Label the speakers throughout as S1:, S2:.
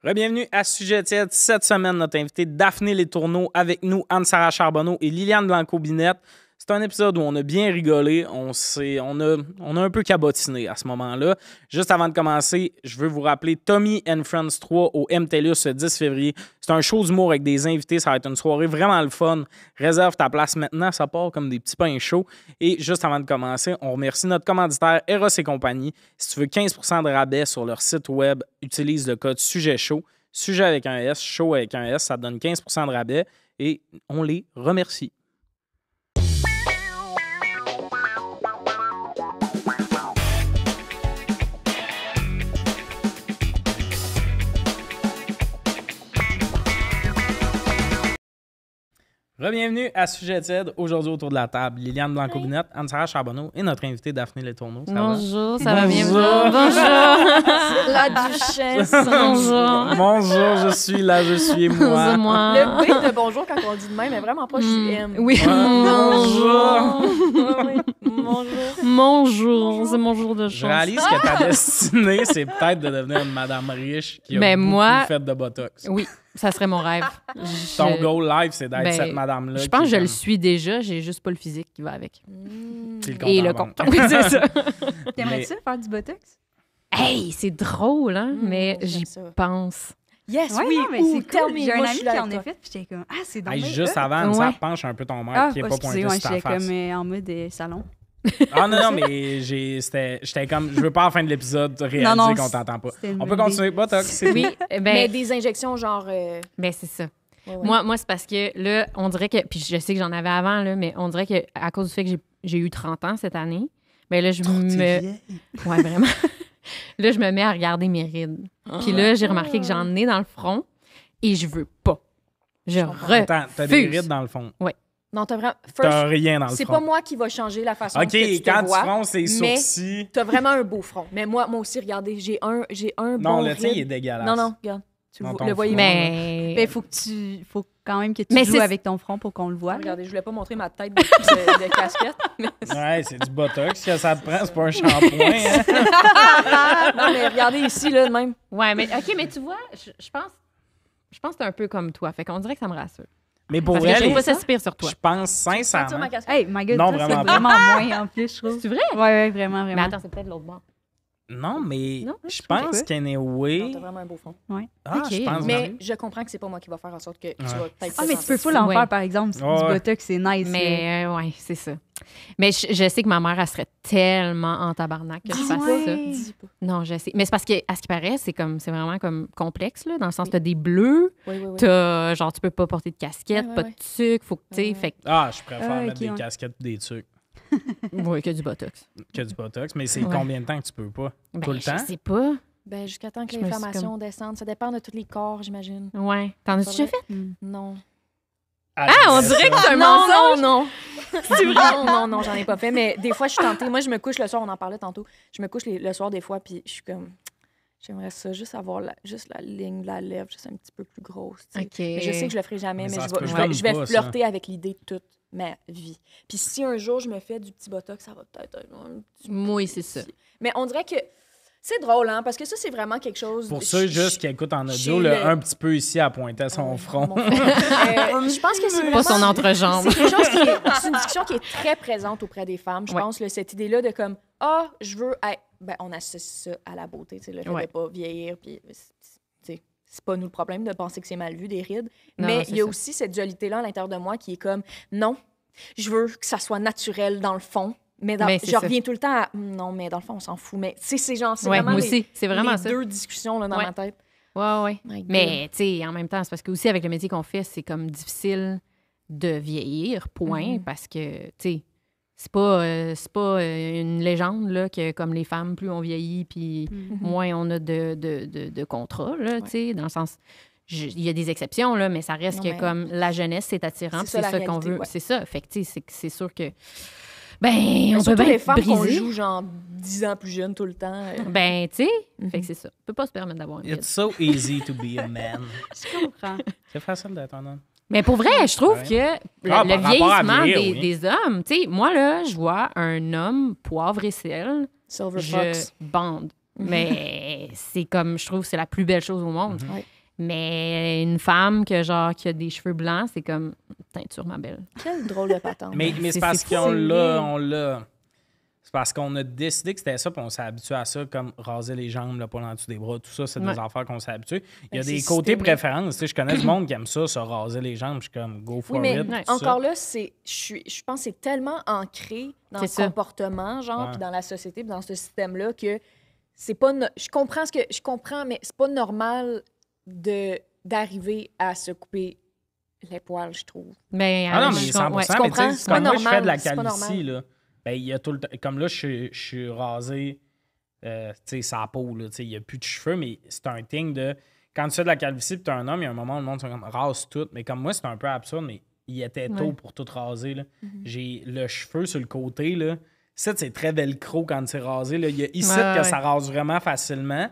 S1: Bienvenue à Sujet tiède. Cette semaine, notre invité Daphné Letourneau avec nous, Anne-Sarah Charbonneau et Liliane Blanco-Binette. C'est un épisode où on a bien rigolé, on a un peu cabotiné à ce moment-là. Juste avant de commencer, je veux vous rappeler Tommy and Friends 3 au MTLUS le 10 février. C'est un show d'humour avec des invités, ça va être une soirée vraiment le fun. Réserve ta place maintenant, ça part comme des petits pains chauds. Et juste avant de commencer, on remercie notre commanditaire Eros et compagnie. Si tu veux 15% de rabais sur leur site web, utilise le code Sujet Chaud. Sujet avec un S, chaud avec un S, ça te donne 15% de rabais et on les remercie. Bienvenue à Sujet tiède. Aujourd'hui, autour de la table, Liliane Blanco-Binette, Anne-Sarah Charbonneau et notre invitée Daphné Letourneau.
S2: Bonjour, ça va bien?
S1: Bonjour.
S2: Bonjour. La duchesse. Bonjour.
S1: Bonjour, je suis là, je suis moi.
S2: C'est moi.
S3: Le B de bonjour quand on dit de même, mais vraiment pas je aime.
S2: Oui.
S1: Bonjour.
S3: Bonjour.
S2: Bonjour. C'est mon jour de
S1: Je
S2: chance.
S1: réalise que ta destinée, c'est peut-être de devenir une madame riche qui a
S2: Ben,
S1: beaucoup
S2: moi-
S1: fait de Botox.
S2: Oui, ça serait mon rêve.
S1: Ton goal life, c'est d'être
S2: Ben,
S1: cette madame-là.
S2: Je pense que
S1: qui
S2: je
S1: est
S2: le
S1: comme-
S2: suis déjà, j'ai juste pas le physique qui va avec.
S1: c'est le compte
S2: Et
S1: en
S2: le
S1: banque.
S2: compte. Oui, c'est ça.
S4: T'aimerais-tu faire du Botox?
S2: Hey, c'est drôle, hein? Mais
S3: j'aime
S2: j'y
S3: ça.
S2: pense.
S3: Yes,
S4: Ouais,
S3: oui,
S4: non, mais
S3: ou
S4: c'est
S3: tell
S4: cool.
S3: me,
S4: J'ai un
S3: moi, je
S4: ami
S3: suis
S4: qui
S3: là
S4: en
S3: avec
S4: a
S3: toi.
S4: fait, puis j'étais comme, ah, c'est dans
S1: Hey,
S4: mes
S1: juste
S4: hot.
S1: avant,
S2: Ouais.
S1: ça penche un peu ton mec
S4: Ah,
S1: qui est pas pointé
S4: excusez, ouais,
S1: sur ta
S4: j'étais
S1: face.
S4: comme en mode salon.
S1: Ah non, mais j'étais comme, je veux pas à la fin de l'épisode réaliser
S4: Non,
S1: qu'on t'entend pas.
S4: c'était une
S1: On peut
S4: bonne
S1: continuer. Botox, c'est
S2: Oui,
S3: Mais
S2: ben,
S3: des injections genre...
S2: c'est ça.
S3: ouais, ouais.
S2: Moi c'est parce que là, on dirait que, puis je sais que j'en avais avant, là, mais on dirait qu'à cause du fait que j'ai eu 30 ans cette année, ben là, Ouais, vraiment. Là, je me mets à regarder mes rides. Puis là, j'ai remarqué que j'en ai dans le front et je veux pas. Je
S1: Attends, t'as des
S2: refuse.
S1: rides dans le fond.
S3: Non, t'as vraiment...
S1: T'as
S3: First,
S1: rien dans le
S3: c'est
S1: front.
S3: pas moi qui va changer la façon
S1: OK,
S3: que tu te
S1: quand tu
S3: vois.
S1: fronces les
S3: mais
S1: sourcils...
S3: T'as vraiment un beau front. Mais moi aussi, regardez, j'ai un
S1: Non,
S3: bon
S1: le tien, il est
S3: ride.
S1: dégueulasse.
S3: Non, regarde. Tu
S1: Non,
S3: le,
S1: ton
S3: le voyez
S1: front.
S2: Mais.
S4: Ben, faut quand même que tu
S2: Mais
S4: joues
S2: c'est-
S4: avec ton front pour qu'on le voit. là.
S3: Regardez, je voulais pas montrer ma tête de casquette. Mais...
S1: Ouais, c'est du Botox. Si ça te prend, c'est pas un shampoing. Hein?
S3: non, mais regardez ici, là, de même.
S2: Ouais, mais OK, mais tu vois, je pense que c'est un peu comme toi. Fait qu'on dirait que ça me rassure.
S1: Mais pour
S2: Parce que je
S1: vrai,
S2: trouve pas ça se pire sur toi.
S1: je pense
S3: Tire ma
S1: sincèrement...
S3: casquette.
S4: Hey, my God,
S1: Non,
S4: toi,
S1: vraiment
S4: c'est
S1: pas.
S4: vraiment moins en plus, je trouve.
S2: C'est vrai?
S4: Ouais, vraiment,
S2: Mais
S4: vraiment.
S2: attends, c'est peut-être l'autre bord.
S1: Non, mais
S2: Non,
S1: je
S4: trouve
S1: pense
S4: que-
S1: qu'anyway...
S3: Non, t'as vraiment un beau front.
S1: Ah,
S2: Ok.
S1: je pense
S3: Mais
S1: vraiment.
S3: je comprends que c'est pas moi qui va faire en sorte que tu vas peut-être...
S4: Ah,
S3: te
S4: mais tu peux
S3: sentir-
S4: full en
S2: Ouais.
S4: faire, par exemple.
S1: Ouais.
S4: Du Botox, c'est nice. là.
S2: Mais ouais, c'est ça. Mais je sais que ma mère, elle serait tellement en tabarnak que je fasse
S4: ouais.
S2: ça.
S3: Dis pas.
S2: Non, je sais. Mais c'est parce que, à ce qui paraît, c'est vraiment comme complexe, là, dans le sens que t'as des bleus,
S3: Oui, oui, oui.
S2: t'as, genre, tu peux pas porter de casquette,
S3: Ouais,
S2: pas
S3: ouais,
S2: de sucre, faut que, tu sais,
S3: Ouais, ouais.
S2: fait
S1: Ah, je préfère
S4: Ah,
S1: mettre
S4: ok,
S1: des
S4: ouais.
S1: casquettes et des trucs
S2: ouais, que du Botox.
S1: que du Botox. Mais c'est
S2: Ouais.
S1: combien de temps que tu peux pas?
S2: Ben,
S1: Tout le temps?
S2: Je sais pas.
S3: Ben, jusqu'à temps que
S2: Je me suis
S3: l'inflammation descende. Ça dépend de tous les corps, j'imagine.
S2: Ouais. T'en as-tu déjà fait?
S3: Non.
S2: Ah, on dirait que c'est un
S3: non,
S2: mensonge!
S3: non, non. Non, j'en ai pas fait. Mais des fois, je suis tentée. Moi, je me couche le soir, on en parlait tantôt. Je me couche le soir des fois, puis je suis comme... J'aimerais ça, juste avoir juste la ligne de la lèvre, juste un petit peu plus grosse. tu sais.
S2: OK.
S3: Mais je sais que je le ferai jamais,
S1: Mais
S3: mais
S1: ça
S3: je
S1: se peut
S3: vais,
S1: comme
S3: je vais
S1: pas, ça.
S3: flirter avec l'idée toute ma vie. Puis si un jour, je me fais du petit botox, ça va peut-être être un petit
S2: Oui, c'est ça.
S3: Mais on dirait que c'est drôle, hein, parce que ça, c'est vraiment quelque chose...
S1: Pour ceux juste qui écoutent en audio,
S3: chez
S1: le
S3: le-
S1: un petit peu ici à pointer à son front.
S3: Je pense que c'est vraiment...
S2: Pas son entrejambe.
S3: C'est quelque chose c'est une discussion qui est très présente auprès des femmes, je
S2: Ouais.
S3: pense, là, cette idée-là de comme, je veux être... Ben, on associe ça à la beauté, tu sais, le fait
S2: Ouais.
S3: de pas vieillir, puis c'est pas nous le problème de penser que c'est mal vu, des rides.
S2: Non,
S3: Mais
S2: c'est
S3: il y a
S2: ça.
S3: aussi cette dualité-là à l'intérieur de moi qui est comme, non, je veux que ça soit naturel dans le fond, mais
S2: Ben, c'est
S3: je
S2: ça.
S3: reviens tout le temps à, non, mais dans le fond, on s'en fout. Mais tu sais, c'est genre, c'est
S2: Ouais,
S3: vraiment
S2: moi
S3: les,
S2: aussi. C'est vraiment
S3: les
S2: ça.
S3: deux discussions là, dans
S2: Ouais.
S3: ma tête.
S2: Ouais, ouais.
S3: My God.
S2: Mais, tu sais, en même temps, c'est parce que aussi avec le métier qu'on fait, c'est comme difficile de vieillir, point, parce que, tu sais, c'est pas une légende, là, que comme les femmes, plus on vieillit, puis moins on a de contrats, là, tu sais, dans le sens... Il y a des exceptions, là, mais ça reste
S3: Non,
S2: que
S3: mais
S2: comme la jeunesse, c'est attirant,
S3: c'est
S2: puis
S3: ça,
S2: c'est
S3: la
S2: ça qu'on
S3: réalité,
S2: veut.
S3: ouais.
S2: C'est ça. Fait que, tu sais, c'est sûr que... Ben,
S3: Mais
S2: on peut
S3: surtout
S2: bien
S3: les
S2: être
S3: femmes qu'on
S2: brisé.
S3: joue genre 10 ans plus jeunes tout le temps.
S2: Ben, tu sais, fait que c'est ça. On peut pas se permettre d'avoir une
S1: It's so easy to be a man.
S4: Je comprends.
S1: C'est facile d'être un homme.
S2: Mais pour vrai, je trouve
S1: Ouais.
S2: que le
S1: Ah, par rapport à
S2: vieillissement
S1: vieillir, oui.
S2: des hommes, tu sais, moi, là, je vois un homme poivre et sel,
S3: Silver
S2: je
S3: Fox.
S2: bande. Mais c'est comme, je trouve, c'est la plus belle chose au monde.
S3: Ouais.
S2: Mais une femme qui a des cheveux blancs, c'est comme teinture, ma belle.
S3: Quel drôle de patente.
S1: Mais
S2: c'est
S1: c'est parce
S2: fou.
S1: qu'on l'a. C'est parce qu'on a décidé que c'était ça, puis on s'est habitué à ça, comme raser les jambes, le poil en dessous des bras, tout ça, c'est des
S2: Ouais.
S1: affaires qu'on s'est habitué. Il y a
S3: Ben,
S1: des
S3: c'est
S1: côtés
S3: systémique.
S1: préférences. Tu sais, je connais du monde qui aime ça, se raser les jambes. Je suis comme, go for
S3: Oui, mais
S1: it.
S2: Ouais.
S1: tout
S3: encore
S1: ça.
S3: là, je pense que c'est tellement ancré dans le
S2: C'est ça.
S3: comportement, genre,
S1: Ouais.
S3: puis dans la société, puis dans ce système-là, que c'est pas... Je comprends, mais c'est pas normal d'arriver à se couper les poils, je trouve.
S2: Mais,
S1: Ah non, mais
S2: je
S1: 100%.
S2: ouais.
S3: tu
S1: mais
S3: comprends?
S1: tu sais,
S3: C'est pas
S1: comme moi, je fais de la
S3: normal, c'est pas
S1: calvitie,
S3: normal.
S1: là. Ben, il y a tout le temps. Comme là, je suis rasé, tu sais, sa peau, là. Tu sais, il n'y a plus de cheveux, mais c'est un thing de. Quand tu fais de la calvitie, puis tu es un homme, il y a un moment où le monde sont comme rase tout. Mais comme moi, c'est un peu absurde, mais il était tôt
S2: Ouais.
S1: pour tout raser, là.
S3: Mm-hmm.
S1: J'ai le cheveu sur le côté, là. Ça, c'est très velcro quand c'est rasé, là. Il y a ici
S2: Ouais,
S1: que
S2: ouais.
S1: ça rase vraiment facilement.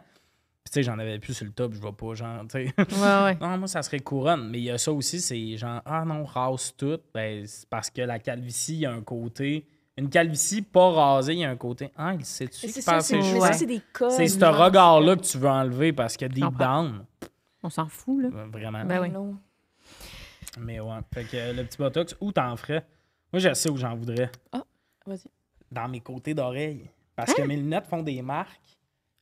S1: Puis, tu sais, j'en avais plus sur le top, je vois pas, genre, tu sais.
S2: Ouais.
S1: Non, moi, ça serait couronne. Mais il y a ça aussi, c'est genre, ah non, rase tout. Ben, c'est parce que la calvitie, il y a un côté. Une calvitie pas rasée, il y a un côté. Ah, il sait-tu
S3: Mais
S1: qui
S3: c'est ça,
S1: passe ses
S3: mais
S1: cheveux?
S3: ça, c'est des cas.
S1: C'est ce
S3: nuancés.
S1: regard-là que tu veux enlever parce que deep
S2: comprends.
S1: down.
S2: On s'en fout, là.
S1: Vraiment.
S2: Ben oui.
S3: Non.
S1: Mais ouais. Fait que le petit botox, où t'en ferais? Moi, je sais où j'en voudrais.
S3: Vas-y.
S1: Dans mes côtés d'oreilles. Parce que mes lunettes font des marques.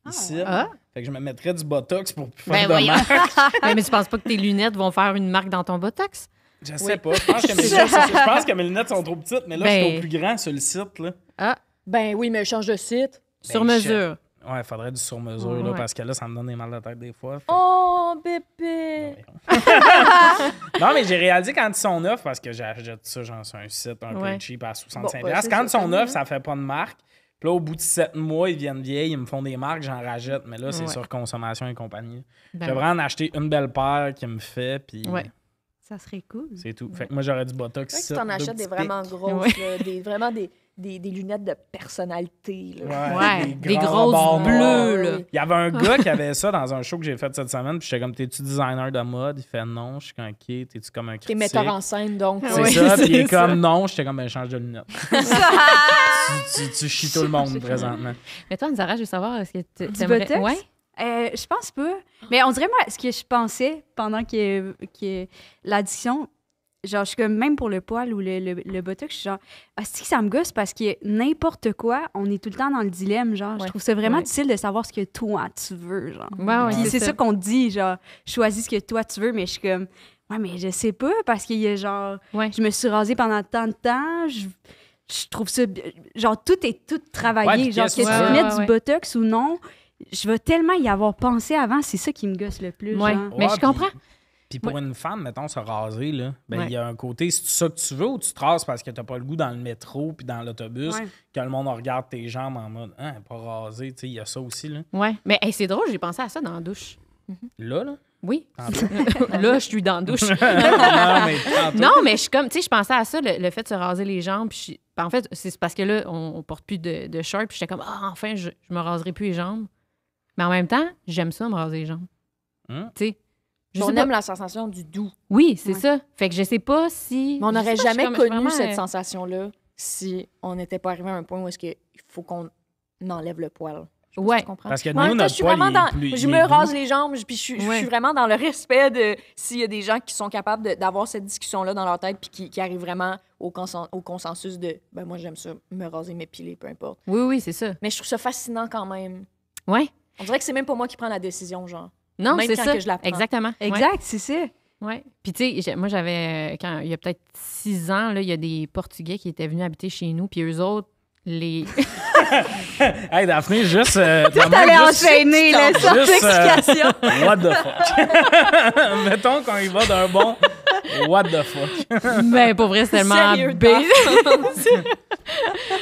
S1: Ici.
S2: Ah.
S1: Fait que je me mettrais du botox pour plus
S2: Ben
S1: faire de
S2: voyons.
S1: marques.
S2: mais tu penses pas que tes lunettes vont faire une marque dans ton botox?
S1: Je sais pas. Je pense, je pense que mes lunettes sont trop petites, mais là, je suis
S2: Ben-
S1: au plus grand sur le site. Là.
S2: Ah,
S3: Ben oui, mais change de site.
S2: sur
S1: Ben,
S2: mesure.
S1: Ouais, il faudrait du sur-mesure, là,
S2: Ouais.
S1: parce que là, ça me donne des mal de tête des fois. Fait-
S3: Oh, bébé.
S1: Non, mais j'ai réalisé quand ils sont neufs, parce que j'achète ça, genre, sur un site un
S2: Ouais.
S1: peu cheap à 65$.
S3: Bon, ben, c'est
S1: quand
S3: ça,
S1: ils sont
S3: quand
S1: neufs,
S3: même.
S1: ça fait pas de marque. Puis là, au bout de 7 mois, ils viennent vieilles, ils me font des marques, j'en rajoute. Mais là, c'est
S2: Ouais.
S1: sur consommation et compagnie.
S2: Ben
S1: J'aimerais en acheter une belle paire qui me fait, puis
S2: Ouais.
S4: Ça serait cool.
S1: c'est tout. Fait que moi, j'aurais du botox.
S3: C'est vrai que
S1: ici,
S3: tu t'en
S1: deux
S3: achètes des
S1: petits
S3: vraiment
S1: pics.
S3: grosses, là, vraiment des lunettes de personnalité. Là.
S2: Ouais, des
S1: grands
S2: grosses
S1: bords
S2: bleues,
S1: noirs.
S2: là.
S3: Oui.
S1: Il y avait un gars qui avait ça dans un show que j'ai fait cette semaine, puis j'étais comme, t'es-tu designer de mode? Il fait non, je suis comme, ok, t'es-tu comme un
S3: T'es
S1: critique?
S3: metteur en scène, donc.
S1: C'est
S2: Oui,
S1: ça, puis il est
S2: c'est ça.
S1: comme non, j'étais comme, ben change de lunettes. tu chies tout le monde présentement.
S2: Mais toi, Sarah, je veux savoir, est-ce que tu
S4: Du
S2: t'aimerais...
S4: botox?
S2: Ouais?
S4: Je pense pas. Mais on dirait, moi, ce que je pensais pendant que l'addiction, genre, je suis comme, même pour le poil ou le botox, je suis genre, c'est que ça me gosse parce que n'importe quoi, on est tout le temps dans le dilemme, genre. Je
S3: Ouais.
S4: trouve ça vraiment
S2: Ouais.
S4: difficile de savoir ce que toi, tu veux, genre.
S2: Ouais,
S4: Puis c'est ça qu'on dit, genre, choisis ce que toi, tu veux, mais je suis comme, ouais, mais je sais pas parce qu'il y a genre,
S2: Ouais.
S4: je me suis rasée pendant tant de temps, je trouve ça, genre, tout est tout
S1: Ouais,
S4: travaillé,
S1: puis
S4: genre,
S1: qu'est-ce
S4: que
S1: que
S4: tu
S1: tu veux?
S4: mettes
S2: Ouais,
S4: du botox ou non, je vais tellement y avoir pensé avant, c'est ça qui me gosse le plus,
S2: Ouais.
S4: genre.
S2: Mais je comprends.
S1: Puis pour une femme, mettons, se raser, là, ben, il
S2: Ouais.
S1: y a un côté, c'est ça que tu veux ou tu te rases parce que t'as pas le goût dans le métro puis dans l'autobus,
S4: Ouais.
S1: que le monde regarde tes jambes en mode, ah, pas rasé, tu sais, il y a ça aussi, là.
S2: Ouais. Mais hey, c'est drôle, j'ai pensé à ça dans la douche.
S1: Là.
S2: Oui.
S1: Tantôt.
S2: Là, je suis dans la douche.
S1: non, mais tantôt.
S2: Non, mais je suis comme, tu sais, je pensais à ça, le fait de se raser les jambes. Puis en fait, c'est parce que là, on porte plus de shorts. Puis j'étais comme, enfin, je me raserai plus les jambes. Mais en même temps, j'aime ça, me raser les jambes.
S1: Hum.
S2: Tu sais, je
S3: On
S2: sais pas.
S3: aime la sensation du doux.
S2: Oui, c'est
S4: Ouais.
S2: ça. Fait que je sais pas si.
S3: Mais on
S2: je sais
S3: n'aurait
S2: pas, je suis
S3: jamais
S2: comme- je suis
S3: connu
S2: vraiment,
S3: cette sensation-là si on n'était pas arrivé à un point où est-ce qu'il faut qu'on enlève le poil. Je sais pas
S2: Ouais.
S3: si tu comprends.
S1: Parce que
S3: Mais en
S1: nous,
S3: même temps,
S1: notre
S3: je suis
S1: poil,
S3: vraiment
S1: il est
S3: dans.
S1: plus-
S3: Je
S1: il
S3: me
S1: est
S3: rase
S1: doux.
S3: les jambes, puis je
S2: Ouais.
S3: suis vraiment dans le respect de s'il y a des gens qui sont capables d'avoir cette discussion-là dans leur tête, puis qui arrivent vraiment au consensus de ben moi, j'aime ça, me raser, m'épiler, peu importe.
S2: Oui, c'est ça.
S3: Mais je trouve ça fascinant quand même.
S2: Ouais.
S3: On dirait que c'est même pas moi qui prends la décision, genre.
S2: Non,
S3: Même
S2: c'est
S3: quand
S2: ça.
S3: que je la prends.
S2: Exactement. Ouais.
S4: Exact, c'est ça.
S2: Ouais. Puis, tu sais, moi, j'avais, il y a peut-être 6 ans, là, il y a des Portugais qui étaient venus habiter chez nous, puis eux autres, les.
S1: Hey, Daphné, juste.
S4: T'allais enchaîner, là, sans explication.
S1: What the fuck? Mettons qu'on y va d'un bon. What the fuck?
S2: Mais pour vrai, c'est tellement
S3: Sérieux,
S2: bête.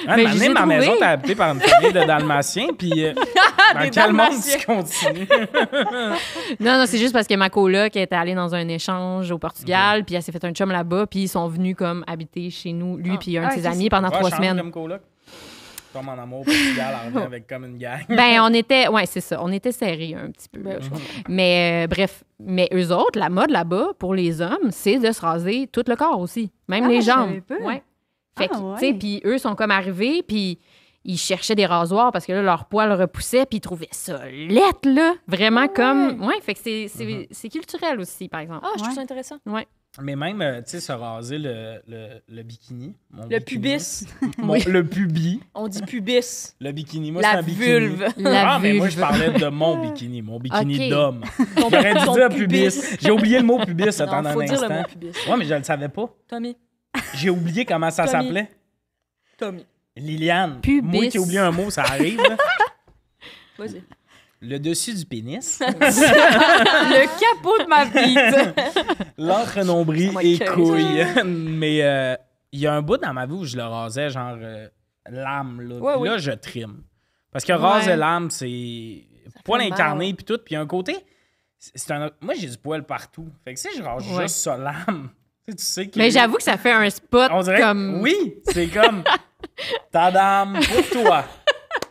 S1: Ouais,
S2: Mais
S1: une
S2: je
S1: année,
S2: les ai
S1: ma
S2: trouvés.
S1: maison était habitée par une famille de Dalmatiens, puis dans
S3: Des
S1: quel monde
S3: Dalmatiens.
S1: tu continues?
S2: Non, c'est juste parce que ma coloc était allée dans un échange au Portugal, puis elle s'est fait un chum là-bas, puis ils sont venus comme habiter chez nous, lui puis un de ses
S4: ok,
S2: amis pendant
S1: Ouais,
S2: 3
S1: change
S2: semaines.
S1: comme coloc. Tombe en amour, Portugal, elle revient avec comme une gang.
S2: Ben, on était, ouais, c'est ça, on était serrés un petit peu.
S3: Ben,
S2: là.
S3: je comprends.
S2: Mais bref, mais eux autres, la mode là-bas, pour les hommes, c'est de se raser tout le corps aussi, même
S4: Ah,
S2: les
S4: je
S2: jambes.
S4: savais pas.
S2: Ouais. Fait que,
S4: Ah, ouais.
S2: tu sais, puis eux sont comme arrivés, puis ils cherchaient des rasoirs parce que là, leur poil repoussait, puis ils trouvaient ça lettre, là. Vraiment comme... Ouais, fait que c'est culturel aussi, par exemple.
S3: Ah, je trouve ça intéressant.
S2: Ouais.
S1: Mais même, tu sais, se raser le bikini.
S3: Le pubis.
S1: Le pubis.
S3: On dit pubis.
S1: Le bikini. Moi,
S3: La
S1: c'est un bikini.
S3: vulve.
S1: Mais moi, je parlais de mon bikini. Mon bikini
S2: Ok.
S1: d'homme.
S3: Ton
S1: J'aurais dû dire
S3: pubis.
S1: pubis. J'ai oublié le mot pubis, attends
S3: Non,
S1: un
S3: faut dire le
S1: instant.
S3: mot pubis.
S1: Ouais, mais je le savais pas.
S3: Tommy.
S1: J'ai oublié comment ça
S3: Tommy.
S1: s'appelait.
S3: Tommy.
S1: Liliane.
S2: Pubis.
S1: Moi qui ai oublié un mot, ça arrive. Là.
S3: Vas-y.
S1: Le dessus du pénis.
S3: Le capot de ma bite.
S1: L'entre-nombril
S3: Ça
S1: et
S3: m'écoeure.
S1: couilles. Mais il y a un bout dans ma vie où je le rasais, genre l'âme. Là.
S3: Ouais,
S1: Puis
S3: oui.
S1: là, je trime. Parce que raser
S2: Ouais.
S1: l'âme, c'est poil
S3: mal.
S1: incarné puis tout. Puis un côté, moi, j'ai du poil partout. Fait que si je rase
S2: Ouais.
S1: juste ça, l'âme, tu sais que...
S2: Mais j'avoue que ça fait un spot
S1: On dirait
S2: comme...
S1: oui, c'est comme ta dame pour toi.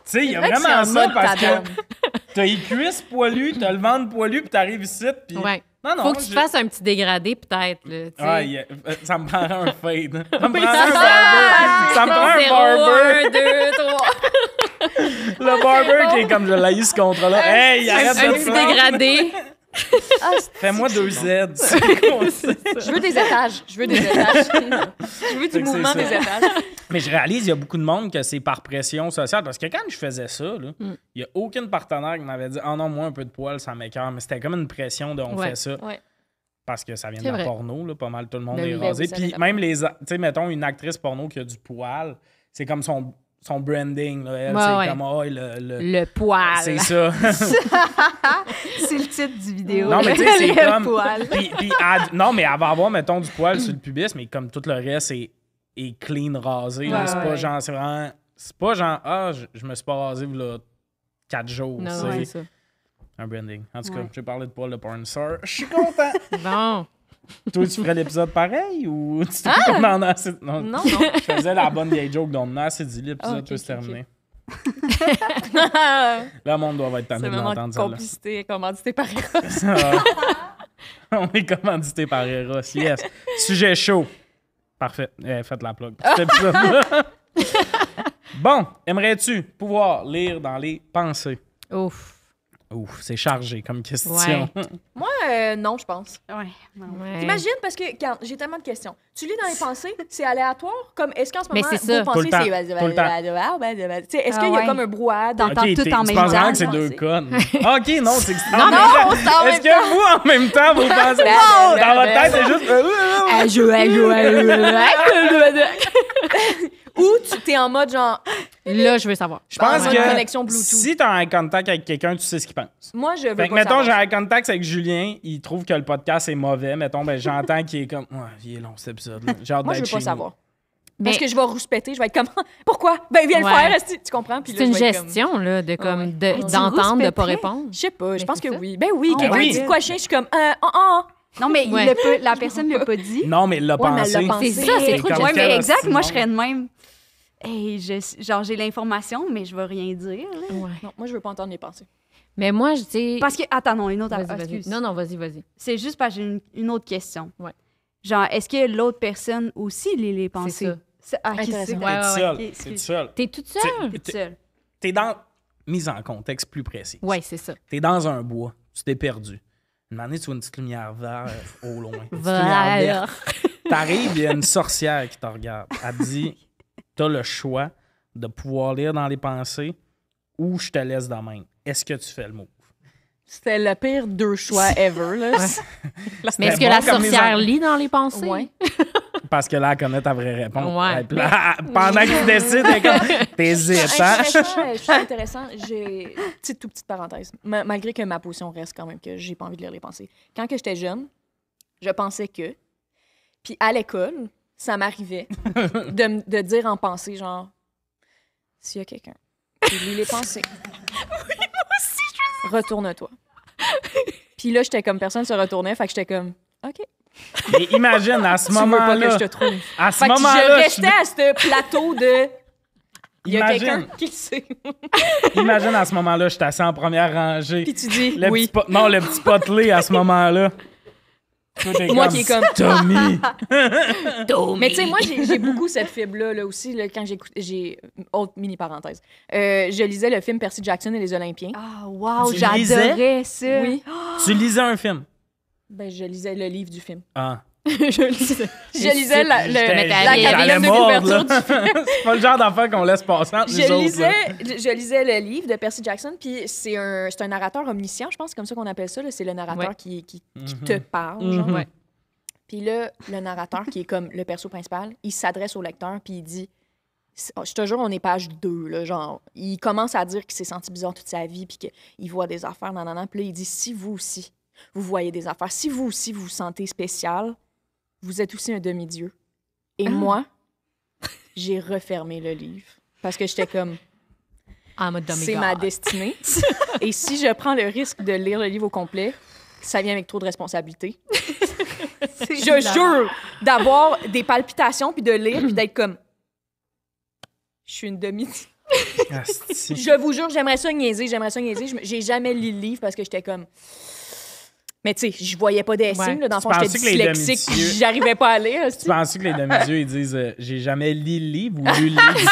S1: Tu sais, il y a
S3: C'est vrai que
S1: vraiment
S3: c'est en
S1: ça
S3: mode
S1: parce
S3: ta dame.
S1: que t'as les cuisses poilues, t'as le ventre poilu, puis t'arrives ici, puis...
S2: Ouais.
S1: Non, non,
S2: Faut que tu te fasses un petit dégradé, peut-être. Là, tu sais.
S1: Ah, ça me prendrait un fade. Ça me
S2: Oui,
S1: prendrait
S2: c'est
S1: un
S2: ça.
S1: barber. Ça me prend un
S2: Zéro,
S1: barber.
S2: 1, 2, 3.
S1: Le barber qui est comme je l'ai eu ce contrat-là. Hey, arrête
S2: Un
S1: de
S2: petit
S1: te plaindre.
S2: dégradé.
S1: Fais-moi 2 Z. C'est quoi ça?
S3: Je veux des étages. Je veux des étages. Je veux
S1: Fait
S3: du
S1: que
S3: mouvement
S1: c'est
S3: des
S1: ça.
S3: étages.
S1: Mais je réalise, il y a beaucoup de monde que c'est par pression sociale. Parce que quand je faisais ça, là, il n'y a aucun partenaire qui m'avait dit « Ah non, moi, un peu de poil, ça m'écoeure. » Mais c'était comme une pression de « on
S2: Ouais.
S1: fait ça.
S3: Ouais.
S1: Parce que ça vient de
S2: C'est
S1: la
S2: vrai.
S1: porno, là, pas mal tout le monde
S2: Ben
S1: est
S2: oui,
S1: rasé.
S3: oui, ça
S1: Puis
S3: vient de
S1: même tu sais, mettons, une actrice porno qui a du poil, c'est comme son branding. Là. Elle,
S2: Ouais,
S1: c'est
S2: ouais.
S1: comme, oh,
S2: Le poil.
S1: c'est ça.
S4: C'est le titre du vidéo.
S1: Non, mais tu sais, c'est
S4: Le
S1: comme.
S4: poil.
S1: Puis non, mais elle va avoir, mettons, du poil sur le pubis, mais comme tout le reste est clean rasé. là.
S2: Ouais,
S1: C'est pas
S2: ouais.
S1: genre, c'est vraiment. C'est pas genre, ah, je me suis pas rasé là 4 jours.
S2: Non,
S1: c'est
S2: ouais, c'est ça.
S1: un branding. En tout cas,
S4: Ouais.
S1: j'ai parlé de poil de porn star. Je suis content.
S2: Bon.
S1: Toi, tu ferais l'épisode pareil ou tu trouves qu'on en a assez. Non,
S3: Non, non.
S1: je faisais la bonne vieille joke dont on a assez dit l'épisode,
S3: Ah, ok,
S1: tout se
S3: ok,
S1: terminé.
S3: C'est
S1: Là, le monde doit être tanné de
S3: vraiment
S1: l'entendre, celle-là.
S3: complicité, commandité par Eros.
S1: On est commandité par Eros. Yes. Sujet chaud. Parfait. Faites la plug. Cet épisode-là. Bon, aimerais-tu pouvoir lire dans les pensées?
S2: Ouf.
S1: Ouf, c'est chargé comme question.
S2: Ouais.
S3: Moi, non, je pense.
S4: Ouais. non.
S2: Ouais.
S3: Imagine, parce que quand j'ai tellement de questions. Tu lis dans les pensées, c'est aléatoire? Comme, est-ce qu'en ce
S2: Mais
S3: moment,
S2: c'est ça.
S3: vos
S1: Tout
S3: pensées,
S1: le temps.
S3: c'est...
S1: Tout le temps.
S3: Tu sais, est-ce
S4: Ah
S3: qu'il y a
S4: ouais.
S3: comme un brouhaha?
S4: T'entends
S1: Ok,
S4: tout
S1: tu
S4: en
S1: penses
S4: même
S1: vraiment
S4: temps.
S1: que c'est
S3: Non,
S1: deux
S3: c'est-
S1: connes. Ok, non, c'est que
S3: Non, non, c'est en
S1: Est-ce
S3: même
S1: que vous, en même temps, vous pensez... Dans votre tête, c'est juste...
S3: Ou tu t'es en mode genre...
S2: Là, je veux savoir.
S1: Je pense
S3: en mode
S1: que
S3: connexion Bluetooth.
S1: si t'as un contact avec quelqu'un, tu sais ce qu'il pense.
S3: Moi, je veux
S1: Fait que,
S3: pas
S1: mettons,
S3: savoir
S1: j'ai
S3: ça.
S1: un contact avec Julien, il trouve que le podcast est mauvais. Mettons, ben, j'entends qu'il est comme, ouais, il est long cet épisode-là. J'ai hâte
S3: Moi, je
S1: d'être
S3: veux pas
S1: chez
S3: savoir.
S2: Mais
S3: Parce que je vais rouspéter, je vais être comme... Pourquoi? Ben, viens
S2: Ouais.
S3: le faire, esti. Tu comprends? Puis
S2: c'est
S3: là,
S2: une
S3: je vais être comme-
S2: gestion, là, de, comme,
S3: ouais.
S2: de-
S4: tu
S2: d'entendre, de pas
S4: rouspéterais?
S2: répondre.
S3: Je sais pas, je
S2: Mais
S3: pense
S2: c'est
S3: que
S2: ça.
S3: oui. Ben oui,
S4: Ah
S3: quelqu'un
S1: oui.
S3: dit quoi chien, je suis comme...
S4: Non, mais
S2: Ouais.
S4: la personne ne l'a pas dit.
S1: Non, mais il l'a
S3: Ouais, mais
S1: pensé.
S3: elle l'a pensé.
S2: C'est ça, c'est trop de
S1: comme
S4: Ouais,
S1: quel
S4: mais exact,
S1: hostie
S4: moi,
S1: de
S4: je serais de même. Hey, genre, j'ai l'information, mais je vais rien dire. là.
S2: Ouais.
S3: Non, moi, je veux pas entendre mes pensées.
S2: Mais moi, je dis...
S4: Parce que, attends, non, une autre
S2: Vas-y,
S4: ah,
S2: vas-y.
S4: excuse.
S2: Non, non, vas-y.
S4: C'est juste parce que j'ai une autre question.
S2: Ouais.
S4: Genre, est-ce que l'autre personne aussi lit les pensées?
S2: ça.
S4: Ah, qui
S3: Intéressant.
S4: c'est?
S2: Ouais,
S1: T'es
S2: ouais,
S1: seul.
S4: ok,
S1: T'es
S4: excuse.
S1: seul.
S2: T'es toute seule?
S4: Toute seule.
S1: T'es dans... Mise en contexte plus précis.
S2: Ouais, c'est ça.
S1: T'es dans un bois, tu t'es perdu. Une année, tu vois une petite lumière verte au loin. Une petite lumière
S2: Voilà.
S1: verte. T'arrives, il y a une sorcière qui te regarde. Elle te dit, t'as le choix de pouvoir lire dans les pensées ou je te laisse de même. Est-ce que tu fais le move?
S3: C'était le pire 2 choix ever, là.
S2: Mais est-ce que
S1: bon
S2: la
S1: comme
S2: sorcière
S1: mise
S2: lit dans les pensées?
S3: Ouais.
S1: Parce que là, elle connaît ta vraie réponse.
S2: Ouais.
S1: Et puis là, pendant que tu décides, elle est comme, t'hésites, hein?
S3: Je suis intéressant. J'ai toute petite parenthèse. Malgré que ma position reste quand même que j'ai pas envie de lire les pensées. Quand que j'étais jeune, je pensais que. Puis à l'école, ça m'arrivait de dire en pensée, genre, s'il y a quelqu'un qui lit les pensées. Oui, moi aussi, je retourne-toi. Puis là, j'étais comme personne se retournait, fait que j'étais comme, OK.
S1: Mais imagine, à ce
S3: Tu veux pas que
S1: moment-là,
S3: je te trouve.
S1: à ce
S3: Fait que je
S1: moment-là,
S3: restais à ce plateau de. Il y a
S1: Imagine.
S3: quelqu'un qui le sait.
S1: imagine à ce moment-là, je suis assis en première rangée.
S3: Puis tu dis
S1: Le
S3: oui.
S1: petit le petit potelé à ce moment-là.
S3: Moi qui est comme...
S1: Tommy!
S3: Mais tu sais, moi, j'ai beaucoup cette fibre-là là, aussi, là, quand j'ai... Autre mini-parenthèse. Je lisais le film Percy Jackson et les Olympiens.
S4: Ah, wow,
S1: Tu
S4: j'adorais ça.
S3: Oui.
S1: Tu lisais un film?
S3: Ben, je lisais le livre du film.
S1: Ah.
S3: Je lisais la
S1: J'allais
S3: quatrième de
S1: mordre,
S3: couverture
S1: là.
S3: du film.
S1: C'est pas le genre d'affaire qu'on laisse passer entre nous autres, là.
S3: Je lisais le livre de Percy Jackson, puis c'est un narrateur omniscient, je pense, c'est comme ça qu'on appelle ça. là. C'est le narrateur qui te parle, genre.
S1: Mhm.
S3: Puis là, le narrateur, qui est comme le perso principal, il s'adresse au lecteur, puis il dit... Je te jure, on est page 2, là, genre. Il commence à dire qu'il s'est senti bizarre toute sa vie, puis qu'il voit des affaires, nanana. Puis là, il dit, si vous aussi, vous voyez des affaires, si vous aussi, vous vous sentez spécial, vous êtes aussi un demi-dieu. Et moi, j'ai refermé le livre. Parce que j'étais comme,
S2: En mode
S3: c'est ma destinée. Et si je prends le risque de lire le livre au complet, ça vient avec trop de responsabilité. Je jure d'avoir des palpitations, puis de lire, puis d'être comme, je suis une demi-dieu.
S1: Asti.
S3: Je vous jure, j'aimerais ça niaiser. J'ai jamais lu le livre parce que j'étais comme... Mais tu sais, je voyais pas des signes. Là, dans le fond, j'étais
S1: pensais que les
S3: dyslexique.
S1: demi-dieux-
S3: J'arrivais pas à lire.
S1: Tu penses que les demi-dieux, ils disent j'ai jamais lu le livre ou lu le livre?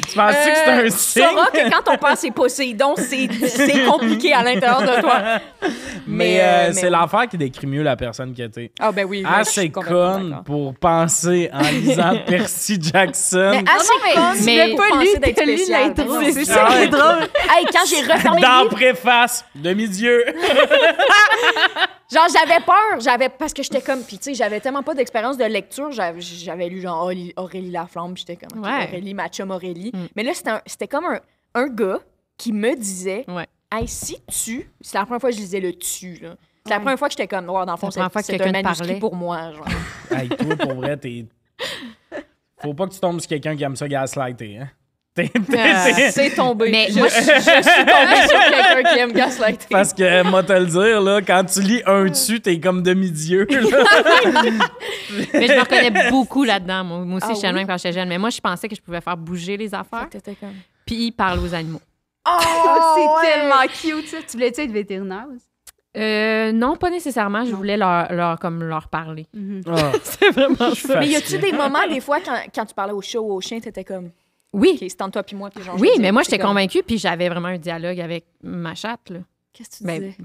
S1: Tu penses que c'est un
S3: Tu
S1: signe?
S3: sauras que quand on pense c'est Poséidon, c'est compliqué à l'intérieur de toi.
S1: Mais c'est
S3: oui.
S1: l'affaire qui décrit mieux la personne que t'es.
S3: Ah ben oui. je suis
S1: Assez
S3: complètement
S1: conne
S3: d'accord.
S1: pour penser en lisant Percy Jackson.
S3: Mais assez conne
S2: mais
S3: pour
S4: pas
S3: penser
S4: lu,
S3: d'être
S4: t'as lu
S3: spécial.
S4: l'intro.
S3: Ben non.
S4: C'est ça qui est drôle.
S3: Hey, quand j'ai refermé le
S1: Dans
S3: livre,
S1: préface, demi-dieu.
S3: genre j'avais peur, parce que j'étais comme, puis tu sais, j'avais tellement pas d'expérience de lecture, j'avais lu genre Aurélie Laflamme, puis j'étais comme, OK,
S2: Ouais.
S3: Aurélie, ma chum Aurélie. Mais là, c'était comme un gars qui me disait,
S2: Ouais.
S3: hey, c'est la première fois que je lisais le tu, là. C'est la première fois que j'étais comme, dans le fond,
S2: C'est la première fois que
S3: c'est un
S2: quelqu'un te
S3: manuscrit
S2: parlait.
S3: pour moi, genre.
S1: Hey, toi, pour vrai, t'es. Faut pas que tu tombes sur quelqu'un qui aime ça gaslighter, hein?
S3: C'est tombé.
S2: Mais
S3: je
S2: moi,
S3: suis tombée sur quelqu'un qui aime gaslighter.
S1: Parce que, moi, te le dire, là, quand tu lis un dessus, t'es comme demi-dieu. là.
S2: Mais je me reconnais beaucoup là-dedans. Moi aussi,
S3: Ah
S2: j'étais
S3: oui?
S2: même quand j'étais jeune. Mais moi, je pensais que je pouvais faire bouger les affaires.
S3: T'étais comme...
S2: Puis parler aux animaux.
S4: Oh,
S3: ouais.
S4: c'est tellement cute, ça. Tu voulais-tu être vétérinaire aussi?
S2: Non, pas nécessairement. Je voulais leur parler.
S1: Ah.
S2: C'est vraiment ça.
S3: Mais y a-tu des moments, des fois, quand tu parlais au chat ou au chien, t'étais comme,
S2: Oui.
S3: OK, c'est entre toi puis moi, puis genre...
S2: Oui,
S3: je dis,
S2: mais moi,
S3: c'est
S2: j'étais
S3: comme,
S2: convaincue, puis j'avais vraiment un dialogue avec ma chatte. Là.
S3: Qu'est-ce que tu
S2: Ben,
S3: disais?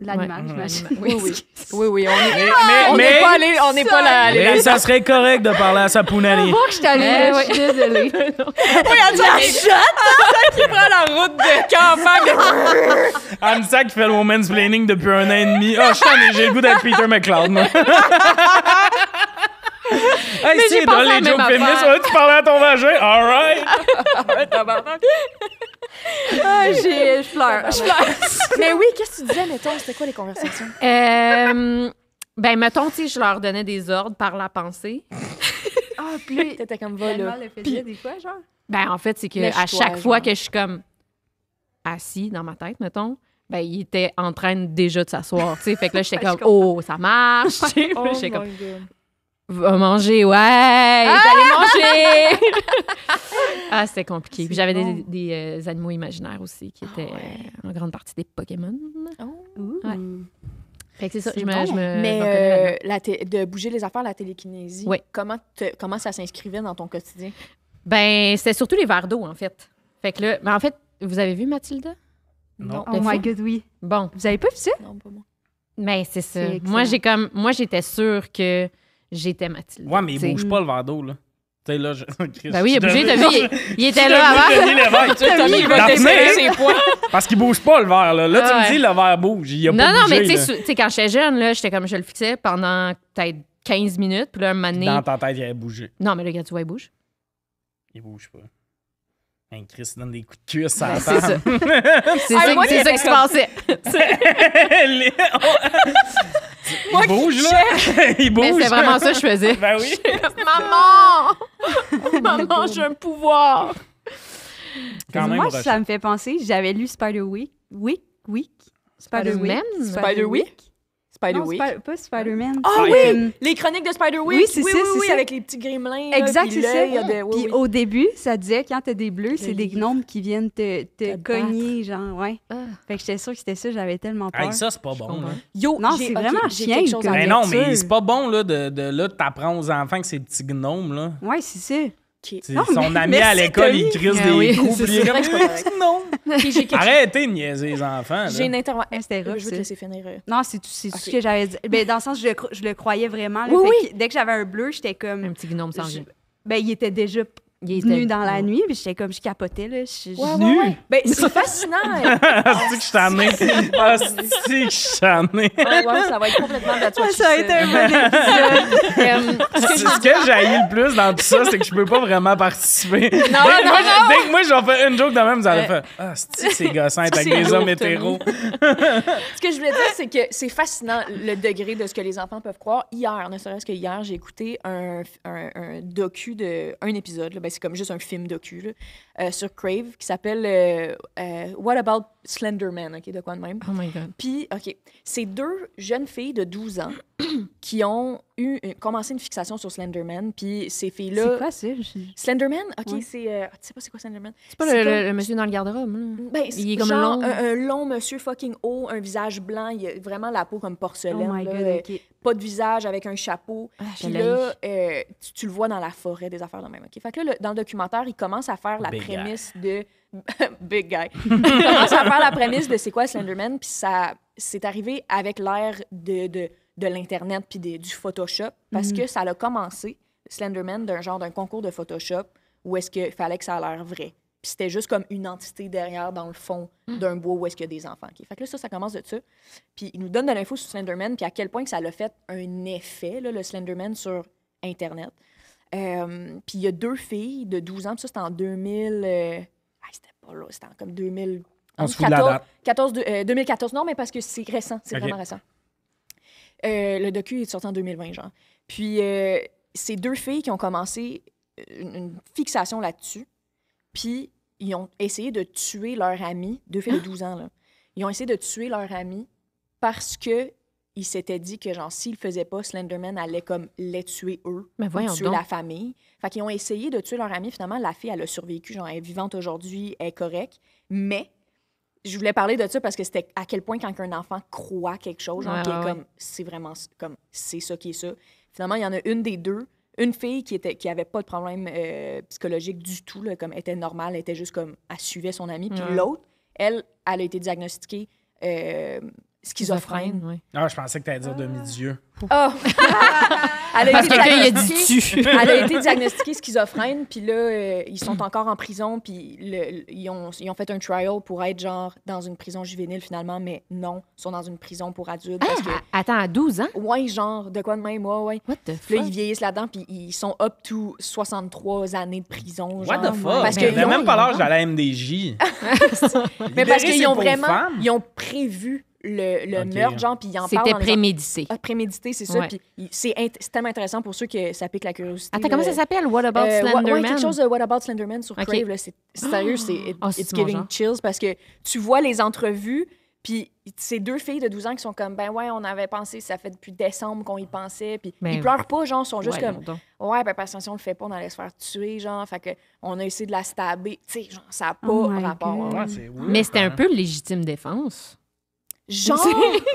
S4: L'animal,
S2: ouais.
S4: j'imagine.
S3: Oui,
S1: Mais,
S3: on n'est pas allé, on n'est pas là.
S1: mais ça serait correct de parler à sa pounani.
S4: Faut que je t'allume,
S2: Ouais.
S4: je suis désolée.
S3: Oui, elle dit, qui prend la route de campagne.
S1: Anissa qui fait le mansplaining depuis 1 an et demi. Oh, j'ai le goût d'être Peter McLeod, moi. Hey,
S2: j'ai
S1: si,
S2: pensé
S1: dans
S2: à
S1: les
S2: la
S1: jokes
S2: même
S1: féministes,
S2: affaire.
S1: ouais, tu parlais à ton vagin, all right.
S4: Je pleure.
S3: Mais oui, qu'est-ce que tu disais, mettons? C'était quoi les conversations?
S2: Ben, mettons, tu sais, je leur donnais des ordres par la pensée.
S4: Ah, puis
S3: T'étais comme, va là.
S4: l'animal le faisait des fois, genre.
S2: Ben, en fait, c'est que
S3: Lèche-toi,
S2: à chaque fois
S3: genre.
S2: que je suis comme assis dans ma tête, mettons, ben, il était en train déjà de s'asseoir, tu sais. Fait que là, j'étais
S4: Je
S2: comme,
S4: comprends.
S2: oh, ça marche, tu sais.
S3: Oh
S2: Puis j'étais
S3: my
S2: comme,
S3: God.
S2: va manger, ouais, allez manger! Ah, c'était compliqué. Puis j'avais des animaux imaginaires aussi, qui étaient en grande partie des Pokémon. Ouais. Fait que c'est ça,
S4: C'est
S2: je me
S4: bon.
S2: reconnais
S3: Mais
S2: là-dedans.
S3: de bouger les affaires, la télékinésie,
S2: Oui.
S3: comment ça s'inscrivait dans ton quotidien?
S2: Ben, c'était surtout les verres d'eau, en fait. Fait que là, ben, en fait, vous avez vu Mathilda?
S1: Non.
S4: Oh my God, oui.
S2: Bon,
S4: Vous avez pas vu ça?
S3: Non, pas moi.
S2: ben, c'est ça.
S4: C'est excellent.
S2: Moi, j'étais sûre que j'étais Mathilda.
S1: Ouais, mais il
S2: t'sais.
S1: bouge pas le verre d'eau, là. Tu sais, là,
S2: Ben oui, il a bougé, t'as vu, il était là avant.
S3: Tommy, il veut
S1: Daphné?
S3: tester ses points.
S1: Parce qu'il bouge pas, le verre, là. Là, tu
S2: Ah
S1: me
S2: ouais.
S1: dis, le verre bouge. Il a pas
S2: Non,
S1: bougé,
S2: mais tu
S1: là.
S2: sais, quand j'étais jeune, là, j'étais comme, je le fixais pendant peut-être 15 minutes, puis là, un moment donné...
S1: Dans ta tête, il avait bougé.
S2: Non, mais là, regarde, tu vois, il bouge.
S1: Il bouge pas. Un Chris donne des coups de cuisse, ça
S2: Ben, c'est ça. C'est
S3: Ah,
S2: ça,
S3: moi,
S2: c'est ça qui se passait.
S1: Il bouge, là. Il bouge.
S2: Mais c'est vraiment ça que je faisais.
S1: Ben oui.
S2: Maman! Maman, j'ai un pouvoir!
S1: Quand même,
S4: Moi,
S1: Rochelle.
S4: ça me fait penser, j'avais lu Spider-Week. Spider-Man?
S3: Spider-Week? Spider-Week.
S4: Pas Spider-Man.
S3: Ah
S1: Ah,
S3: oui! Les chroniques de Spider-Week.
S4: Oui, c'est ça, c'est ça.
S3: avec les petits gremlins.
S4: Exact, c'est ça.
S3: Oui,
S4: Puis au début, ça disait, quand t'as des bleus, c'est des
S3: livre.
S4: gnomes qui viennent te
S3: Te
S4: cogner, genre, ouais.
S2: Ah.
S4: Fait que j'étais sûre que c'était ça, j'avais tellement peur.
S1: Hey, ça, c'est pas bon.
S2: comprends.
S1: Là.
S3: Yo,
S4: Non,
S3: j'ai-
S4: c'est
S3: ok,
S4: vraiment
S3: j'ai
S4: chien
S3: quelque chose
S4: comme
S3: à
S1: Ben
S3: dire.
S1: non,
S4: lecture.
S1: mais c'est pas bon là, de t'apprendre aux enfants que c'est des petits gnomes. Là.
S4: Ouais, c'est ça.
S3: Ok.
S1: C'est
S4: Non,
S1: son
S4: mais
S1: ami à
S4: merci,
S1: l'école,
S4: Tommy.
S1: il crise
S2: Ah
S1: des
S2: oui,
S1: coups.
S2: c'est
S1: puis il est
S3: vrai que c'est pas
S1: comme,
S3: correct.
S1: non.
S3: Ok, j'ai quelque chose.
S1: Arrêtez de niaiser les enfants.
S3: J'ai
S1: Là.
S3: une intervention.
S4: Ouais, c'était
S3: Je
S4: rough,
S3: veux te
S4: ça.
S3: laisser finir.
S4: Non, c'est tout
S3: Ok.
S4: ce que j'avais dit. Ben, dans le sens, je le croyais vraiment. Là,
S3: Oui,
S4: fait
S3: oui.
S4: que dès que j'avais un bleu, j'étais comme...
S2: Un petit gnome sans
S4: je-
S2: vient.
S4: Ben, il était déjà
S2: Il
S4: venu
S2: était-
S4: dans la nuit, puis j'étais comme, je capotais, là.
S3: Ouais. Ben, c'est fascinant.
S1: C'est que je t'en ai. C'est que je t'en ai.
S3: Ouais, ça va être complètement That's What She
S4: Ça a été
S3: Said.
S4: un bon épisode.
S1: Ce que j'haïs le plus dans tout ça, c'est que je peux pas vraiment participer. Dès
S3: non,
S1: que moi, je vais faire une joke de même, vous allez faire « Ah, c'est gossant être avec
S3: C'est
S1: des
S3: lourd,
S1: hommes
S3: Tommy.
S1: hétéros. »
S3: Ce que je voulais dire, c'est que c'est fascinant le degré de ce que les enfants peuvent croire. Hier, ne serait-ce que hier, j'ai écouté un docu de un épisode. Là. Ben, c'est comme juste un film docu là, sur Crave qui s'appelle What About Slenderman, ok, de quoi de même.
S2: Oh my God.
S3: Puis, OK, c'est deux jeunes filles de 12 ans qui ont commencé une fixation sur Slenderman. Puis ces filles-là...
S4: C'est quoi ça?
S3: Slenderman? OK,
S4: Ouais.
S3: c'est... tu sais pas c'est quoi Slenderman?
S2: C'est pas
S3: C'est
S2: le,
S3: comme-
S2: le monsieur dans le garde-robe, là.
S3: Ben,
S2: Il est comme
S3: genre
S2: long.
S3: un long monsieur fucking haut, un visage blanc, il a vraiment la peau comme
S4: Oh
S3: porcelaine.
S4: my
S3: là,
S4: God, OK.
S3: pas de visage avec un chapeau.
S2: Ah,
S3: Puis
S2: je
S3: là, tu le vois dans la forêt, des affaires de même. OK? Fait que là, dans le documentaire, il commence à faire la
S1: Big guy.
S3: prémisse de... Big guy. Il commence à faire la prémisse de c'est quoi Slenderman, puis ça c'est arrivé avec l'ère de l'Internet puis du Photoshop, parce que ça a commencé, Slenderman, d'un concours de Photoshop, où est-ce qu'il fallait que ça a l'air vrai. Puis c'était juste comme une entité derrière, dans le fond d'un bois où est-ce qu'il y a des enfants. OK? Fait que là, ça commence de ça. Puis il nous donne de l'info sur Slenderman, puis à quel point que ça l'a fait un effet, là, le Slenderman, sur Internet. Puis il y a deux filles de 12 ans, puis ça, c'était en 2000... c'était pas là, c'était en comme 2000...
S1: On se fout de la date.
S3: 2014, non, mais parce que c'est récent, c'est
S1: OK.
S3: vraiment récent. Le docu est sorti en 2020, genre. Puis c'est deux filles qui ont commencé une fixation là-dessus, puis ils ont essayé de tuer leur ami, deux filles de 12 ans, là. Ils ont essayé de tuer leur ami parce que ils s'étaient dit que, genre, s'ils le faisaient pas, Slenderman allait comme les tuer eux,
S2: Mais
S3: ou
S2: voyons
S3: tuer
S2: donc.
S3: la famille. Fait qu'ils ont essayé de tuer leur ami. Finalement, la fille, elle a survécu, genre, elle est vivante aujourd'hui, elle est correcte. Mais je voulais parler de ça parce que c'était à quel point quand un enfant croit quelque chose, genre,
S2: Ouais,
S3: qui est
S2: ouais,
S3: comme, c'est vraiment comme, c'est ça qui est ça. Finalement, il y en a une des deux, une fille qui avait pas de problème psychologique du tout, là, comme, elle était normale, elle était juste comme, elle suivait son ami. Puis
S2: Ouais.
S3: l'autre, elle a été diagnostiquée schizophrène.
S2: ouais.
S1: Ah, je pensais que t'allais dire demi-dieu.
S3: Ah! Elle a
S2: Parce
S3: été
S2: que quelqu'un, il a dit
S3: diagnostiquée-
S2: tu.
S3: Elle a été diagnostiquée schizophrène, puis là, ils sont encore en prison, puis ils ont fait un trial pour être genre dans une prison juvénile finalement, mais non, ils sont dans une prison pour adultes. Parce que,
S2: Attends, à 12 ans?
S3: ouais, genre, de quoi de même, ouais.
S2: What the
S3: Puis là,
S2: fuck?
S3: ils vieillissent là-dedans, puis ils sont up to 63 années de prison.
S1: What
S3: genre.
S1: the fuck?
S3: Parce
S1: J'avais
S3: qu'ils ont-
S1: même pas l'âge d'aller à MDJ.
S3: Mais parce qu'ils ont vraiment...
S1: Femmes.
S3: Ils ont prévu le
S1: Ok.
S3: meurtre, genre, puis ils en parlent
S2: C'était
S3: dans les
S2: prémédité.
S3: prémédité, c'est ça.
S2: Ouais.
S3: Puis c'est tellement intéressant pour ceux que ça pique la curiosité.
S2: Attends, comment
S3: là.
S2: ça s'appelle? What About
S3: Ouais,
S2: Slenderman?
S3: quelque chose de What About Slenderman sur
S2: Ok.
S3: Crave. Là, c'est sérieux,
S2: Oh,
S3: it's
S2: c'est mon
S3: giving
S2: genre.
S3: chills parce que tu vois les entrevues, puis c'est deux filles de 12 ans qui sont comme, ben ouais, on avait pensé, ça fait depuis décembre qu'on y pensait, puis
S2: Ben,
S3: ils pleurent pas, genre, ils sont juste
S2: Ouais,
S3: comme,
S2: donc.
S3: ouais, ben parce que si on le fait pas, on allait se faire tuer, genre, fait que on a essayé de la stabber, tu sais, genre, ça a pas
S4: Oh my
S3: rapport.
S4: God.
S1: Ouais, c'est weird,
S2: Mais c'était un
S1: hein.
S2: peu légitime défense.
S3: Genre,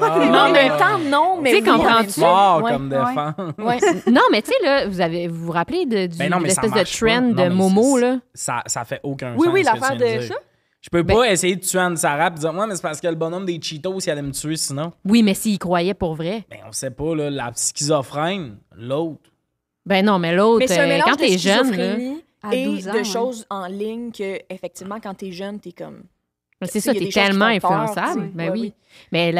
S1: Ah,
S3: mais en
S1: ouais.
S3: même temps, non, mais
S2: Tu sais,
S3: oui, en même
S2: comprends-tu?
S3: temps.
S1: Fort
S3: Ouais,
S1: comme défense.
S3: ouais.
S2: Non, mais tu sais, là, vous vous rappelez de
S1: Ben non, mais ça
S2: l'espèce de
S1: marche pas.
S2: trend
S1: Non,
S2: de
S1: mais
S2: Momo,
S1: c'est-
S2: là?
S1: Ça fait aucun
S3: Oui,
S1: sens.
S3: oui,
S1: ce que
S3: l'affaire
S1: tu viens
S3: de
S1: dire.
S3: ça.
S1: Je peux
S2: Ben-
S1: pas essayer de tuer Anne-Sarah et dire, ouais, mais c'est parce que le bonhomme des Cheetos, il allait me tuer sinon.
S2: Oui, mais s'il croyait pour vrai.
S1: Ben, on sait pas, là, la schizophrène, l'autre.
S2: Ben non, mais l'autre,
S3: Mais c'est un mélange
S2: quand
S3: de
S2: t'es jeune, là,
S3: schizophrénie
S4: À
S3: et
S4: 12 ans,
S3: de
S4: ouais.
S3: choses en ligne que, effectivement, quand t'es jeune, t'es comme...
S2: c'est ça,
S3: il y a
S2: t'es
S3: des choses qui
S2: tellement
S3: font peur,
S2: influençable.
S3: tu sais.
S2: Ben
S3: Ouais,
S2: oui.
S3: oui.
S2: Mais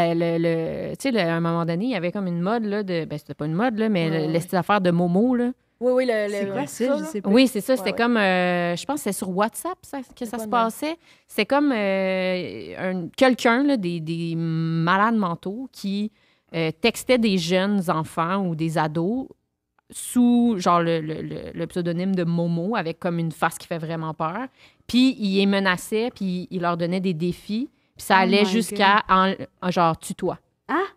S2: tu sais, à un moment donné, il y avait comme une mode, là, de. Ben, c'était pas une mode, là, mais
S3: Ouais, ouais.
S2: l'espèce d'affaire de Momo, là.
S3: Oui, oui,
S4: C'est quoi ça?
S3: là.
S4: Je sais pas.
S2: Oui, c'est ça. C'était
S3: ouais.
S2: comme. Je pense que c'était sur WhatsApp que ça
S3: quoi
S2: se
S3: de
S2: passait. C'est comme quelqu'un, là, des malades mentaux qui textait des jeunes enfants ou des ados sous genre le pseudonyme de Momo avec comme une face qui fait vraiment peur. Puis il les menaçait, puis il leur donnait des défis. Puis ça
S4: Oh
S2: allait
S4: my
S2: jusqu'à genre tue-toi.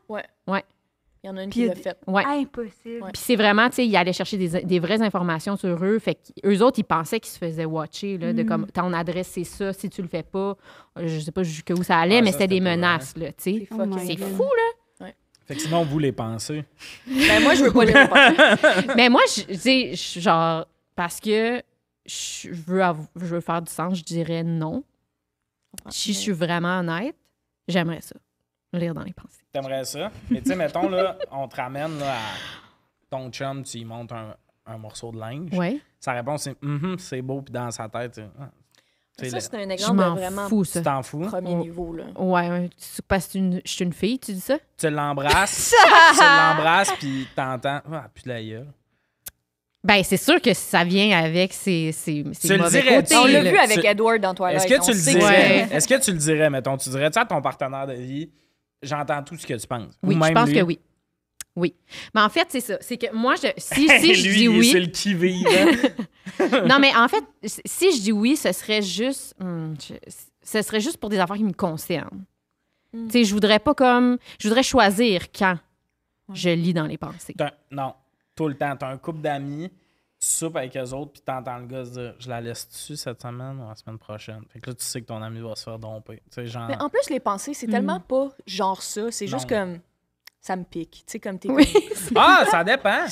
S3: Ouais.
S2: Ouais.
S3: Il y en a une
S4: Puis
S3: qui
S4: il y a
S3: l'a
S4: des-
S3: fait.
S2: Ouais.
S4: Impossible.
S3: Ouais.
S2: Puis c'est vraiment, tu sais, ils allaient chercher des vraies informations sur eux. Fait qu'eux autres, ils pensaient qu'ils se faisaient watcher, là, de comme, ton adresse, c'est ça, si tu le fais pas. Je sais pas jusqu'où ça allait,
S1: Ouais,
S2: mais
S1: ça,
S2: c'était des
S1: c'était pas
S2: menaces, là, tu sais.
S3: C'est fucké.
S2: C'est fou, là.
S1: Effectivement, vous les pensez.
S3: Ben, moi, je veux pas les répondre.
S2: Mais moi, tu sais, genre, parce que je veux faire du sens, je dirais non. Si je suis vraiment honnête, j'aimerais ça, lire dans les pensées.
S1: T'aimerais ça? Mais tu sais, mettons, là, on te ramène là, à ton chum, tu y montes un morceau de linge.
S2: Ouais.
S1: Sa réponse, c'est c'est beau, puis dans sa tête, tu sais,
S3: Ça, c'est un
S2: Je
S3: exemple de
S2: m'en
S3: vraiment
S2: fous, ça.
S1: tu t'en fous.
S3: premier
S2: Oh.
S3: niveau. Là.
S2: Ouais, parce que je suis une fille, tu dis ça?
S1: Tu l'embrasses, tu l'embrasses, puis t'entends, puis la gueule.
S2: Ben, c'est sûr que ça vient avec ses
S1: le
S2: mauvais
S1: dirais-tu?
S2: côtés.
S3: On l'a
S2: là.
S3: vu avec
S1: Tu-
S3: Edward dans Twilight.
S1: Est-ce que
S3: on
S1: tu le
S3: sait
S1: dirais?
S2: Ouais.
S1: Est-ce que tu le dirais, mettons, tu dirais-tu à ton partenaire de vie, j'entends tout ce que tu penses?
S2: Oui,
S1: Ou
S2: je
S1: même
S2: pense
S1: lui?
S2: que oui. Oui. Mais en fait, c'est ça. C'est que moi, si
S1: Lui,
S2: je dis oui...
S1: c'est le qui-vive. Hein?
S2: Non, mais en fait, si je dis oui, ce serait juste... ce serait juste pour des affaires qui me concernent. Tu sais, je voudrais pas comme... Je voudrais choisir quand je lis dans les pensées.
S1: Non, tout le temps. T'as un couple d'amis, tu soupes avec eux autres, puis t'entends le gars se dire, je la laisse-tu cette semaine ou la semaine prochaine? Fait que là, tu sais que ton ami va se faire domper. Tu sais, genre...
S3: Mais en plus, les pensées, c'est tellement pas genre ça. C'est juste
S1: Non.
S3: comme... Ça me pique. Tu sais, comme t'es...
S2: Oui.
S3: comme-
S1: Ah, ça dépend.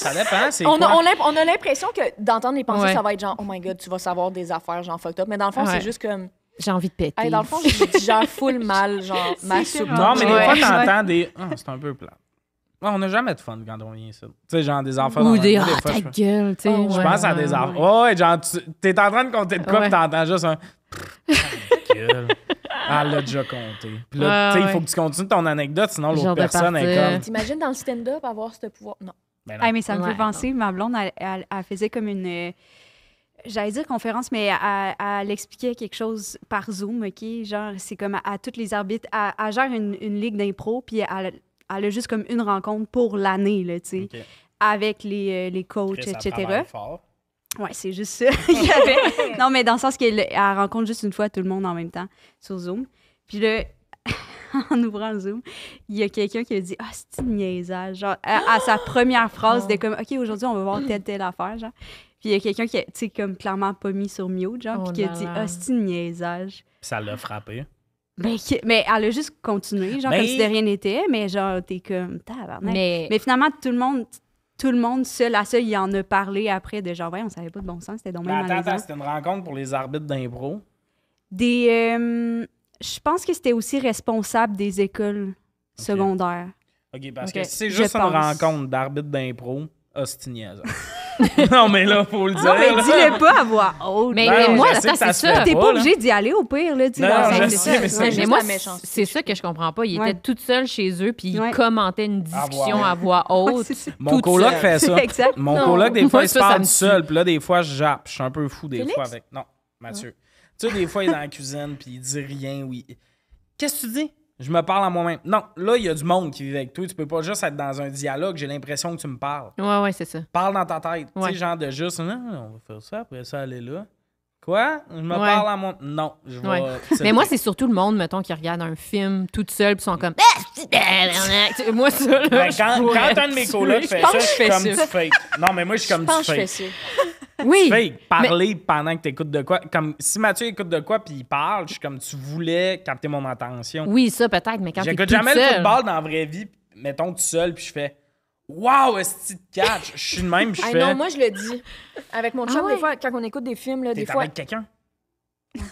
S1: C'est
S3: On
S1: quoi?
S3: a l'impression que d'entendre les pensées,
S2: Ouais.
S3: ça va être genre, oh my god, tu vas savoir des affaires, genre fucked up. Mais dans le fond,
S2: Ouais.
S3: c'est juste comme,
S2: J'ai envie de péter.
S3: hey, dans le fond, je digère full mal, genre, ma soupe.
S1: Non, mais des
S2: Ouais.
S1: fois, t'entends des... Ah, c'est un peu plat. On n'a jamais de fun quand on vient ici. Tu sais, genre des enfants...
S2: Ou
S1: dans
S2: des...
S1: la-
S2: Ah,
S1: fois,
S2: ta
S1: je fais-
S2: gueule, tu sais.
S3: Oh,
S1: Je
S2: ouais,
S1: pense à
S2: ouais,
S1: des
S2: ouais.
S1: enfants. Ouais, genre, t'es en train de compter de quoi,
S2: Ouais.
S1: puis t'entends juste un... Ta gueule. Ah, elle l'a déjà compté. Puis là,
S2: Ouais,
S1: tu sais, il
S2: ouais.
S1: faut que tu continues ton anecdote, sinon l'autre
S2: Genre de
S1: personne est
S2: partir.
S1: comme...
S3: T'imagines dans le stand-up avoir ce pouvoir? Non.
S1: Ben non.
S4: Ah, mais ça me
S2: Ouais,
S4: fait penser, ma blonde, elle faisait comme une... j'allais dire conférence, mais elle expliquait quelque chose par Zoom, OK? Genre, c'est comme à tous les arbitres. Elle gère une ligue d'impro, puis elle a juste comme une rencontre pour l'année, là, tu sais,
S1: Ok.
S4: avec les coachs,
S1: Chris, elle
S4: etc.
S1: travaille fort.
S4: Ouais, c'est juste ça qu'il y avait. Non, mais dans le sens qu'elle rencontre juste une fois tout le monde en même temps sur Zoom. Puis là, en ouvrant le Zoom, il y a quelqu'un qui a dit « Ah, c'est une niaisage. » Genre, à sa première phrase, c'était comme « OK, aujourd'hui, on va voir telle affaire. » Genre. Puis il y a quelqu'un qui a, tu sais, comme clairement pas mis sur mute, genre,
S2: Oh
S4: puis qui a
S2: là
S4: dit
S2: là.
S4: « Ah, c'est une niaisage. »
S1: Puis ça l'a frappé.
S4: Mais elle a juste continué, genre,
S1: Mais-
S4: comme si de rien n'était, mais genre, t'es comme « Tabarnak. »
S2: Mais,
S4: Mais finalement, tout le monde, seul à seul, il en a parlé après de genre, ouais, on savait pas de bon sens, c'était donc
S1: Mais
S4: même
S1: attends,
S4: malaisant.
S1: c'était une rencontre pour les arbitres d'impro.
S4: Je pense que c'était aussi responsable des écoles secondaires.
S1: OK, parce
S2: Ok.
S1: que si c'est
S4: Je
S1: juste une
S4: pense.
S1: rencontre d'arbitres d'impro, c'est une niaise. Non, mais là, faut le dire.
S4: Non, mais
S1: là.
S4: dis-le pas à voix haute.
S2: mais,
S1: Ben
S2: mais
S1: non,
S2: moi,
S1: je sais
S2: attends,
S1: que ça
S2: c'est
S1: se fait
S2: ça.
S4: T'es
S1: pas,
S4: pas
S1: là.
S4: obligé d'y aller au pire, là, tu sais.
S1: Non,
S4: dans le
S1: je
S4: sens,
S1: sais,
S4: c'est
S1: mais
S4: ça.
S1: c'est
S2: Mais
S1: juste
S2: moi,
S3: la méchanceté.
S2: c'est ça que je comprends pas. Il
S4: Ouais.
S2: était toute seule chez eux, puis il
S4: Ouais.
S2: commentait une discussion
S1: haute.
S2: à voix
S4: Ouais,
S2: haute.
S4: c'est ça.
S1: Mon
S2: toute
S1: coloc
S2: seule.
S1: fait ça.
S4: Exact.
S1: Mon
S3: Non.
S1: coloc, des fois,
S2: Moi,
S1: il se
S2: ça
S1: parle
S2: me
S1: tout
S2: tue.
S1: seul. Puis là, des fois, je jappe. Je suis un peu fou, des
S3: Félix?
S1: fois, avec... Non, Mathieu. Tu sais, des fois, il est dans la cuisine, puis il dit rien. Oui. Qu'est-ce que tu dis? Je me parle à moi-même. Non, là, il y a du monde qui vit avec toi. Tu peux pas juste être dans un dialogue. J'ai l'impression que tu me parles.
S2: Ouais, c'est ça.
S1: Parle dans ta tête. Tu
S2: Ouais.
S1: sais, genre de juste, non, on va faire ça, après ça, aller là. Quoi? Je me
S2: Ouais.
S1: parle à moi. Non, je vais.
S2: Ouais. Mais moi, c'est surtout le monde, mettons, qui regarde un film toute seule, puis sont comme. Moi, ça, là.
S1: Ben,
S2: je
S1: quand
S2: pourrais
S1: un de mes colocs fait
S3: pense
S1: ça,
S3: que
S1: je
S3: je
S1: suis
S3: fais
S1: comme
S3: ça.
S1: du fake. Non, mais moi, je suis comme
S3: Je
S1: du
S3: pense que je fais
S1: fake.
S3: ça.
S2: Oui.
S1: Fake. Parler pendant que tu écoutes de quoi. Comme si Mathieu écoute de quoi puis il parle, je suis comme tu voulais capter mon attention.
S2: Oui, ça, peut-être, mais quand t'es
S1: J'écoute
S2: toute
S1: jamais le
S2: seule.
S1: football dans la vraie vie, mettons tout seul, puis je fais waouh, est-ce que tu catch? Je suis de même, je
S3: Ah
S1: fais.
S3: non, moi, je le dis. Avec mon chum,
S2: Ah ouais?
S3: des fois, quand on écoute des films, là, des
S1: T'es
S3: fois.
S1: avec quelqu'un?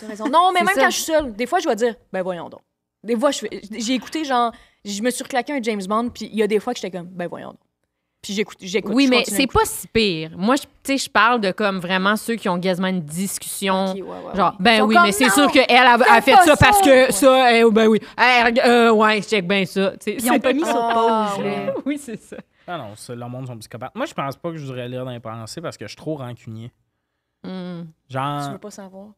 S3: T'as raison. Non, mais
S2: C'est
S3: même
S2: ça.
S3: quand je suis seule, des fois, je vais dire, ben voyons donc. Des fois, j'ai écouté, genre, je me suis reclaqué un James Bond, puis il y a des fois que j'étais comme, ben voyons donc. Puis j'écoute.
S2: Oui,
S3: je
S2: mais
S3: continue à
S2: c'est
S3: écouter.
S2: pas si pire. Moi, tu sais, je parle de comme vraiment ceux qui ont quasiment une discussion.
S3: Ok, ouais,
S2: Genre,
S3: ouais.
S2: ben
S3: Ils sont
S2: oui,
S3: comme,
S2: mais c'est
S3: non,
S2: sûr qu'elle a fait
S3: pas
S2: ça parce
S3: ça.
S2: que
S3: Ouais.
S2: ça, ben oui. Ouais, je check bien ça. Tu sais,
S4: Ils ont pas mis sur
S3: Ah,
S4: pause,
S3: ouais.
S4: là.
S2: Oui, c'est ça.
S1: Ah non, le monde sont psychopathes. Moi, je pense pas que je voudrais lire dans les pensées parce que je suis trop rancunier.
S2: Hmm.
S3: Tu
S1: Genre,
S3: veux pas savoir.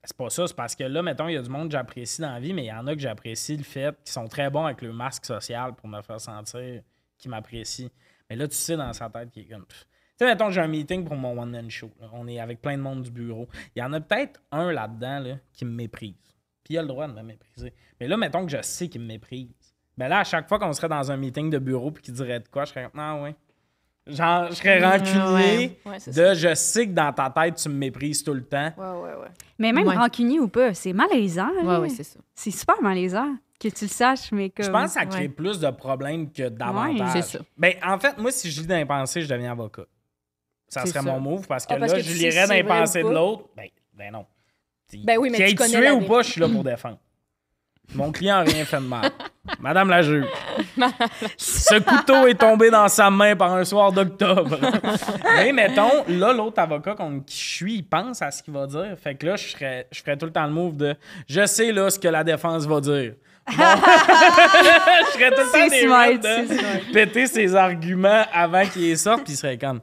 S1: c'est pas ça, c'est parce que là, mettons, il y a du monde que j'apprécie dans la vie, mais il y en a que j'apprécie le fait qu'ils sont très bons avec le masque social pour me faire sentir qu'ils m'apprécient. Mais là, tu sais dans sa tête qu'il est comme. Tu sais, mettons, j'ai un meeting pour mon one-man show. Là. On est avec plein de monde du bureau. Il y en a peut-être un là-dedans là, qui me méprise. Puis il a le droit de me mépriser. Mais là, mettons que je sais qu'il me méprise. Ben là, à chaque fois qu'on serait dans un meeting de bureau puis qu'il dirait de quoi, je serais comme, ah ouais. Genre, je serais rancunier
S3: Ouais, c'est
S1: de je sais que dans ta tête, tu me méprises tout le temps.
S3: Ouais.
S4: Mais même
S2: Ouais.
S4: rancunier ou pas, c'est malaisant. là.
S2: Ouais, c'est ça.
S4: C'est super malaisant que tu le saches, mais comme...
S1: Je pense que ça crée
S2: ouais.
S1: plus de problèmes que d'avantages.
S2: c'est ça.
S1: Ben, en fait, moi, si je lis dans les pensées, je deviens avocat. Ça
S2: C'est
S1: serait
S2: ça.
S1: mon move parce que
S3: parce
S1: là,
S3: que
S1: je
S3: tu sais
S1: lirais
S3: si
S1: dans
S3: c'est
S1: les
S3: vrai ou
S1: pensées de
S3: pas.
S1: l'autre. Ben non.
S3: Ben oui, mais
S1: qu'il
S3: tu
S1: ait
S3: connais
S1: tué
S3: la
S1: ou pas, je suis là pour défendre. Mon client n'a rien fait de mal. Madame la juge. Ce couteau est tombé dans sa main par un soir d'octobre. Mais mettons, là, l'autre avocat contre qui je suis, il pense à ce qu'il va dire. Fait que là, je ferais tout le temps le move de je sais là ce que la défense va dire. Bon. Je ferais tout le temps des
S4: smart,
S1: reps
S4: c'est
S1: de péter ses arguments avant qu'il sorte, puis il serait comme.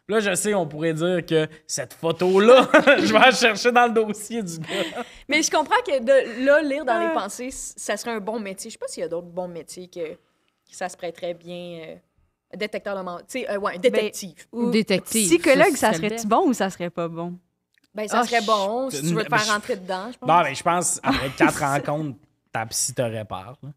S1: Là, je sais, on pourrait dire que cette photo-là, je vais la chercher dans le dossier du gars.
S3: Mais je comprends que de là, lire dans les pensées, ça serait un bon métier. Je sais pas s'il y a d'autres bons métiers que ça se prêterait bien. Détecteur de mensonges. Tu sais, ouais, un détective.
S4: Ou
S2: Détective,
S4: psychologue,
S2: ça
S4: ça
S2: serait le
S4: serait-tu bon ou ça serait pas bon?
S3: Ben, ça serait bon si tu veux te
S1: Ben,
S3: faire rentrer dedans, je pense.
S1: Non, mais je pense, après 4 rencontres, ta psy te répare. Là.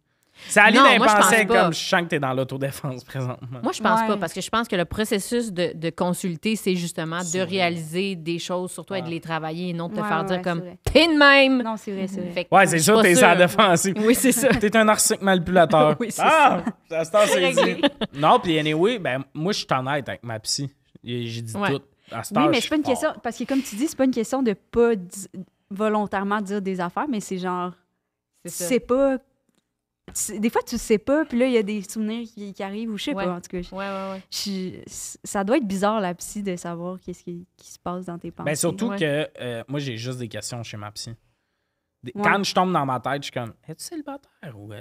S1: C'est aller
S2: Non,
S1: dans les
S2: moi, je
S1: pensées
S2: pense pas.
S1: comme je sens que t'es dans l'autodéfense présentement.
S2: Moi, je pense
S4: Ouais.
S2: pas, parce que je pense que le processus de consulter, c'est justement de réaliser des choses sur toi et de les travailler et non de te
S4: Ouais,
S2: faire
S4: ouais,
S2: dire
S4: c'est
S2: comme
S4: vrai.
S2: t'es de même.
S4: Non, c'est vrai, c'est vrai.
S2: Fait que
S1: Ouais, c'est
S2: je suis
S1: ça,
S2: pas
S1: t'es
S2: sûre.
S1: à la défensive.
S2: Oui, c'est ça.
S1: T'es un narcissique manipulateur.
S2: Oui, c'est
S1: ça. Ça c'est
S4: Réglé.
S1: dit. Non, puis anyway, ben, moi, je suis honnête avec ma psy. J'ai dit
S2: Ouais.
S1: tout. À cette
S4: Oui,
S1: heure,
S4: mais
S1: je
S4: c'est pas une
S1: suis
S4: question...
S1: fort.
S4: Parce que comme tu dis, c'est pas une question de pas volontairement dire des affaires, mais c'est genre...
S2: C'est
S4: Tu
S2: ça.
S4: sais pas... Des fois, tu sais pas, puis là, il y a des souvenirs qui arrivent, ou je sais
S2: Ouais.
S4: pas, en tout cas.
S2: Ouais.
S4: Ça doit être bizarre, la psy, de savoir qu'est-ce qui se passe dans tes pensées.
S1: Ben, surtout
S2: Ouais.
S1: que moi, j'ai juste des questions chez ma psy.
S4: Ouais.
S1: Quand je tombe dans ma tête, je suis comme, es-tu célibataire ou.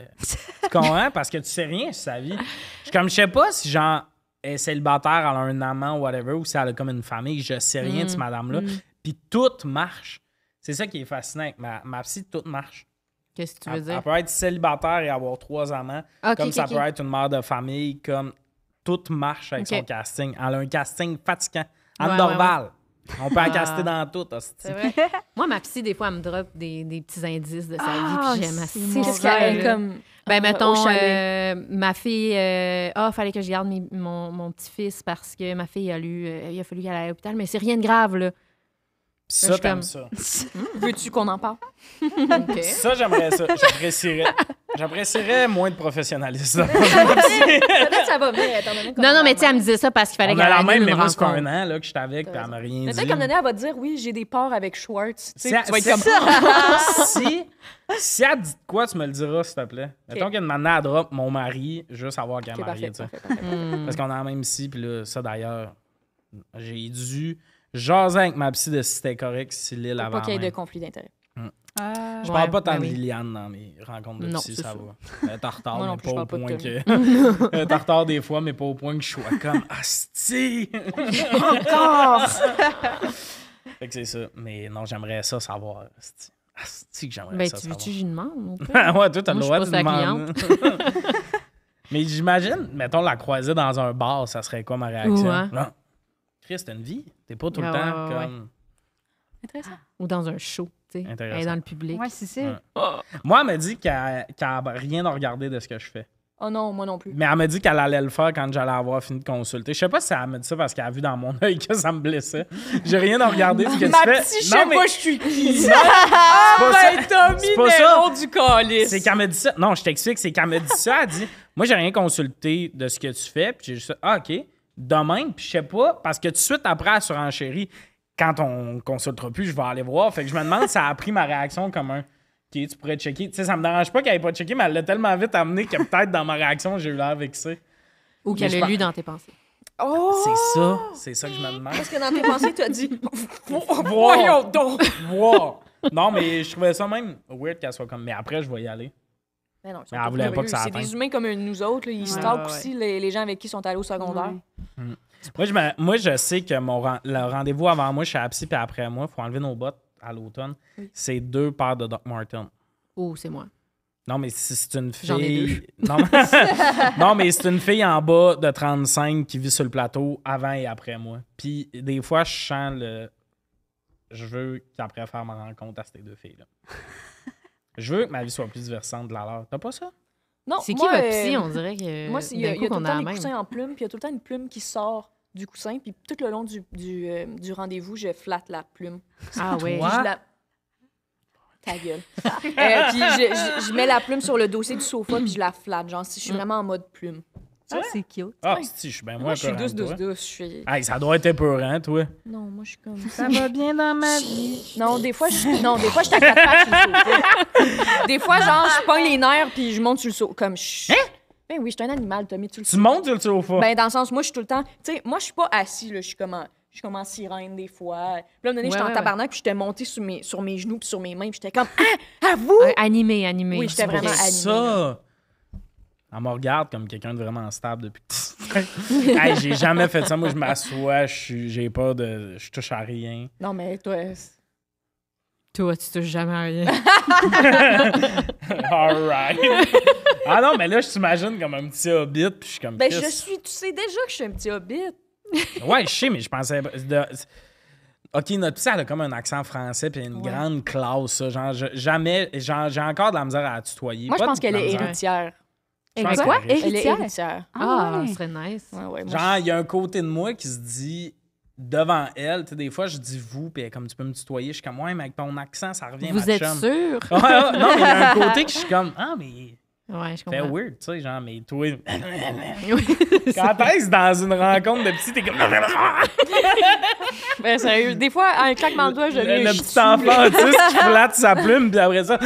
S1: Tu comprends? Parce que tu sais rien sur sa vie. Je suis comme, je sais pas si genre, elle est célibataire, elle a un amant ou whatever, ou si elle a comme une famille, je sais rien de cette madame-là. Puis tout marche. C'est ça qui est fascinant avec ma psy, tout marche.
S2: Qu'est-ce que tu veux
S1: Elle
S2: dire?
S1: peut être célibataire et avoir 3 amants,
S2: Ok,
S1: comme
S2: ok,
S1: ça
S2: ok.
S1: peut être une mère de famille, comme tout marche avec
S2: Ok.
S1: son casting. Elle a un casting fatigant.
S2: Ouais,
S1: Anne
S2: ouais,
S1: Dorval. On peut la
S2: Ah.
S1: caster dans tout. hostie.
S2: C'est vrai. Moi, ma psy, des fois, elle me drop des petits indices de sa vie,
S4: Ah,
S2: puis j'aime
S4: c'est
S2: assez
S4: mon
S3: Qu'est-ce
S2: ça.
S3: qu'elle est
S2: là.
S3: comme.
S2: Ben, mettons,
S3: au chalet.
S2: ma fille, fallait que je garde mon petit-fils parce que ma fille il a fallu qu'elle aille à l'hôpital, mais c'est rien de grave, là.
S1: Puis ça,
S2: Je
S1: t'aimes
S2: comme-
S1: ça.
S3: Veux-tu qu'on en parle?
S2: OK.
S1: Ça, j'aimerais ça. J'apprécierais moins de professionnalisme.
S3: Peut-être que ça va venir, étant donné qu'on
S2: Non,
S3: en
S2: mais tu sais, elle me
S3: parle.
S2: disait ça parce qu'il fallait
S1: On
S2: qu'elle
S1: a la
S2: annule
S1: même, mais
S2: une
S1: moi, c'est pas
S2: rencontre.
S1: un an là, que j'étais avec, puis elle m'a rien dit.
S3: Peut-être qu'à un moment donné, elle va te dire, oui, j'ai des parts avec Schwartz. Tu sais,
S1: Si
S3: tu vas être
S1: elle-
S3: comme.
S1: si elle dit de quoi, tu me le diras, s'il te plaît. Mettons qu'une manière, elle drop mon mari, juste savoir qu'elle est
S3: Ok,
S1: mariée,
S3: parfait,
S1: tu sais.
S3: parfait, parfait.
S2: Hmm.
S1: Parce qu'on est en même psy, puis là, ça d'ailleurs, j'ai dû jaser avec ma psy de si c'était correct, si Lille
S3: Faut
S1: avait
S3: pas qu'il y ait
S1: la
S3: de
S1: main.
S3: conflit d'intérêt.
S4: Ah.
S1: Je parle
S2: Ouais,
S1: pas tant
S2: ben
S1: de
S2: oui.
S1: Liliane dans mes rencontres de
S2: Non,
S1: psy,
S2: c'est
S1: ça
S2: sûr.
S1: va. Elle est en retard,
S3: Moi non
S1: mais
S3: plus, je
S1: pas au
S3: parle pas
S1: point
S3: de
S1: que... Elle est en retard des fois, mais pas au point que je sois comme « Asti! »
S3: Encore!
S1: Fait que c'est ça. Mais non, j'aimerais ça savoir. Asti que j'aimerais
S2: Ben,
S1: ça
S2: tu
S1: savoir.
S2: veux-tu que j'y demande? au pire?
S1: Ouais, toi, t'as le
S2: Moi,
S1: droit
S2: je
S1: de
S2: suis pas sa
S1: demander. Mais j'imagine, mettons, la croiser dans un bar, ça serait quoi ma réaction?
S2: Ouais.
S1: Non. Chris, t'as une vie. T'es pas tout le
S2: Ouais,
S1: temps
S2: ouais, ouais,
S1: comme...
S3: Intéressant.
S2: Ou dans un show, tu sais.
S1: Intéressant.
S2: Elle est dans le public.
S4: Ouais, c'est ça.
S1: Ouais. Moi, elle m'a dit qu'elle n'a rien à regarder de ce que je fais.
S3: Oh non, moi non plus.
S1: Mais elle m'a dit qu'elle allait le faire quand j'allais avoir fini de consulter. Je sais pas si elle m'a dit ça parce qu'elle a vu dans mon œil que ça me blessait. J'ai rien à regarder de ce que tu
S3: Ma
S1: fais.
S3: petite, je
S1: Non,
S3: sais
S1: mais
S3: pas, je suis qui.
S1: c'est pas ça.
S3: T'as mis
S1: C'est pas
S3: le
S1: ça.
S3: nom du calice.
S1: C'est qu'elle m'a dit ça. Non, je t'explique. C'est qu'elle m'a dit ça. Elle dit, moi, j'ai rien consulté de ce que tu fais. Puis j'ai juste dit, ah, OK. De même. Puis je sais pas, parce que tout de suite après, la surenchérie, quand on consultera plus, je vais aller voir. Fait que je me demande si ça a pris ma réaction comme un, OK, tu pourrais checker. Tu sais, ça me dérange pas qu'elle ait pas checké, mais elle l'a tellement vite amené que peut-être dans ma réaction, j'ai eu l'air vexé.
S2: Ou
S1: Mais
S2: qu'elle
S1: je
S2: a
S1: pense-
S2: lu dans tes pensées.
S3: Oh!
S1: C'est ça que je me demande.
S3: Parce que dans tes pensées, tu as dit.
S1: Wow.
S3: Voyons donc!
S1: Wow. Non, mais je trouvais ça même weird qu'elle soit comme, mais après, je vais y aller.
S3: Mais non, ils sont
S1: Mais elle
S3: pas
S1: voulait pas
S3: curieux.
S1: que ça
S3: C'est
S1: atteigne.
S3: des humains comme nous autres. Là. Ils stalkent aussi les gens avec qui ils sont allés au secondaire.
S4: Ouais.
S1: Moi, je sais que le rendez-vous avant moi chez la psy, puis après moi, il faut enlever nos bottes à l'automne. C'est 2 paires de Doc Martens.
S2: Oh, c'est moi.
S1: Non, mais si c'est une fille.
S2: J'en ai 2.
S1: Non, non, mais c'est une fille en bas de 35 qui vit sur le plateau avant et après moi. Puis des fois, je sens le. Je veux qu'elle préfère ma rencontre à ces 2 filles-là. Je veux que ma vie soit plus diversante de la leur. T'as pas ça?
S3: Non,
S2: C'est qui
S3: moi,
S2: votre psy? On dirait que.
S3: Moi, il y a
S2: d'un
S3: tout
S2: coup
S3: le
S2: qu'on a
S3: temps
S2: la
S3: des
S2: même.
S3: coussins en plume, puis il y a tout le temps une plume qui sort du coussin, puis tout le long du rendez-vous, je flatte la plume.
S2: Ah oui.
S1: Toi?
S3: Je la... Ta gueule. Puis je mets la plume sur le dossier du sofa, puis je la flatte. Genre, si je suis vraiment en mode plume.
S4: Ça, c'est cute.
S1: Ah, si, je suis bien moins
S3: Moi, je suis
S1: épeurant que toi.
S3: douce. Je suis...
S1: Hey, ça doit être épeurant, toi.
S3: Non, moi, je suis comme...
S1: Ça va bien dans ma vie.
S3: Non, des fois, je suis à quatre pattes sur le sofa. Des fois, genre, je pogne les nerfs, puis je monte sur le sofa. Comme... Ben oui, je suis un animal, Tommy. Tu le
S1: Tu
S3: sais.
S1: montes sur le sofa.
S3: Ben, dans le sens, moi, je suis tout le temps... Tu sais, moi, je suis pas assis, là. Je suis comme en sirène, des fois. Puis là, à un moment donné, j'étais en tabarnak, puis j'étais montée sur mes genoux, puis sur mes mains, puis j'étais comme... Ah, à vous!
S2: Animé.
S3: Oui, j'étais vraiment
S1: Pour
S3: animée.
S1: ça. Elle me regarde comme quelqu'un de vraiment stable depuis que hey, j'ai jamais fait ça. Moi, je m'assois, j'ai pas de... Je touche à rien.
S3: Non, mais toi...
S2: Toi, tu touches jamais à rien.
S1: All right. Ah non, mais là, je t'imagine comme un petit hobbit, puis je suis comme...
S3: Ben,
S1: Chris.
S3: tu sais déjà que je suis un petit hobbit.
S1: Ouais, je sais, mais je pensais... OK, notre psy, elle a comme un accent français puis une grande classe, ça. Genre, j'ai encore de la misère à la tutoyer.
S3: Moi, je
S1: Pas
S3: pense
S1: de
S3: qu'elle
S1: la
S3: est
S1: misère.
S3: héritière.
S1: Je pense
S2: quoi?
S1: qu'elle est riche.
S3: Elle est
S4: Héritière?
S3: héritière.
S2: Ah,
S4: ouais.
S2: ce serait nice.
S3: Ouais, moi,
S1: Genre, il y a un côté de moi qui se dit devant elle, tu sais, des fois, je dis vous, puis elle est comme tu peux me tutoyer. Je suis comme, ouais, mais avec ton accent, ça revient,
S2: Vous
S1: ma
S2: êtes
S1: chum.
S2: sûr?
S1: Ouais, ouais, non, mais il y a un côté que je suis comme, ah, mais
S2: Ouais, je
S1: fait
S2: comprends.
S1: weird, tu sais, genre, mais toi. Quand t'es dans une rencontre de petits, t'es comme.
S3: Ben, sérieux, des fois, un claquement de doigts, je
S1: Le
S3: viens
S1: petit enfant autiste qui flatte sa plume, puis après ça.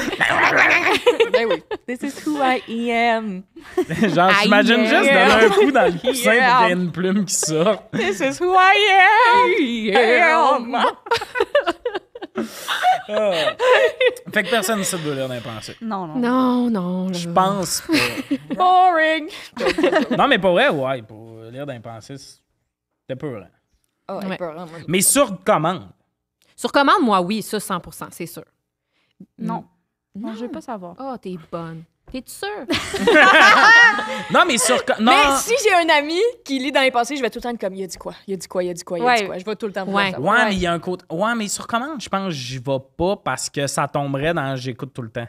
S3: Ben oui. This is who I am.
S1: Genre, j'imagine
S3: I
S1: juste
S3: am.
S1: donner un coup dans le coussin pour
S3: Yeah.
S1: qu'il y ait une plume qui sort.
S3: This is who I am.
S1: Ah. Fait que personne ne sait de lire d'impensé.
S4: Non.
S2: Non. là.
S1: Je pense pas.
S3: Boring.
S1: Non, mais pour vrai, ouais, pour lire d'impensé, c'était peur.
S3: Oh,
S2: Ouais.
S3: épeurant, moi.
S1: Mais sur commande.
S2: Sur commande, moi, oui, ça, 100%, c'est sûr.
S4: Non. Non, je veux pas savoir.
S2: Oh, t'es bonne. T'es sûre?
S1: Non, mais sur non.
S3: Mais si j'ai un ami qui lit dans les pensées, je vais tout le temps être comme, il a dit quoi? Il a dit quoi? Il a dit quoi? Il a dit
S4: Ouais.
S3: quoi? Je vais tout le temps
S2: Ouais.
S3: vouloir savoir.
S1: Ouais, mais il y a un côté. Ouais, mais sur commande, je pense que j'y vais pas parce que ça tomberait dans j'écoute tout le temps.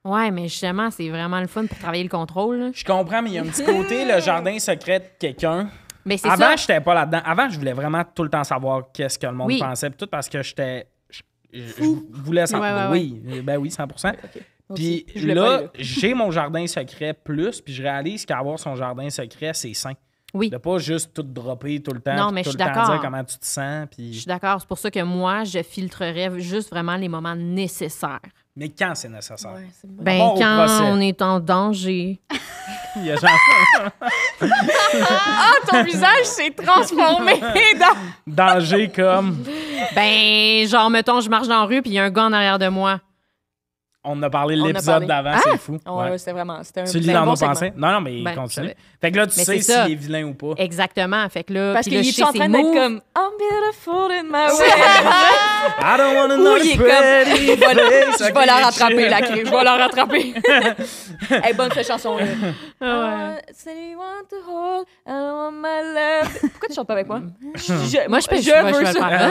S2: Ouais, mais justement, c'est vraiment le fun pour travailler le contrôle. Là.
S1: Je comprends, mais il y a un petit côté, le jardin secret de quelqu'un.
S2: Mais c'est
S1: Avant,
S2: ça.
S1: j'étais pas là-dedans. Avant, je voulais vraiment tout le temps savoir qu'est-ce que le monde
S2: Oui.
S1: pensait, pis tout parce que je voulais savoir.
S2: Ouais.
S1: Oui, ben oui, 100%. Puis
S3: Je voulais pas
S1: là,
S3: aller là.
S1: j'ai mon jardin secret plus, puis je réalise qu'avoir son jardin secret, c'est sain.
S2: Oui,
S1: De pas juste tout dropper tout le temps,
S2: Non,
S1: puis
S2: mais
S1: tout
S2: je
S1: le
S2: suis
S1: temps
S2: d'accord.
S1: dire comment tu te sens.
S2: je
S1: Puis...
S2: suis d'accord. C'est pour ça que moi, je filtrerais juste vraiment les moments nécessaires.
S1: Mais quand c'est nécessaire?
S3: Ouais, c'est bon.
S2: Ben,
S1: Rapport au
S2: quand
S1: procès.
S2: on est en danger.
S1: Il y a genre
S3: Ton visage s'est transformé dans...
S1: danger comme
S2: Ben, genre, mettons, je marche dans la rue puis il y a un gars en arrière de moi.
S1: on a parlé de
S3: On a
S1: l'épisode
S3: parlé.
S1: d'avant, c'est fou.
S3: Ouais,
S1: Ouais.
S3: ouais, c'était vraiment... C'était un
S1: Tu lis
S3: c'était un
S1: dans
S3: bon
S1: nos
S3: segment.
S1: pensées? Non, mais
S2: Ben,
S1: continue.
S2: je savais.
S1: Fait que là, tu
S2: Mais
S1: sais
S2: c'est ça.
S1: s'il est vilain ou pas.
S2: Exactement. Fait que là,
S3: Parce
S2: puis
S3: qu'il
S2: là, je
S3: est
S2: sais
S3: en
S2: ses
S3: train d'être
S2: moves.
S3: comme I'm beautiful in my way.
S1: I don't wanna
S3: Ou
S1: know
S3: il est
S1: the
S3: comme
S1: pretty
S3: je vais
S1: face.
S3: la rattraper, la crise. Je vais la rattraper. Hey, bonne cette chanson-là. Say you want to hold, I don't want my love. Pourquoi tu chantes pas avec moi?
S2: Moi, je peux
S3: je veux
S2: le
S3: ça.
S2: faire.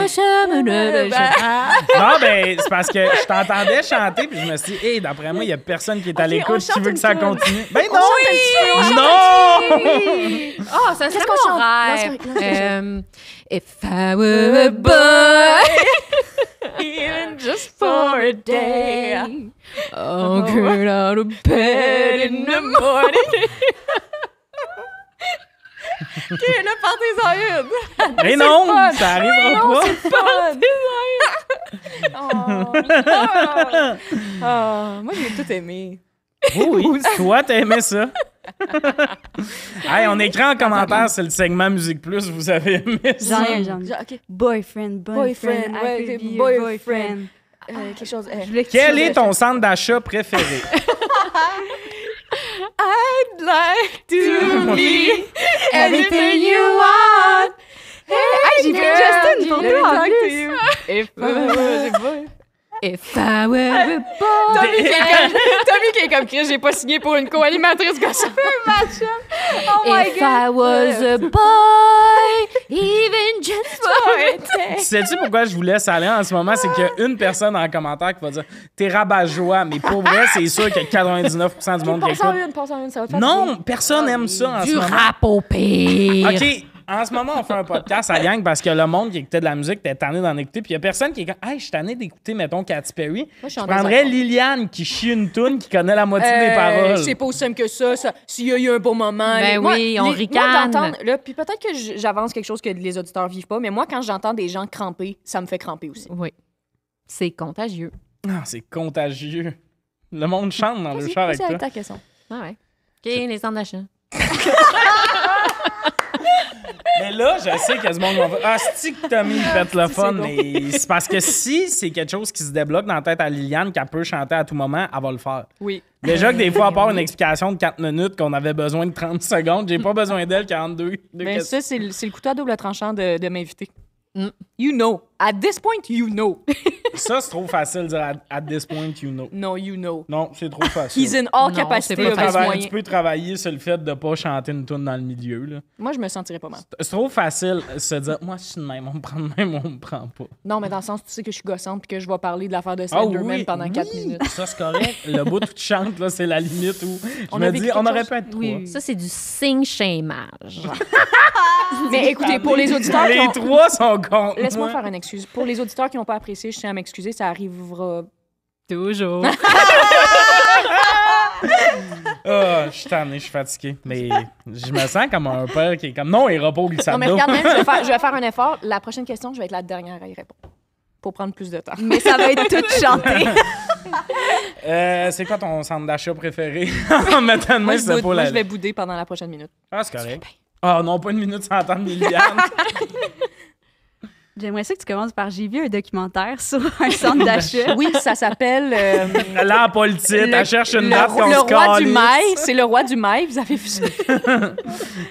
S1: Non, ben, c'est parce que je t'entendais chanter, puis je me suis dit, hey, d'après moi, il y a personne qui est à
S3: Ok,
S1: l'écoute
S3: on
S1: qui
S3: chante
S1: veut
S3: une
S1: que ça
S3: tune.
S1: continue. Ben
S3: On
S1: non!
S3: chante un petit peu, on chante
S1: Non!
S2: Oh, ça serait
S3: Qu'est-ce qu'on
S2: mon
S3: chante?
S2: rêve.
S3: Lance-moi,
S2: If I were a boy,
S3: Even just for a day.
S2: oh, get out of bed in the morning.
S3: OK, là, partez-en une.
S1: Mais non!
S3: fun.
S1: Ça arrivera
S3: Non,
S1: pas!
S3: c'est fun. Moi, j'ai tout aimé.
S1: Oui, toi, t'as aimé ça. Hey, on écrit en commentaire, c'est le segment Musique Plus, vous avez aimé ça.
S4: J'en ai.
S3: OK.
S4: Boyfriend,
S3: Boyfriend, ouais,
S4: I could be
S3: boyfriend.
S4: your boyfriend.
S3: Quelque chose...
S1: Quel est ton centre d'achat préféré?
S3: I'd like to be
S2: Everything you want.
S3: Hey,
S4: j'ai pris Justin pour toi, en plus.
S3: If I was a boy.
S2: If I were a boy.
S3: Tommy qui est comme Chris, j'ai pas signé pour une co-animatrice gossante.
S4: Oh my
S2: If
S4: God.
S2: I was a boy. even just for a day.
S1: Sais-tu pourquoi je vous laisse aller en ce moment? C'est qu'il y a une personne en commentaire qui va dire « T'es rabat-joie », mais pour vrai, c'est sûr qu'il y a 99% du monde qui écoute.
S3: Passe en une, ça va te faire
S1: Non, personne aime ça en ce
S2: Du
S1: moment.
S2: rap au pire.
S1: OK, en ce moment, on fait un podcast à gang parce que le monde qui écoutait de la musique était tanné d'en écouter. Puis il y a personne qui est comme « Hey, je suis tanné d'écouter, mettons, Katy Perry. »
S3: je suis
S1: Je
S3: en
S1: prendrais
S3: désaccord.
S1: Liliane qui chie une toune qui connaît la moitié des paroles.
S3: C'est pas aussi simple que ça. S'il y a eu un beau moment.
S2: Ben oui, on ricane.
S3: Moi, d'entendre, là, puis peut-être que j'avance quelque chose que les auditeurs vivent pas, mais moi, quand j'entends des gens cramper, ça me fait cramper aussi.
S2: Oui. C'est contagieux.
S1: Ah, c'est contagieux. Le monde chante dans le char avec
S3: Vas-y
S1: toi.
S3: avec ta question.
S2: Ah ouais. OK, les centres d'achat.
S1: Mais là, je sais qu'il y a du monde qui va faire « Ah, c'est-tu que Tommy pète le fun? »
S3: bon.
S1: Mais c'est parce que si c'est quelque chose qui se débloque dans la tête à Liliane, qu'elle peut chanter à tout moment, elle va le faire.
S3: Oui.
S1: Déjà que des fois, à part une explication de 4 minutes qu'on avait besoin de 30 secondes, j'ai pas besoin d'elle 42.
S3: Mais ça, c'est le couteau à double tranchant de m'inviter. You know. At this point, you know.
S1: Ça, c'est trop facile de dire at this point, you know.
S3: No, you know.
S1: Non, c'est trop facile.
S3: He's in all
S2: Non,
S3: capacity
S2: c'est pas
S3: of his
S1: Tu
S3: moyens.
S1: peux travailler sur le fait de pas chanter une tune dans le milieu. Là.
S3: Moi, je me sentirais pas mal.
S1: C'est trop facile de se dire, moi, je suis de même, on me prend de même, on me prend pas.
S3: Non, mais dans le sens, tu sais que je suis gossante puis que je vais parler de l'affaire de
S1: Ah
S3: Slenderman
S1: oui,
S3: pendant 4
S1: oui,
S3: minutes.
S1: Ça, c'est correct. Le bout où tu chantes, là, c'est la limite où je
S3: On
S1: me
S3: a vécu
S1: dis, on
S3: quelque
S1: aurait
S3: chose.
S1: pu être trois.
S3: Oui.
S2: Ça, c'est du sing-shamage.
S3: Mais écoutez, pour les auditeurs qui
S1: Les
S3: ont...
S1: trois sont contre
S3: Laisse-moi
S1: moi.
S3: faire une excuse. Pour les auditeurs qui n'ont pas apprécié, je tiens à m'excuser, ça arrivera.
S2: Toujours.
S1: Ah, je suis tanné, je suis fatigué. Mais je me sens comme un père qui est comme, non, il ira pas au glissade
S3: Non, mais
S1: d'eau.
S3: regarde, même, je vais faire un effort. La prochaine question, je vais être la dernière à y répondre. Pour prendre plus de temps.
S4: Mais ça va être tout chanté.
S1: C'est quoi ton centre d'achat préféré? En mettant de main,
S3: Moi,
S1: c'est pas la...
S3: je vais bouder pendant la prochaine minute.
S1: Ah, c'est correct. Ah, non, pas une minute sans entendre Liliane.
S4: J'aimerais ça que tu commences par j'ai vu un documentaire sur un centre d'achat.
S3: Oui, ça s'appelle...
S1: Là, en politique, elle cherche une date qu'on
S3: le
S1: se
S3: roi du
S1: calisse.
S3: mail. C'est le roi du mail. Vous avez vu ça?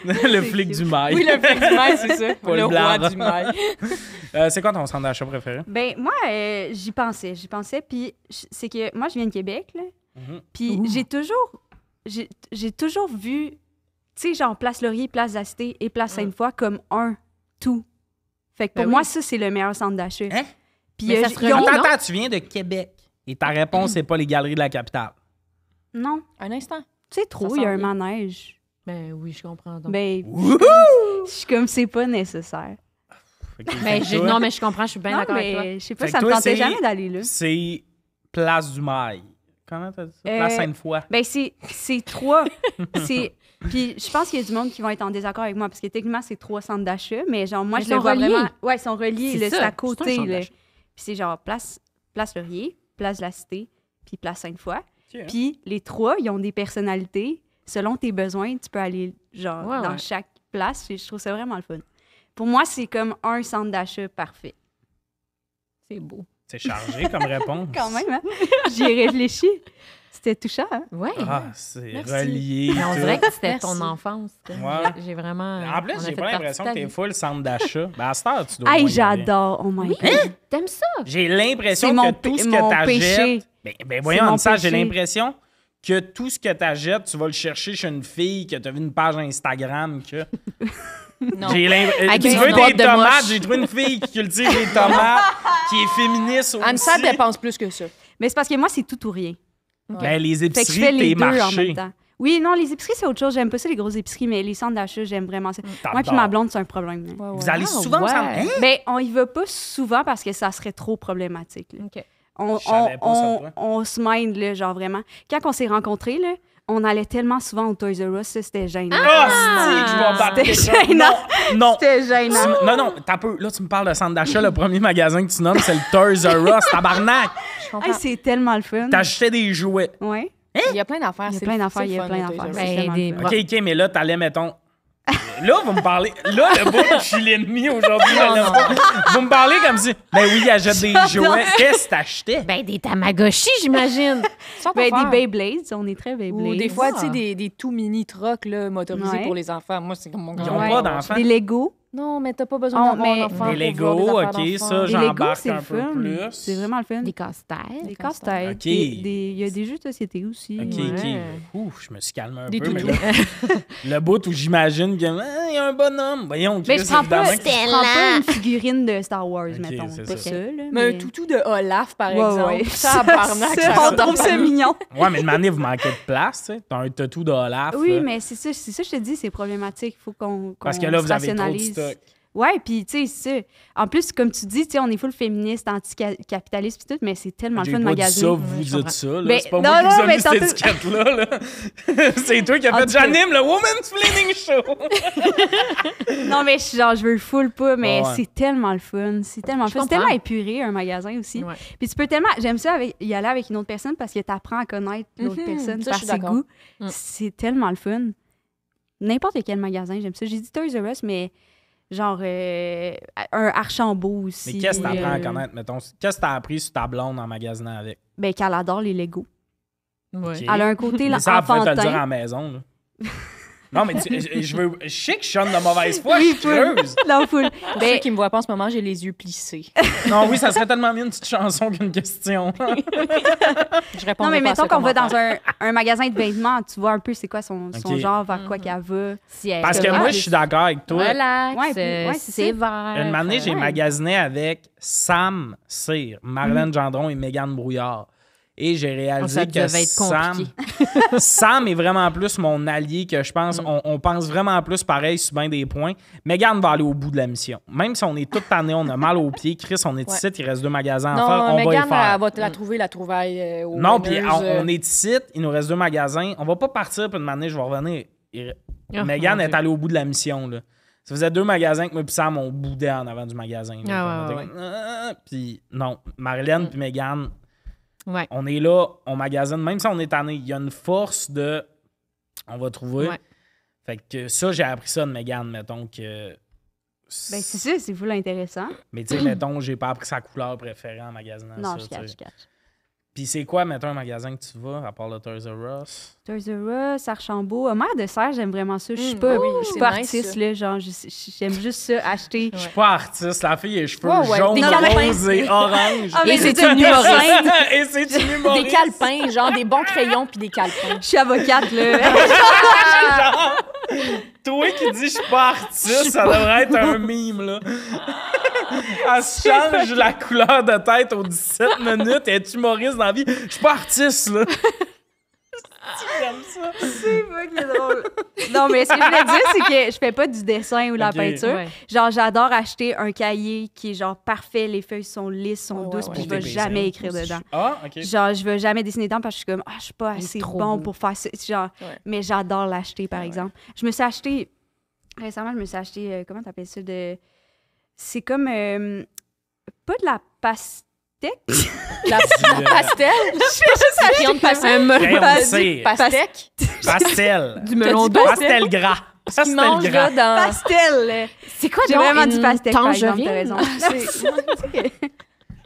S1: Le flic du mail.
S3: Oui, le flic du mail, c'est ça.
S1: Paul
S3: Le roi
S1: Blard.
S3: du mail.
S1: C'est quoi ton centre d'achat préféré?
S4: Ben moi, j'y pensais, puis c'est que moi je viens de Québec là,
S1: Mhm.
S4: puis j'ai toujours vu, tu sais genre Place Laurier, Place de la Cité et Place Sainte-Foy comme un tout. Fait que pour
S2: Ben
S4: moi
S2: oui.
S4: ça c'est le meilleur centre d'achat.
S1: Hein?
S4: Puis
S2: Mais ça se
S4: ils ont-
S2: relie,
S1: Attends, tu viens de Québec. Et ta réponse, c'est pas les galeries de la capitale.
S4: non,
S3: Un instant.
S4: c'est trop,
S3: Ça
S4: il y a
S3: sent
S4: un
S3: bien.
S4: manège.
S2: Ben oui, je comprends. Donc.
S4: Ben
S1: Wouhou!
S4: je suis comme c'est pas nécessaire.
S1: Fait que-
S2: Mais
S1: fait que toi,
S2: non, mais je comprends, je suis bien
S4: non
S2: d'accord avec toi.
S4: mais je sais pas,
S1: Fait
S4: ça
S1: que
S4: me
S1: toi,
S4: tentait
S1: c'est-
S4: jamais d'aller là.
S1: C'est Place du Mail. Comment t'as dit ça? Place Sainte-Foy.
S4: Ben, c'est trois. Puis je pense qu'il y a du monde qui vont être en désaccord avec moi parce que techniquement, c'est 3 centres d'achat, mais genre, moi,
S2: Mais
S4: je
S2: ils
S4: le
S2: sont
S4: vois
S2: reliés.
S4: vraiment. Ouais, ils sont reliés,
S2: C'est
S4: là,
S2: ça,
S4: c'est à
S2: c'est un
S4: côté,
S2: centre
S4: là.
S2: d'achat.
S4: Puis c'est genre Place Laurier, Place de la Cité, puis Place Sainte-Foy.
S1: Ok.
S4: Puis les trois, ils ont des personnalités. Selon tes besoins, tu peux aller, genre,
S2: Ouais,
S4: dans
S2: ouais.
S4: chaque place. Je trouve ça vraiment le fun. Pour moi, c'est comme un centre d'achat parfait.
S2: C'est beau.
S1: C'est chargé comme réponse.
S4: Quand même, hein? J'y ai réfléchi. C'était touchant, hein?
S2: Ouais.
S1: Ah, c'est
S3: Merci.
S1: relié.
S2: Mais on
S1: tout.
S2: dirait que c'était
S3: Merci.
S2: ton enfance. comme.
S1: Ouais.
S2: J'ai vraiment.
S1: En plus,
S2: on a
S1: j'ai
S2: fait
S1: pas
S2: partie
S1: l'impression
S2: de
S1: que
S2: ta
S1: t'es
S2: vie.
S1: full centre d'achat. Ben, à cette heure, tu dois
S4: Hey,
S1: moins y aller.
S4: j'adore! Oh my God!
S2: T'aimes ça?
S1: J'ai l'impression
S4: C'est
S1: que
S4: mon
S1: tout ce
S4: mon
S1: que t'achètes...
S4: péché.
S1: Ben voyons,
S4: mon
S1: ça, j'ai
S4: péché.
S1: l'impression que tout ce que t'achètes, tu vas le chercher chez une fille que t'as vu une page Instagram que...
S3: Non.
S1: J'ai
S2: Avec
S1: tu
S2: une
S1: veux
S2: boîte
S1: des
S2: de
S1: tomates?
S2: moche.
S1: J'ai trouvé une fille qui cultive des tomates, qui est féministe aussi.
S3: Anne-Sad dépense plus que ça.
S4: Mais c'est parce que moi, c'est tout ou rien.
S1: Ben, les
S4: Fait que je
S1: épiceries,
S4: fais les
S1: tes
S4: deux en
S1: marchés.
S4: même temps. Oui, non, les épiceries, c'est autre chose. J'aime pas ça, les grosses épiceries, mais les centres d'achat, j'aime vraiment ça. Moi puis ma blonde, c'est un problème. là.
S1: Vous allez souvent au
S2: ouais.
S1: centre... Hein?
S4: Ben, on y va pas souvent parce que ça serait trop problématique. là.
S2: OK.
S4: On,
S1: Je savais pas ça, toi.
S4: on se mind, là, genre vraiment. Quand on s'est rencontrés, là, on allait tellement souvent au Toys R Us, ça, c'était gênant.
S1: Ah, c'est que je vais battre
S4: C'était
S1: quelqu'un.
S4: gênant.
S1: Non, non.
S4: C'était gênant.
S1: Non, t'as peu. Là, tu me parles de centre d'achat. Le premier magasin que tu nommes, c'est le Toys R Us. Tabarnak!
S3: Je comprends.
S4: Hey, c'est tellement le fun.
S1: T'achetais des jouets.
S4: Ouais.
S3: Il y a plein d'affaires.
S4: Il y a
S3: c'est
S4: plein
S3: le-
S4: d'affaires,
S3: c'est le
S4: il y a
S3: fun,
S4: plein
S3: le Toys
S4: d'affaires.
S3: R Us.
S4: C'est
S2: Ben,
S4: tellement
S2: des
S4: le fun.
S1: OK, mais là, t'allais, mettons... Là, vous me parlez... Là, le bout, je suis l'ennemi aujourd'hui. je l'aime pas. Vous me parlez comme si... Ben oui, il achète des jouets. Qu'est-ce que t'achetais?
S2: Ben, des Tamagotchi, j'imagine.
S3: Sorte
S4: Ben,
S3: d'affaires.
S4: des Beyblades, on est très Beyblades.
S3: Ou des fois,
S2: Ah.
S3: tu sais, des tout mini trucks là, motorisés
S4: Ouais.
S3: pour les enfants. Moi, c'est comme mon
S1: Ils
S3: grand
S1: ont pas d'enfants.
S4: Des Lego.
S3: Non, mais t'as pas besoin d'avoir
S4: mais-
S3: un enfant.
S1: Les
S3: pour voir
S1: Lego,
S3: des affaires
S1: OK,
S3: d'enfants.
S1: ça,
S4: Les Lego,
S1: j'embarque
S4: c'est
S1: un
S4: le
S1: peu
S4: fun.
S1: plus.
S4: C'est vraiment le fun.
S2: Des casse-têtes.
S4: Des casse-têtes.
S1: OK.
S4: Il y a des jeux de société aussi.
S1: OK,
S2: Ouais.
S1: OK. Ouf, je me suis calmé un
S3: Des
S1: peu. Mais
S3: toutous.
S1: là, le bout où j'imagine qu'il y a un bonhomme. Voyons,
S4: Mais
S1: Chris,
S4: je prends pas,
S1: évidemment.
S4: je prends pas une figurine de Star Wars,
S1: Ok,
S4: mettons.
S1: c'est
S4: Pas
S1: ça.
S4: ça, là.
S3: Mais un toutou de Olaf, par
S4: Ouais,
S3: exemple.
S4: ouais.
S3: Tabarnak,
S4: Ça,
S3: ça
S4: on trouve ça mignon.
S1: Ouais, mais de manière, vous manquez de place, tu sais. T'as un tatou d'Olaf.
S4: Oui,
S1: là.
S4: mais c'est ça, je te dis, c'est problématique. Il faut qu'on
S1: Parce que là,
S4: se
S1: vous avez trop de
S4: rationalise.
S1: stock.
S4: Ouais, puis tu sais, c'est ça. En plus, comme tu dis, tu sais, on est full féministe, anticapitaliste pis tout, mais c'est tellement le
S1: J'ai
S4: fun de
S1: pas dit
S4: magasiner.
S1: ça,
S2: Ouais,
S1: vous
S2: je
S1: dites
S2: comprends.
S1: ça. Là.
S4: Mais-
S1: C'est pas
S4: non,
S1: moi qui
S4: non,
S1: vous ai
S4: mais
S1: mis cette
S4: tantôt-
S1: étiquette-là. Là. C'est toi qui as
S4: En
S1: fait
S4: tout cas-
S1: j'anime le Woman's Flaming Show.
S4: Non, mais genre, je veux le full pas, mais
S1: Ouais.
S4: c'est tellement le fun. C'est tellement le
S2: Je
S4: fun. C'est
S2: comprends.
S4: tellement épuré, un magasin aussi.
S2: Ouais.
S4: Puis tu peux tellement. J'aime ça y aller avec une autre personne parce que tu apprends à connaître l'autre
S3: Mhm,
S4: personne
S3: ça,
S4: par
S3: je suis
S4: ses
S3: d'accord.
S4: goûts.
S2: Mm.
S4: C'est tellement le fun. N'importe quel magasin, j'aime ça. J'ai dit Toys R Us, mais genre un Archambault aussi.
S1: Mais qu'est-ce que t'apprends à
S4: euh,
S1: connaître, mettons? Qu'est-ce que t'as appris sur ta blonde en magasinant avec?
S4: Ben, qu'elle adore les Legos.
S2: Ouais.
S1: Ok.
S4: Elle a un côté
S1: Mais ça, elle pouvait te le dire à
S4: enfantin.
S1: la maison, là. Non, mais je sais que je sonne de mauvaise foi,
S4: Oui,
S1: je suis creuse.
S4: Non, full.
S3: Pour
S4: Ben,
S3: ceux qui me voient pas en ce moment, j'ai les yeux plissés.
S1: Non, oui, ça serait tellement mieux une petite chanson qu'une question.
S3: Je réponds
S4: non, mais
S3: pas à
S4: mettons
S3: ce
S4: qu'on va dans
S3: commentaire.
S4: un magasin de vêtements, tu vois un peu c'est quoi son
S1: Ok.
S4: genre, vers quoi qu'elle va.
S2: Si elle
S1: Parce
S2: se
S1: que moi,
S2: relaxe,
S1: je suis d'accord avec toi.
S2: Relax,
S4: Ouais, puis- ouais, c'est ça.
S2: sévère.
S1: Une année, j'ai
S4: ouais.
S1: magasiné avec Sam Cyr, Marlène Gendron et Mégane Brouillard. Et j'ai réalisé
S2: Ça
S1: que
S2: devait être compliqué.
S1: Sam est vraiment plus mon allié que je pense. On pense vraiment plus pareil sur bien des points. Mégane va aller au bout de la mission. Même si on est toute année, on a mal aux pieds. Chris, on est ici, il reste 2 magasins à faire.
S3: Non,
S1: On va y
S3: Mégane,
S1: faire.
S3: elle va te la trouver, la trouvaille au
S1: Non, puis
S3: Winners,
S1: on est ici, il nous reste 2 magasins. On va pas partir, puis une année, je vais revenir.
S2: Oh,
S1: Mégane
S2: mon
S1: est
S2: Dieu.
S1: allée au bout de la mission, là. Ça faisait 2 magasins que moi et Sam, on boudait en avant du magasin. là.
S2: Ah,
S1: On
S2: ouais,
S1: était comme, Puis non, Marilyn puis Mégane,
S2: Ouais.
S1: on est là, on magasine, même si on est tanné, il y a une force de... On va trouver.
S2: Ouais.
S1: Fait que ça, j'ai appris ça de Mégane, mettons que...
S4: Ben, c'est ça, c'est full intéressant.
S1: Mais tu sais, mettons, j'ai pas appris sa couleur préférée en magasinant
S4: Non,
S1: ça.
S4: je
S1: tu sais.
S4: catch, je catch.
S1: Puis c'est quoi, mettons, un magasin que tu vas, à part le Toys R Us?
S4: Toys R Us, Archambault, Mère de Serre, j'aime vraiment ça. Je suis
S3: Mm,
S4: pas,
S3: oui,
S4: je suis
S3: c'est
S4: pas
S3: nice,
S4: artiste,
S3: ça.
S4: là, genre, j'aime juste ça, acheter.
S1: Je suis pas artiste, la fille a les cheveux
S3: Ouais, ouais,
S1: jaunes,
S3: des calepins.
S1: roses et oranges.
S4: Ah, mais
S3: Et c'est
S4: je veux
S3: une
S4: dire,
S3: humoriste.
S1: Et c'est une humoriste.
S3: Des calepins, genre des bons crayons puis des calepins.
S4: Je suis avocate, là.
S1: Toi qui dis je suis pas artiste, ça devrait être un mime, là. Elle se change la couleur de tête aux 17 minutes. Elle est humoriste dans la vie. Je suis pas artiste, là. J'aime ça.
S4: C'est pas que c'est drôle. Non, mais ce que je voulais dire, c'est que je fais pas du dessin ou de la
S1: Ok.
S4: peinture.
S2: Ouais.
S4: Genre, j'adore acheter un cahier qui est genre parfait, les feuilles sont lisses, sont
S3: Ouais,
S4: douces,
S3: ouais,
S4: puis
S3: ouais.
S4: je vais jamais écrire dedans.
S1: Ah, OK.
S4: Genre, je veux jamais dessiner dedans parce que je suis comme, je suis pas assez
S2: trop
S4: bon
S2: beau.
S4: pour faire ça. Genre,
S3: Ouais.
S4: mais j'adore l'acheter, par exemple. Je me suis acheté, récemment, comment t'appelles ça? C'est comme, pas de la pastèque.
S3: La pastel. Crayon de pastel.
S1: Crayon de cire.
S3: Pastèque.
S1: Pastel.
S2: Du melon
S3: dit
S2: d'eau.
S1: Pastel gras.
S3: Qui
S1: Pastel
S3: mange
S1: gras.
S3: là dans...
S4: Pastel!
S2: C'est quoi
S4: J'ai
S2: donc,
S4: vraiment dit
S2: une
S4: pastèque, par exemple, t'as
S2: tangerine?
S4: raison.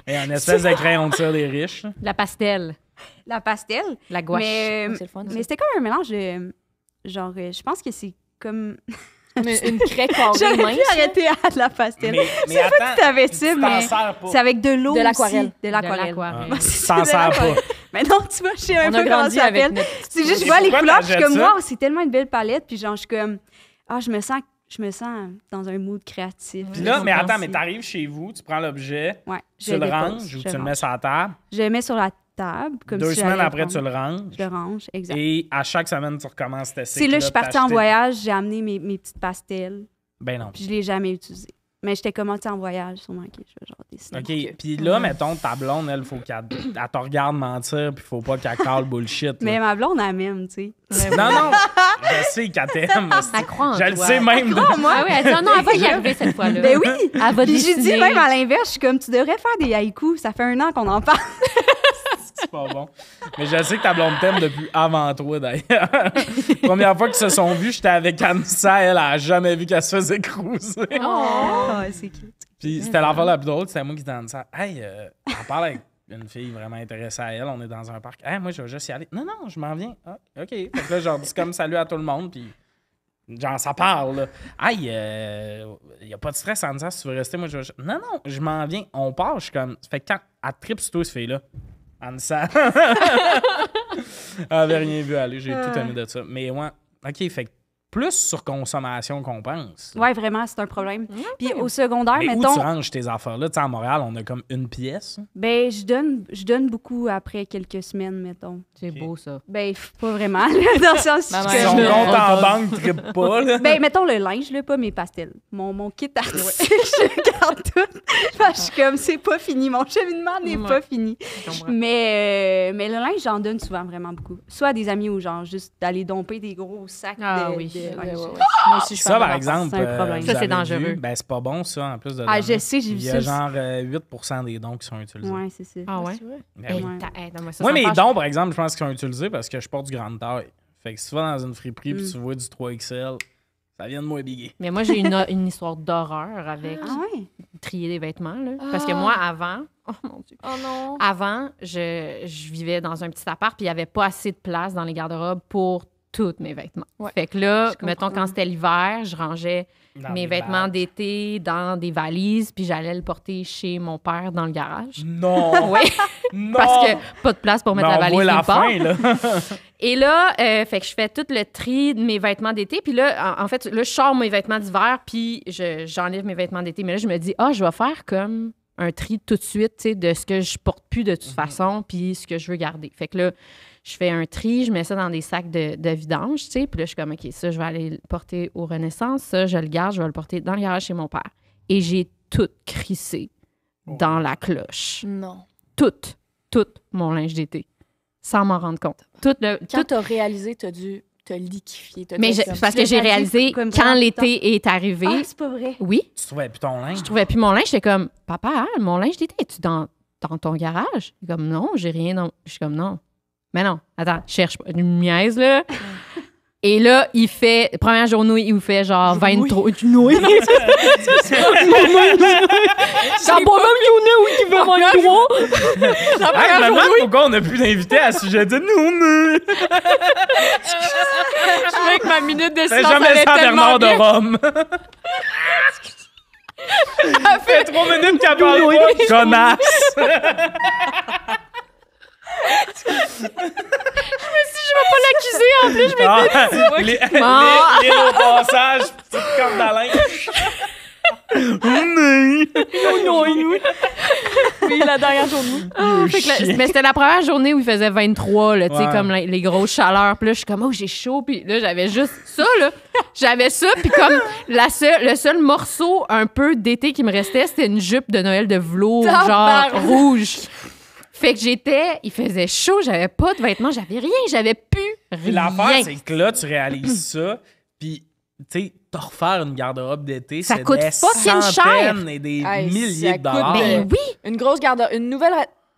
S1: Et un espèce de crayon de cire des riches.
S2: La pastel.
S4: La pastel.
S2: La gouache.
S4: Mais,
S3: C'est le fun, ça.
S4: mais c'était comme un mélange de. Genre, je pense que c'est comme.
S3: Une craie carrée
S4: J'aurais
S3: mince.
S4: pu arrêter à de la pastel.
S1: Mais attends,
S4: Tu savais ça,
S1: tu t'en
S4: mais
S1: sers pas.
S4: c'est avec de l'eau.
S3: De l'aquarelle.
S4: aussi. De l'aquarelle.
S1: Ah,
S2: l'aquarelle.
S1: tu t'en sers pas.
S4: Mais non, tu vois, je sais un
S3: On
S4: peu
S3: a
S4: comment
S3: grandi
S4: ça
S3: avec
S4: s'appelle.
S3: notre...
S4: C'est juste, je
S1: Et
S4: vois les
S1: pourquoi
S4: couleurs, puis je suis
S1: t'achètes
S4: comme,
S1: ça?
S4: wow, c'est tellement une belle palette. Puis genre, je suis comme, je me sens dans un mood créatif.
S1: Puis là, mais attends, mais
S4: Merci.
S1: t'arrives chez vous, tu prends l'objet,
S4: Ouais,
S1: tu le
S4: dépose,
S1: ranges ou
S4: je
S1: tu le
S4: range.
S1: mets sur la table.
S4: Je le mets sur la table, comme
S1: 2
S4: si
S1: semaines
S4: j'allais
S1: après, tu
S4: prendre.
S1: le ranges.
S4: Je le range, exact.
S1: Et à chaque semaine, tu recommences ta
S4: C'est là que je suis partie en voyage, j'ai amené mes petites pastels,
S1: Ben non.
S4: puis je l'ai jamais utilisées. Mais j'étais commencée en voyage, sûrement que je vais genre dessiner.
S1: OK. Puis là, mettons, ta blonde, elle, faut qu'elle elle te regarde mentir, puis faut pas qu'elle cale bullshit.
S4: Mais
S1: là.
S4: ma blonde, elle m'aime, tu sais.
S1: Non, non, je sais qu'elle t'aime.
S2: Elle croit en
S1: Je le
S2: toi.
S1: sais même.
S2: Ah oui, elle dit, non, elle va y arriver cette fois-là.
S4: Ben oui!
S2: Elle va
S4: Puis j'ai dit
S2: dessiner.
S4: même à l'inverse, je suis comme, tu devrais faire des haïkus, ça fait 1 an qu'on en parle.
S1: C'est pas bon. Mais je sais que ta blonde t'aime depuis avant toi, d'ailleurs. Première fois qu'ils se sont vus, j'étais avec Anissa. Elle a jamais vu qu'elle se faisait cruiser.
S4: Oh, c'est cute.
S1: Puis c'était l'affaire la plus drôle, c'était moi qui disais à Anissa, hey, on parle avec une fille vraiment intéressée à elle, on est dans un parc. Hey, moi, je vais juste y aller. Non, non, je m'en viens. Ah, OK. Fait que là, genre, dis comme salut à tout le monde, puis Genre, ça parle, là. Aïe, y a pas de stress en disant si tu veux rester, moi, Non, je m'en viens. On part, je suis comme... Ça fait que quand elle tripe sur toi, ce fille-là, en disant... Elle avait rien vu aller, j'ai tout aimé de ça. Mais ouais, OK, fait que plus sur consommation qu'on pense.
S4: Ouais, vraiment, c'est un problème. Puis au secondaire,
S1: Mais
S4: mettons...
S1: où tu ranges tes affaires-là? Tu sais, à Montréal, on a comme une pièce.
S4: Ben, je donne beaucoup après quelques semaines, mettons.
S2: C'est beau, ça.
S4: Ben, pas vraiment, là, dans le sens
S3: Maman,
S4: que...
S1: Son
S3: je me
S1: compte en
S2: repose.
S1: banque trippe pas, là.
S4: Ben, mettons le linge, là, pas mes pastels. Mon kit artistique, je garde tout. Parce que je suis comme, c'est pas fini. Mon cheminement n'est pas fini. Mais le linge, j'en donne souvent vraiment beaucoup. Soit à des amis ou genre juste d'aller domper des gros sacs
S2: Ah
S4: de
S2: oui.
S4: linge.
S3: Moi aussi, je fais
S1: Ça,
S3: un
S1: par
S3: bon
S1: exemple,
S4: c'est un problème.
S1: vous
S2: Ça, c'est
S1: avez
S2: dangereux.
S1: vu, ben, c'est pas bon, ça, en plus de
S4: Ah,
S1: donner.
S4: je sais, j'ai vu
S1: Il y
S4: ça.
S1: a genre 8% des dons qui sont utilisés.
S4: Ouais, c'est ça.
S2: Ah ouais?
S3: C'est vrai?
S1: Ben oui.
S4: Ouais.
S2: Donne-moi ça.
S1: Moi,
S2: ça me
S1: mes
S2: fâche.
S1: dons, par exemple, je pense qu'ils sont utilisés parce que je porte du grande taille. Fait que si tu vas dans une friperie et tu vois du 3XL, ça vient de moi biguer.
S2: Mais moi, j'ai une histoire d'horreur avec
S4: Ah ouais?
S2: trier des vêtements. Là. Parce que moi, avant... Oh mon Dieu.
S3: Oh non.
S2: Avant, je vivais dans un petit appart puis il n'y avait pas assez de place dans les garde-robes pour tous mes vêtements.
S3: Ouais.
S2: Fait que là,
S4: Je
S2: mettons,
S4: comprends.
S2: quand c'était l'hiver, je rangeais
S1: Dans
S2: mes
S1: les
S2: vêtements
S1: bacs.
S2: d'été dans des valises puis j'allais le porter chez mon père dans le garage.
S1: Non!
S2: Oui,
S1: Non!
S2: parce que pas de place pour mettre
S1: Mais
S2: la
S1: on
S2: valise
S1: voit la
S2: nulle part.
S1: fin, là.
S2: Et là, fait que je fais tout le tri de mes vêtements d'été. Puis là, en fait, là, je sors mes vêtements d'hiver, puis j'enlève mes vêtements d'été. Mais là, je me dis, je vais faire comme un tri tout de suite, tu sais, de ce que je porte plus de toute façon, puis ce que je veux garder. Fait que là, je fais un tri, je mets ça dans des sacs de vidange, tu sais. Puis là, je suis comme, OK, ça, je vais aller le porter au Renaissance. Ça, je le garde, je vais le porter dans le garage chez mon père. Et j'ai tout crissé dans la cloche.
S3: Non.
S2: Tout mon linge d'été, sans m'en rendre compte.
S3: Quand t'as réalisé, t'as dû te liquifier.
S2: Mais c'est parce que j'ai réalisé
S4: comme
S2: quand
S4: vraiment
S2: l'été est arrivé.
S4: Ah, c'est pas vrai.
S2: Oui,
S1: Tu trouvais plus ton linge?
S2: je trouvais plus mon linge. J'étais comme, papa, hein, mon linge d'été, es-tu dans ton garage? Il est comme, non, j'ai rien dans. Je suis comme, non. Mais non, attends, cherche pas. Une niaise, là. Et là, il fait, première journée, il fait genre 23. Tu nouilles. C'est pas même journée où il fait 23.
S1: Hey, maman, pourquoi on n'a plus d'invités à ce sujet de nous?
S3: Je trouvais que ma minute de
S1: C'est
S3: silence
S1: jamais
S3: allait
S1: ça,
S3: tellement
S1: Bernard de
S3: bien.
S1: Rome. Ça fait 3 minutes qu'elle parle pas. Connasse.
S2: Je vais pas l'accuser en plus. Je vais
S1: Les au passage, petite corde à linge.
S3: Oui, la dernière journée.
S2: Fait que mais c'était la première journée où il faisait 23, là, tu sais,
S1: Ouais.
S2: comme les grosses chaleurs. Puis là, je suis comme, j'ai chaud. Puis là, j'avais juste ça, là. J'avais ça, puis comme le seul morceau un peu d'été qui me restait, c'était une jupe de Noël de velours, genre
S3: Tabarnak.
S2: rouge. Fait que il faisait chaud, j'avais pas de vêtements, j'avais rien, j'avais plus
S1: Puis
S2: rien.
S1: l'affaire, c'est que là, tu réalises ça, puis, tu sais, te refaire une garde-robe d'été,
S2: Ça
S1: c'est
S2: coûte
S1: des
S2: fucking
S1: centaines et des
S3: Hey,
S1: milliers
S3: ça
S1: de dollars.
S3: coûte
S2: Ben oui,
S3: Une grosse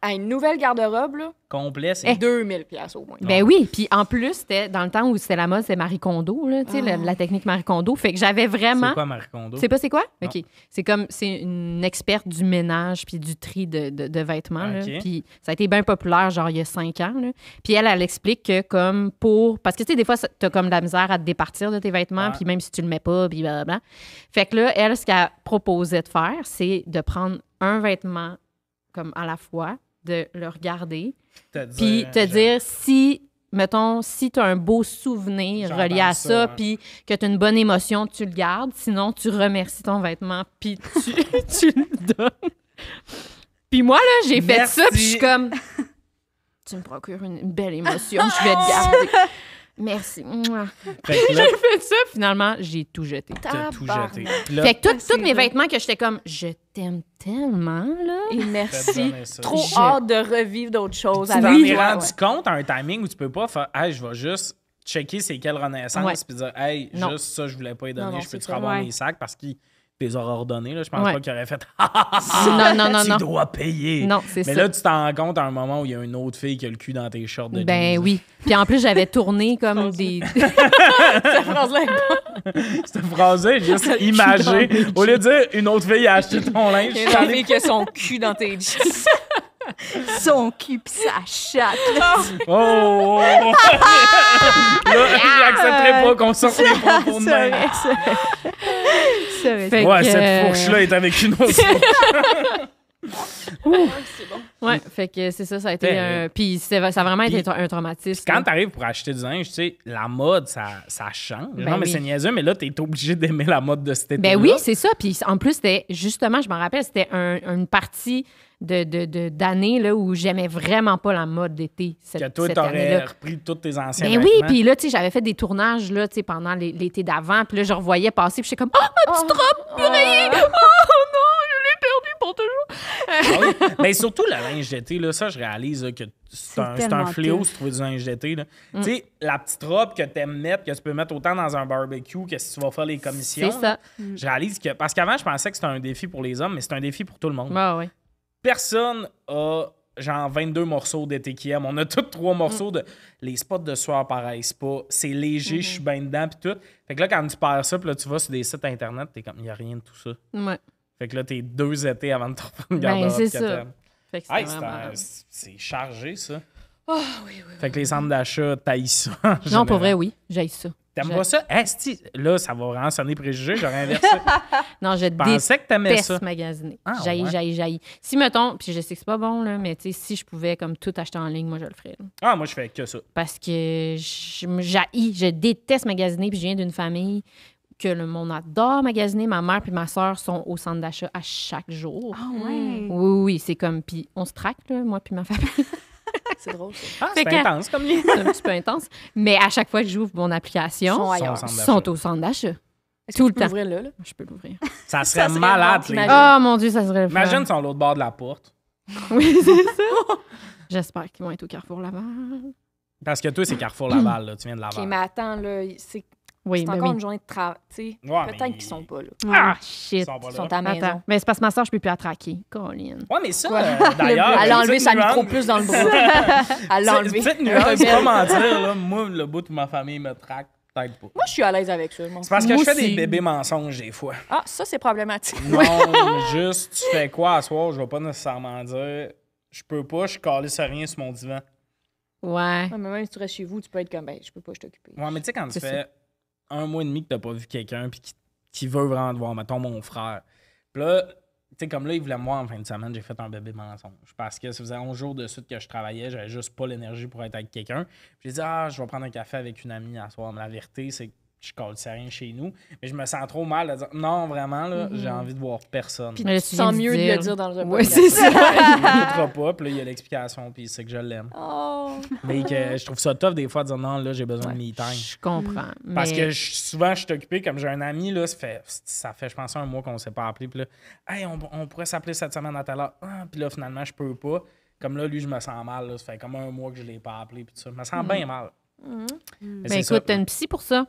S3: une nouvelle garde-robe, là,
S1: Complet, c'est...
S3: 2000 $ au moins.
S2: ben oui. Puis en plus, c'était dans le temps où c'était la mode, c'était Marie Kondo, là, tu sais, la technique Marie Kondo. Fait que j'avais vraiment...
S1: C'est quoi, Marie Kondo?
S2: Tu sais pas c'est quoi?
S1: Non.
S2: OK. C'est une experte du ménage puis du tri de vêtements. là.
S1: OK.
S2: Puis ça a été bien populaire, genre il y a 5 ans. Là. Puis elle explique que comme pour... Parce que tu sais, des fois, t'as comme de la misère à te départir de tes vêtements,
S1: Ouais.
S2: puis même si tu le mets pas, puis blablabla. Fait que là, elle, ce qu'elle proposait de faire, c'est de prendre un vêtement comme à la fois, de le regarder, puis te dire si, mettons, si tu as un beau souvenir
S1: J'en
S2: relié à
S1: pense ça,
S2: ça,
S1: ouais.
S2: puis que tu as une bonne émotion, tu le gardes. Sinon, tu remercies ton vêtement, puis tu le donnes. Puis moi, là, j'ai fait
S1: Merci.
S2: ça, puis je suis comme... Tu me procures une belle émotion, je vais te garder. Merci. Mouah.
S1: Fait que là,
S2: J'ai fait ça, finalement, j'ai tout jeté.
S1: t'as tout
S3: Tabarnak.
S1: jeté. Puis là,
S2: Fait que
S3: c'est
S2: tous mes
S3: vrai.
S2: vêtements que j'étais comme, je t'aime tellement, là.
S3: Et
S1: t'as
S3: merci.
S1: donné ça.
S3: Trop
S2: Je-
S3: hâte de revivre d'autres choses.
S1: Tu t'en
S3: avec
S1: es
S3: toi,
S1: rendu
S3: ouais.
S1: compte à un timing où tu peux pas faire « Hey, je vais juste checker c'est quelle renaissance
S2: Ouais.
S1: puis dire « Hey,
S2: Non.
S1: juste ça, je voulais pas y donner,
S3: non,
S1: je
S3: c'est
S1: peux-tu
S3: ça.
S1: avoir
S4: Ouais.
S1: mes sacs? » Parce qu'ils les auraient redonnés. Là. Je pense
S2: Ouais.
S1: pas qu'ils auraient fait
S2: Non.
S1: Tu dois payer.
S2: Non, c'est
S1: Mais
S2: ça.
S1: là, tu t'en rends compte à un moment où il y a une autre fille qui a le cul dans tes shorts de
S2: Ben
S1: jeans.
S2: oui. Puis en plus, j'avais tourné comme des...
S3: Cette phrase-là est pas-
S1: Cette phrase-là est juste imagée. Au lieu de dire une autre fille a acheté ton linge,
S3: Il y a une fille qui a son cul dans tes jeans.
S4: Son cul pis sa chatte. Là.
S1: Oh! Là, j'accepterai pas qu'on sorte les propos de même.
S2: Fait
S1: Ouais,
S2: que,
S1: cette fourche-là est avec une autre fourche.
S3: C'est bon.
S2: Ouais, fait que c'est ça, ça a été puis ça a vraiment été un traumatisme.
S1: Quand t'arrives pour acheter du linge, tu sais, la mode, ça change.
S2: Ben
S1: Non, mais
S2: oui.
S1: c'est niaiseux, mais là, t'es obligé d'aimer la mode de cet été.
S2: Ben oui, c'est ça. Puis en plus, c'était justement, je m'en rappelle, c'était une partie d'année là, où j'aimais vraiment pas la mode d'été.
S1: Que toi,
S2: cette
S1: t'aurais
S2: année-là.
S1: repris tous tes anciens
S2: Ben oui,
S1: vêtements.
S2: puis là, tu sais, j'avais fait des tournages là, tu sais, pendant l'été d'avant. Puis là, je revoyais passer, puis j'étais comme, oh, ma petite robe purée! Oh non, je l'ai perdue pour toujours!
S1: Ah oui. Ben surtout le linge d'été, là, ça, je réalise là, que c'est un
S4: tellement
S1: fléau
S4: tough.
S1: si tu trouves du linge d'été. Tu sais, la petite robe que t'aimes mettre, que tu peux mettre autant dans un barbecue que si tu vas faire les commissions.
S2: C'est ça.
S1: Je réalise que... Parce qu'avant, je pensais que c'était un défi pour les hommes, mais c'est un défi pour tout le monde.
S2: Bah ouais.
S1: Personne a genre 22 morceaux d'été qui aiment. On a tous 3 morceaux de... Les spots de soir paraissent pas. C'est léger, je suis bien dedans, puis tout. Fait que là, quand tu perds ça, puis là, tu vas sur des sites Internet, t'es comme, il n'y a rien de tout ça.
S2: Ouais.
S1: Fait que là, t'es 2 étés avant de te refaire une
S2: Ben,
S1: garde-robe
S2: c'est
S1: que
S2: ça.
S1: t'aimes.
S2: Fait que
S1: Hey,
S2: c'était vraiment...
S1: c'est chargé, ça.
S3: Oh, oui.
S1: Fait que les centres d'achat taillent ça.
S2: Non, pour vrai, oui. J'aille ça.
S1: T'aimes
S2: Je-
S1: pas ça? Esti, là, ça va vraiment sonner préjugé. J'aurais inversé.
S2: Non, je
S1: Je pensais que t'aimais ça.
S2: déteste magasiner.
S1: Ah,
S2: J'haïs.
S1: ouais.
S2: Si, mettons, puis je sais que c'est pas bon, là, mais tu sais, si je pouvais comme tout acheter en ligne, moi, je le ferais. Là.
S1: Ah, moi, je fais que ça.
S2: Parce que je déteste magasiner, puis je viens d'une famille que le monde adore magasiner. Ma mère puis ma soeur sont au centre d'achat à chaque jour.
S4: Ah ouais.
S2: Oui, c'est comme... Puis on se traque, là, moi puis ma famille.
S3: C'est drôle, ça.
S1: Ah,
S2: Fait
S1: c'est
S2: que-
S1: intense comme lien.
S2: C'est un petit peu intense. Mais à chaque fois que j'ouvre mon application,
S3: Ils sont
S1: Ils
S3: ailleurs.
S1: sont
S2: sont au centre d'achat.
S3: Est-ce
S2: tout
S3: que
S2: le
S3: tu peux
S2: temps.
S3: l'ouvrir là?
S2: Je peux l'ouvrir.
S1: Ça serait
S3: serait
S1: malade.
S3: bon,
S1: les
S3: t'imagines?
S1: gars.
S2: Oh mon Dieu, ça serait le fun.
S1: Imagine, ils sont à l'autre bord de la porte.
S2: Oui, c'est ça. J'espère qu'ils vont être au Carrefour Laval.
S1: Parce que toi, c'est Carrefour Laval. Là. Tu viens de Laval.
S3: OK, mais attends, là, c'est
S2: Oui, ben
S3: encore
S2: oui.
S3: une journée de travail. Tu sais,
S1: Ouais,
S3: peut-être
S1: mais-
S3: qu'ils sont pas là.
S2: Ah, shit.
S1: Ils sont pas
S3: Ils
S1: là.
S3: sont à la maison.
S2: Attends. Mais c'est parce que ma soeur, je peux plus la traquer. Colin.
S1: Ouais, mais ça,
S3: Quoi?
S1: d'ailleurs...
S3: Elle a enlevé
S1: petite
S3: sa
S1: nuance-
S3: micro plus dans le bras. Elle l'a enlevé.
S1: Petite nuance, pas mentir. Là. Moi, le bout de ma famille me traque. Peut-être pas.
S3: Moi, je suis à l'aise avec ça. je m'en
S1: C'est parce que
S2: Moi
S1: je fais des
S2: aussi.
S1: bébés mensonges des fois.
S3: Ah, ça, c'est problématique.
S1: Non, juste, tu fais quoi à soir? Je vais pas nécessairement dire. Je peux pas, je suis calé sur rien sur mon divan.
S2: Ouais.
S3: Ouais, mais même si tu restes chez vous, tu peux être comme, ben, je peux pas, je t'occuper.
S1: Ouais, mais tu sais, quand tu
S2: C'est
S1: fais 1 mois et demi que t'as pas vu quelqu'un puis qui veut vraiment te voir, mettons mon frère. Puis là, tu sais, comme là, il voulait me voir en fin de semaine, j'ai fait un bébé mensonge. Parce que ça faisait 11 jours de suite que je travaillais, j'avais juste pas l'énergie pour être avec quelqu'un. Puis j'ai dit, je vais prendre un café avec une amie à soir. Mais la vérité, c'est que je colle rien chez nous. Mais je me sens trop mal de dire, non, vraiment, là, j'ai envie de voir personne.
S3: Puis
S2: Mais là,
S3: tu
S2: tu
S3: sens
S2: viens de
S3: mieux de
S2: dire.
S3: le dire dans un
S2: Ouais,
S3: podcast.
S2: c'est ça.
S1: Il m'écoutera pas, puis là, il y a l'explication, puis c'est que je l'aime.
S3: Oh.
S1: Mais que je trouve ça tough des fois de dire non, là, j'ai besoin de me time.
S2: Je comprends.
S1: Parce
S2: mais-
S1: que souvent, je suis occupé, comme j'ai un ami, là, ça fait, je pense, 1 mois qu'on ne s'est pas appelé. Puis là, hey, on pourrait s'appeler cette semaine à telle heure. Ah, puis là, finalement, je peux pas. Comme là, lui, je me sens mal. Là, ça fait comme 1 mois que je ne l'ai pas appelé. Puis tout ça. Je me sens bien mal. Mais
S2: Ben
S1: c'est
S2: écoute, t'as
S1: ça.
S2: une psy pour ça.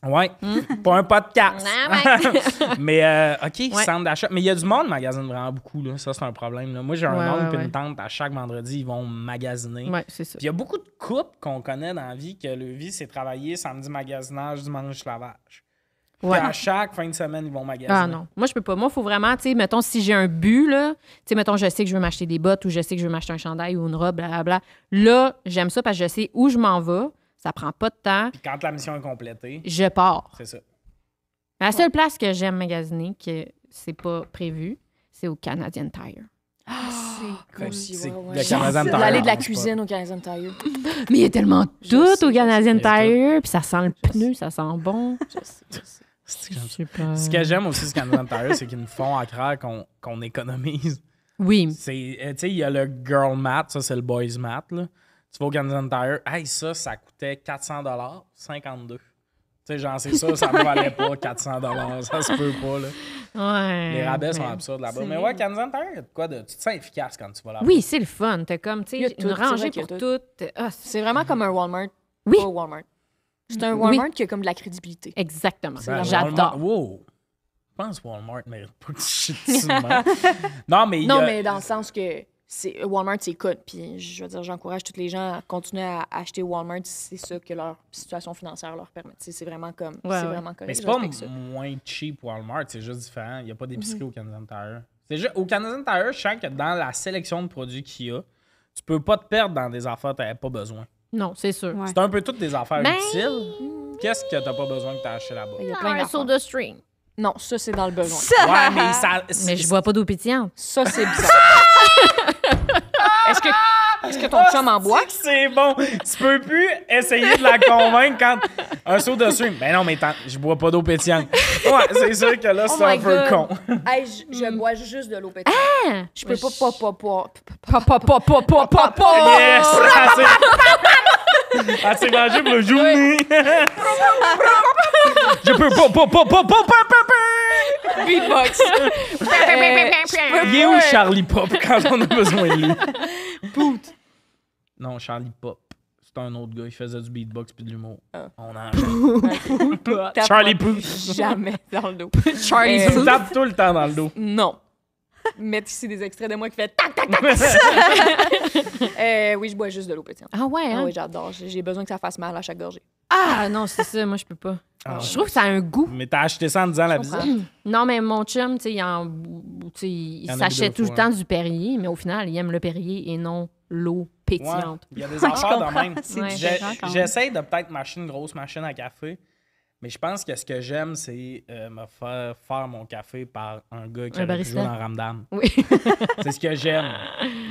S1: Ouais, pas un podcast. Mais, OK,
S2: Ouais.
S1: centre d'achat. Mais il y a du monde qui magasine vraiment beaucoup. Là. Ça, c'est un problème. Là. Moi, j'ai un
S2: Ouais,
S1: oncle
S2: ouais,
S1: et
S2: ouais.
S1: une tante. À chaque vendredi, ils vont magasiner.
S2: Ouais, c'est ça.
S1: Puis il y a beaucoup de couples qu'on connaît dans la vie que le vie, c'est travailler samedi magasinage, dimanche lavage.
S2: Ouais.
S1: Puis à chaque fin de semaine, ils vont magasiner.
S2: Ah non. Moi, je peux pas. Moi, il faut vraiment, tu sais, mettons, si j'ai un but, là, tu sais, mettons, je sais que je veux m'acheter des bottes ou je sais que je veux m'acheter un chandail ou une robe, blablabla. Là, j'aime ça parce que je sais où je m'en vais. Ça prend pas de temps.
S1: Puis quand la mission est complétée,
S2: Je pars.
S1: c'est ça.
S2: La seule place que j'aime magasiner, que c'est pas prévu, c'est au Canadian Tire.
S1: Fait que
S3: aussi,
S1: c'est
S3: ouais, ouais.
S1: le Canadian Tire,
S3: L'aller de la
S1: on se
S3: cuisine au Canadian Tire.
S2: Mais il y a tellement
S3: Je
S2: tout
S3: sais,
S2: au
S3: je
S2: Canadian
S1: sais.
S2: Tire, puis ça sent le pneu, ça sent bon.
S3: Je sais, je sais.
S1: C'est que j'aime
S2: Je
S1: ça.
S2: sais pas.
S1: Ce que j'aime aussi du Canadian Tire, c'est qu'ils nous font à croire qu'on économise.
S2: Oui.
S1: C'est, tu sais, il y a le girl mat, ça c'est le boys mat. Là. Tu vas au Canadian Tire, hey, ça coûtait 400$, 52$. Tu sais, genre, c'est ça, ça me valait pas 400$, ça se peut pas, là.
S2: Ouais.
S1: Les rabais
S2: mais-
S1: sont absurdes là-bas.
S3: c'est
S1: Mais ouais, Canadian Tire, il y a de quoi de. Tu te sens efficace quand tu vas là-bas.
S2: Oui, c'est le fun. T'as comme, tu
S3: Il y a
S2: sais,
S3: tout,
S2: une
S3: c'est
S2: rangée
S3: vrai qu'il y
S2: pour
S3: a
S2: tout. Ah,
S3: C'est vraiment comme un Walmart.
S2: Oui.
S3: Pas Walmart. C'est un
S2: Oui.
S3: Walmart qui a comme de la crédibilité.
S2: Exactement.
S1: Ben,
S2: J'adore.
S1: Walmart- wow! Je pense que Walmart mérite pas de shit dessus de même. Non, mais il y
S3: Non,
S1: a-
S3: mais dans le sens que Walmart, c'est cool. Puis, je veux dire, j'encourage tous les gens à continuer à acheter Walmart si c'est ça que leur situation financière leur permet. Tu sais, c'est vraiment comme.
S2: Ouais,
S3: c'est
S2: ouais.
S3: vraiment correct.
S1: Mais c'est
S3: je
S1: pas
S3: respecte ça.
S1: moins cheap Walmart, c'est juste différent. Il n'y a pas d'épicerie
S3: Mhm.
S1: au Canadian Tire. C'est juste, au Canadian Tire, je sens que dans la sélection de produits qu'il y a, Tu peux pas te perdre dans des affaires que t'avais pas besoin.
S2: Non, c'est sûr.
S4: Ouais.
S1: C'est un peu toutes des affaires
S2: Ben-
S1: utiles. Qu'est-ce que t'as pas besoin que t'as acheté là-bas?
S3: Il y a plein
S2: Un
S3: d'affaires.
S2: soda stream.
S3: Non, ça, c'est dans le besoin.
S1: Ouais, mais ça...
S2: Mais je bois pas d'eau pétillante.
S3: Ça, c'est bizarre. Est-ce que ton chum en boit?
S1: C'est bon. Tu peux plus essayer de la convaincre quand un saut de stream. Ben non, mais je bois pas d'eau pétillante. Ouais, c'est sûr que là,
S3: Oh
S1: c'est un
S3: my
S1: peu
S3: God.
S1: con.
S3: Hey, je bois juste de l'eau pétillante.
S2: Hein?
S3: Je peux pas.
S1: Yes! Elle s'est mangée pour le journée. Je peux pas.
S3: Beatbox.
S1: Il est où Charlie Pop quand on a besoin de lui? Pout. Non, Charlie Pop. C'est un autre gars, il faisait du beatbox puis de l'humour. On en Charlie Pout.
S3: Jamais dans le dos.
S2: Charlie
S1: Il me tape tout le temps dans le dos.
S3: Non. Mettre ici des extraits de moi qui fait tac, tac, tac. Oui, je bois juste de l'eau pétillante.
S2: Ah ouais, hein?
S3: Ah oui, j'adore. J'ai besoin que ça fasse mal à chaque gorgée.
S2: Ah non, c'est ça, moi je peux pas.
S1: Ah.
S2: Je trouve que ça a un goût.
S1: Mais t'as acheté ça en disant la
S3: comprends.
S1: visite?
S2: Non, mais mon chum, tu sais, il
S1: en a bu
S2: s'achète
S1: deux
S2: tout le
S1: fois.
S2: temps du Perrier, mais au final, il aime le Perrier et non l'eau
S1: Ouais,
S2: pétillante.
S1: il y a des affaires de même.
S4: C'est
S2: Ouais.
S4: différent quand même.
S1: J'essaie de peut-être m'acheter une grosse machine à café, mais je pense que ce que j'aime, c'est me faire mon café par un gars qui
S2: Un
S1: a
S2: barista.
S1: joué dans Ramdam.
S2: Oui.
S1: C'est ce que j'aime.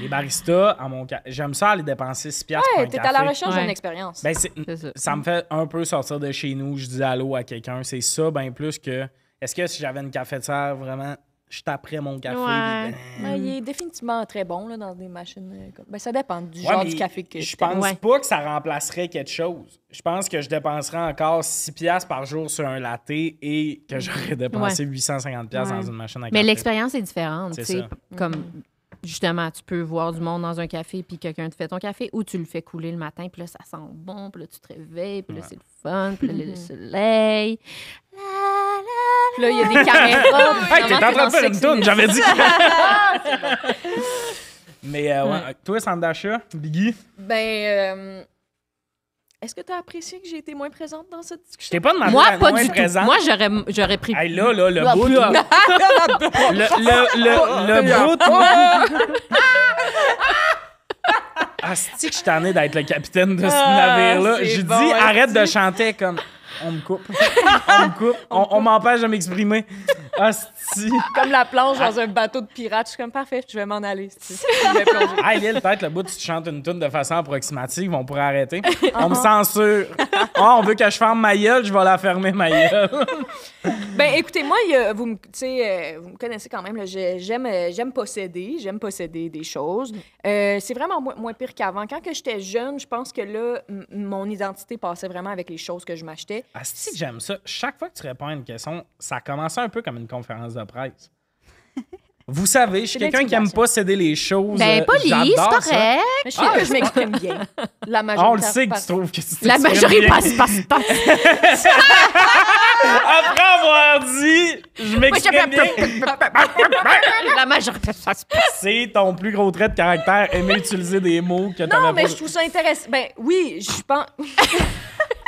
S1: Les baristas, à mon j'aime ça aller dépenser 6$ pour un
S3: Ouais, t'es
S1: café.
S3: à la recherche
S2: Ouais.
S3: d'une expérience.
S1: Ben,
S2: C'est ça.
S1: ça me fait un peu sortir de chez nous. Je dis allô à quelqu'un. C'est ça, bien plus que... Est-ce que si j'avais une cafetière, vraiment, je taperais mon café?
S2: Ouais.
S1: puis,
S3: Ouais, il est définitivement très bon là, dans des machines. Ben, ça dépend du
S1: Ouais,
S3: genre
S1: mais
S3: du café que
S1: je
S3: t'aimes.
S1: pense
S2: Ouais.
S1: pas que ça remplacerait quelque chose. Je pense que je dépenserais encore 6$ par jour sur un latte et que j'aurais dépensé 850$ dans
S4: Ouais.
S1: une machine à café.
S2: Mais l'expérience est différente.
S1: C'est
S2: tu sais,
S1: ça.
S2: Comme, justement, tu peux voir du monde dans un café, puis quelqu'un te fait ton café, ou tu le fais couler le matin, puis là, ça sent bon, puis là, tu te réveilles, puis là, c'est le fun, puis là, le soleil.
S3: Puis là, il y a des caméras.
S1: Hey, t'es en train de faire une toune, j'avais dit que...
S3: Ah,
S1: Mais ouais, toi, centre d'achat, Biggie,
S3: Ben, est-ce que tu as apprécié que j'ai été moins présente dans cette
S1: je
S3: discussion?
S1: t'ai pas demandé
S2: Moi,
S1: d'être
S2: pas
S1: moins
S2: du tout.
S1: présente.
S2: Moi, j'aurais pris...
S1: Hey, là, le bout... Le bout... Asti que je t'en ai d'être le capitaine de ce navire-là.
S3: c'est
S1: Je
S3: bon,
S1: dis,
S3: asti.
S1: arrête de chanter comme... On me coupe. On m'empêche de m'exprimer. Asti.
S3: Comme la plonge dans un bateau de pirates. Je suis comme, parfait, je vais m'en aller. Je vais plonger.
S1: Hey, Lille, peut-être le bout, tu chantes une tune de façon approximative, on pourrait arrêter. On me censure. On veut que je ferme ma gueule, je vais la fermer, ma gueule.
S3: Ben, écoutez, moi, vous me connaissez quand même. Là, j'aime posséder des choses. C'est vraiment moins pire qu'avant. Quand que j'étais jeune, je pense que là, mon identité passait vraiment avec les choses que je m'achetais.
S1: Asti, que j'aime ça. Chaque fois que tu réponds à une question, ça commence un peu comme une conférence de presse. Vous savez, je suis
S3: C'est
S1: quelqu'un qui aime
S3: l'intimidation.
S1: posséder les choses.
S2: Ben, police, c'est
S1: j'adore ça.
S2: correct.
S3: Mais je trouve que je m'exprime bien. La majorité.
S1: On le sait que tu trouves que tu
S2: La
S1: t'exprimes
S2: majorité
S1: bien.
S2: passe.
S1: Après avoir dit, je m'exprime bien,
S2: La majorité passe.
S1: c'est ton plus gros trait de caractère, aimer utiliser des mots que t'avais
S3: Non, mais
S1: pas...
S3: je trouve ça intéressant. Ben oui, je pense.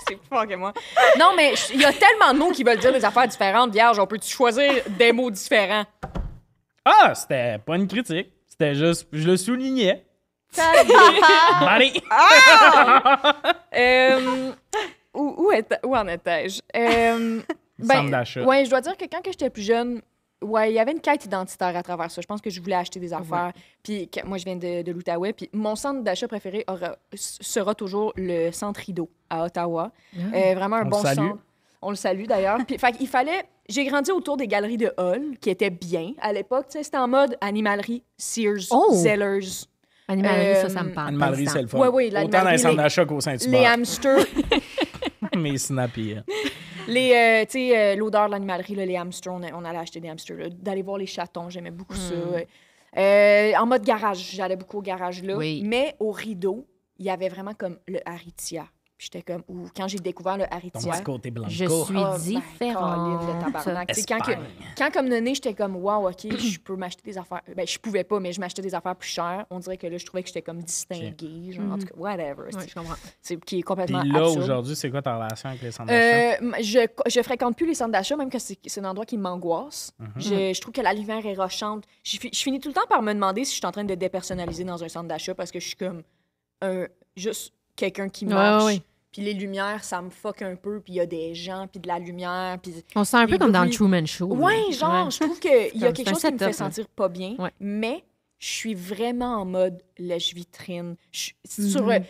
S3: C'est plus fort que moi. Non, mais il y a tellement de mots qui veulent dire des affaires différentes. Vierge, on peut-tu choisir des mots différents?
S1: Ah, c'était pas une critique. C'était juste, je le soulignais. Allez.
S3: Où en étais-je?
S1: Centre d'achat.
S3: Ouais, je dois dire que quand que j'étais plus jeune, ouais, il y avait une quête identitaire à travers ça. Je pense que je voulais acheter des affaires. Puis moi, je viens de l'Outaouais. Puis mon centre d'achat préféré sera toujours le Centre Rideau à Ottawa. Vraiment un
S1: On
S3: bon
S1: le salue.
S3: centre. On le salue d'ailleurs. Puis il fallait. J'ai grandi autour des galeries de Hall, qui étaient bien à l'époque. Tu sais, c'était en mode animalerie, Sears,
S2: Oh!
S3: Zellers.
S2: Animalerie, ça me parle.
S1: Animalerie,
S2: par
S1: c'est le
S2: exemple.
S1: fun.
S3: Ouais,
S1: Autant dans les
S3: l'animalerie,
S1: centres
S3: les-
S1: d'achat qu'au
S3: Les
S1: Saint-Hubert.
S3: hamsters,
S1: Mais Snappy.
S3: l'odeur de l'animalerie, là, les hamsters, on allait acheter des hamsters. Là. D'aller voir les chatons, j'aimais beaucoup ça. En mode garage, j'allais beaucoup au garage là.
S2: Oui.
S3: Mais au rideau, il y avait vraiment comme le Haritia. Puis j'étais comme... Ou quand j'ai découvert le
S1: Ton
S3: Aritzia.
S1: petit côté blanco.
S2: Je suis
S3: Colline de
S2: différente.
S3: tabarnak. Tu sais, quand
S1: Espagne.
S3: comme donné, j'étais comme, wow, OK, je peux m'acheter des affaires. Ben, je pouvais pas, mais je m'achetais des affaires plus chères. On dirait que là, je trouvais que j'étais comme distinguée. Genre, en tout cas, whatever.
S2: Ouais, je comprends.
S3: C'est qui est
S1: Puis
S3: complètement
S1: là,
S3: absurde.
S1: aujourd'hui, c'est quoi ta relation avec les centres d'achat?
S3: Je fréquente plus les centres d'achat, même que c'est un endroit qui m'angoisse. Je trouve que la lumière est rochante. Je finis tout le temps par me demander si je suis en train de dépersonnaliser dans un centre d'achat parce que je suis comme juste quelqu'un qui marche.
S2: ouais.
S3: Puis les lumières, ça me fuck un peu. Puis il y a des gens, puis de la lumière. Puis
S2: On se sent un peu
S3: les
S2: comme dans le
S3: bruits.
S2: Truman Show.
S3: Ouais, genre, je trouve qu'il y a
S2: comme-
S3: quelque
S2: c'est un
S3: chose qui me fait
S2: setup, là.
S3: sentir pas bien.
S2: Ouais.
S3: Mais je suis vraiment en mode lèche-vitrine.
S2: Mhm.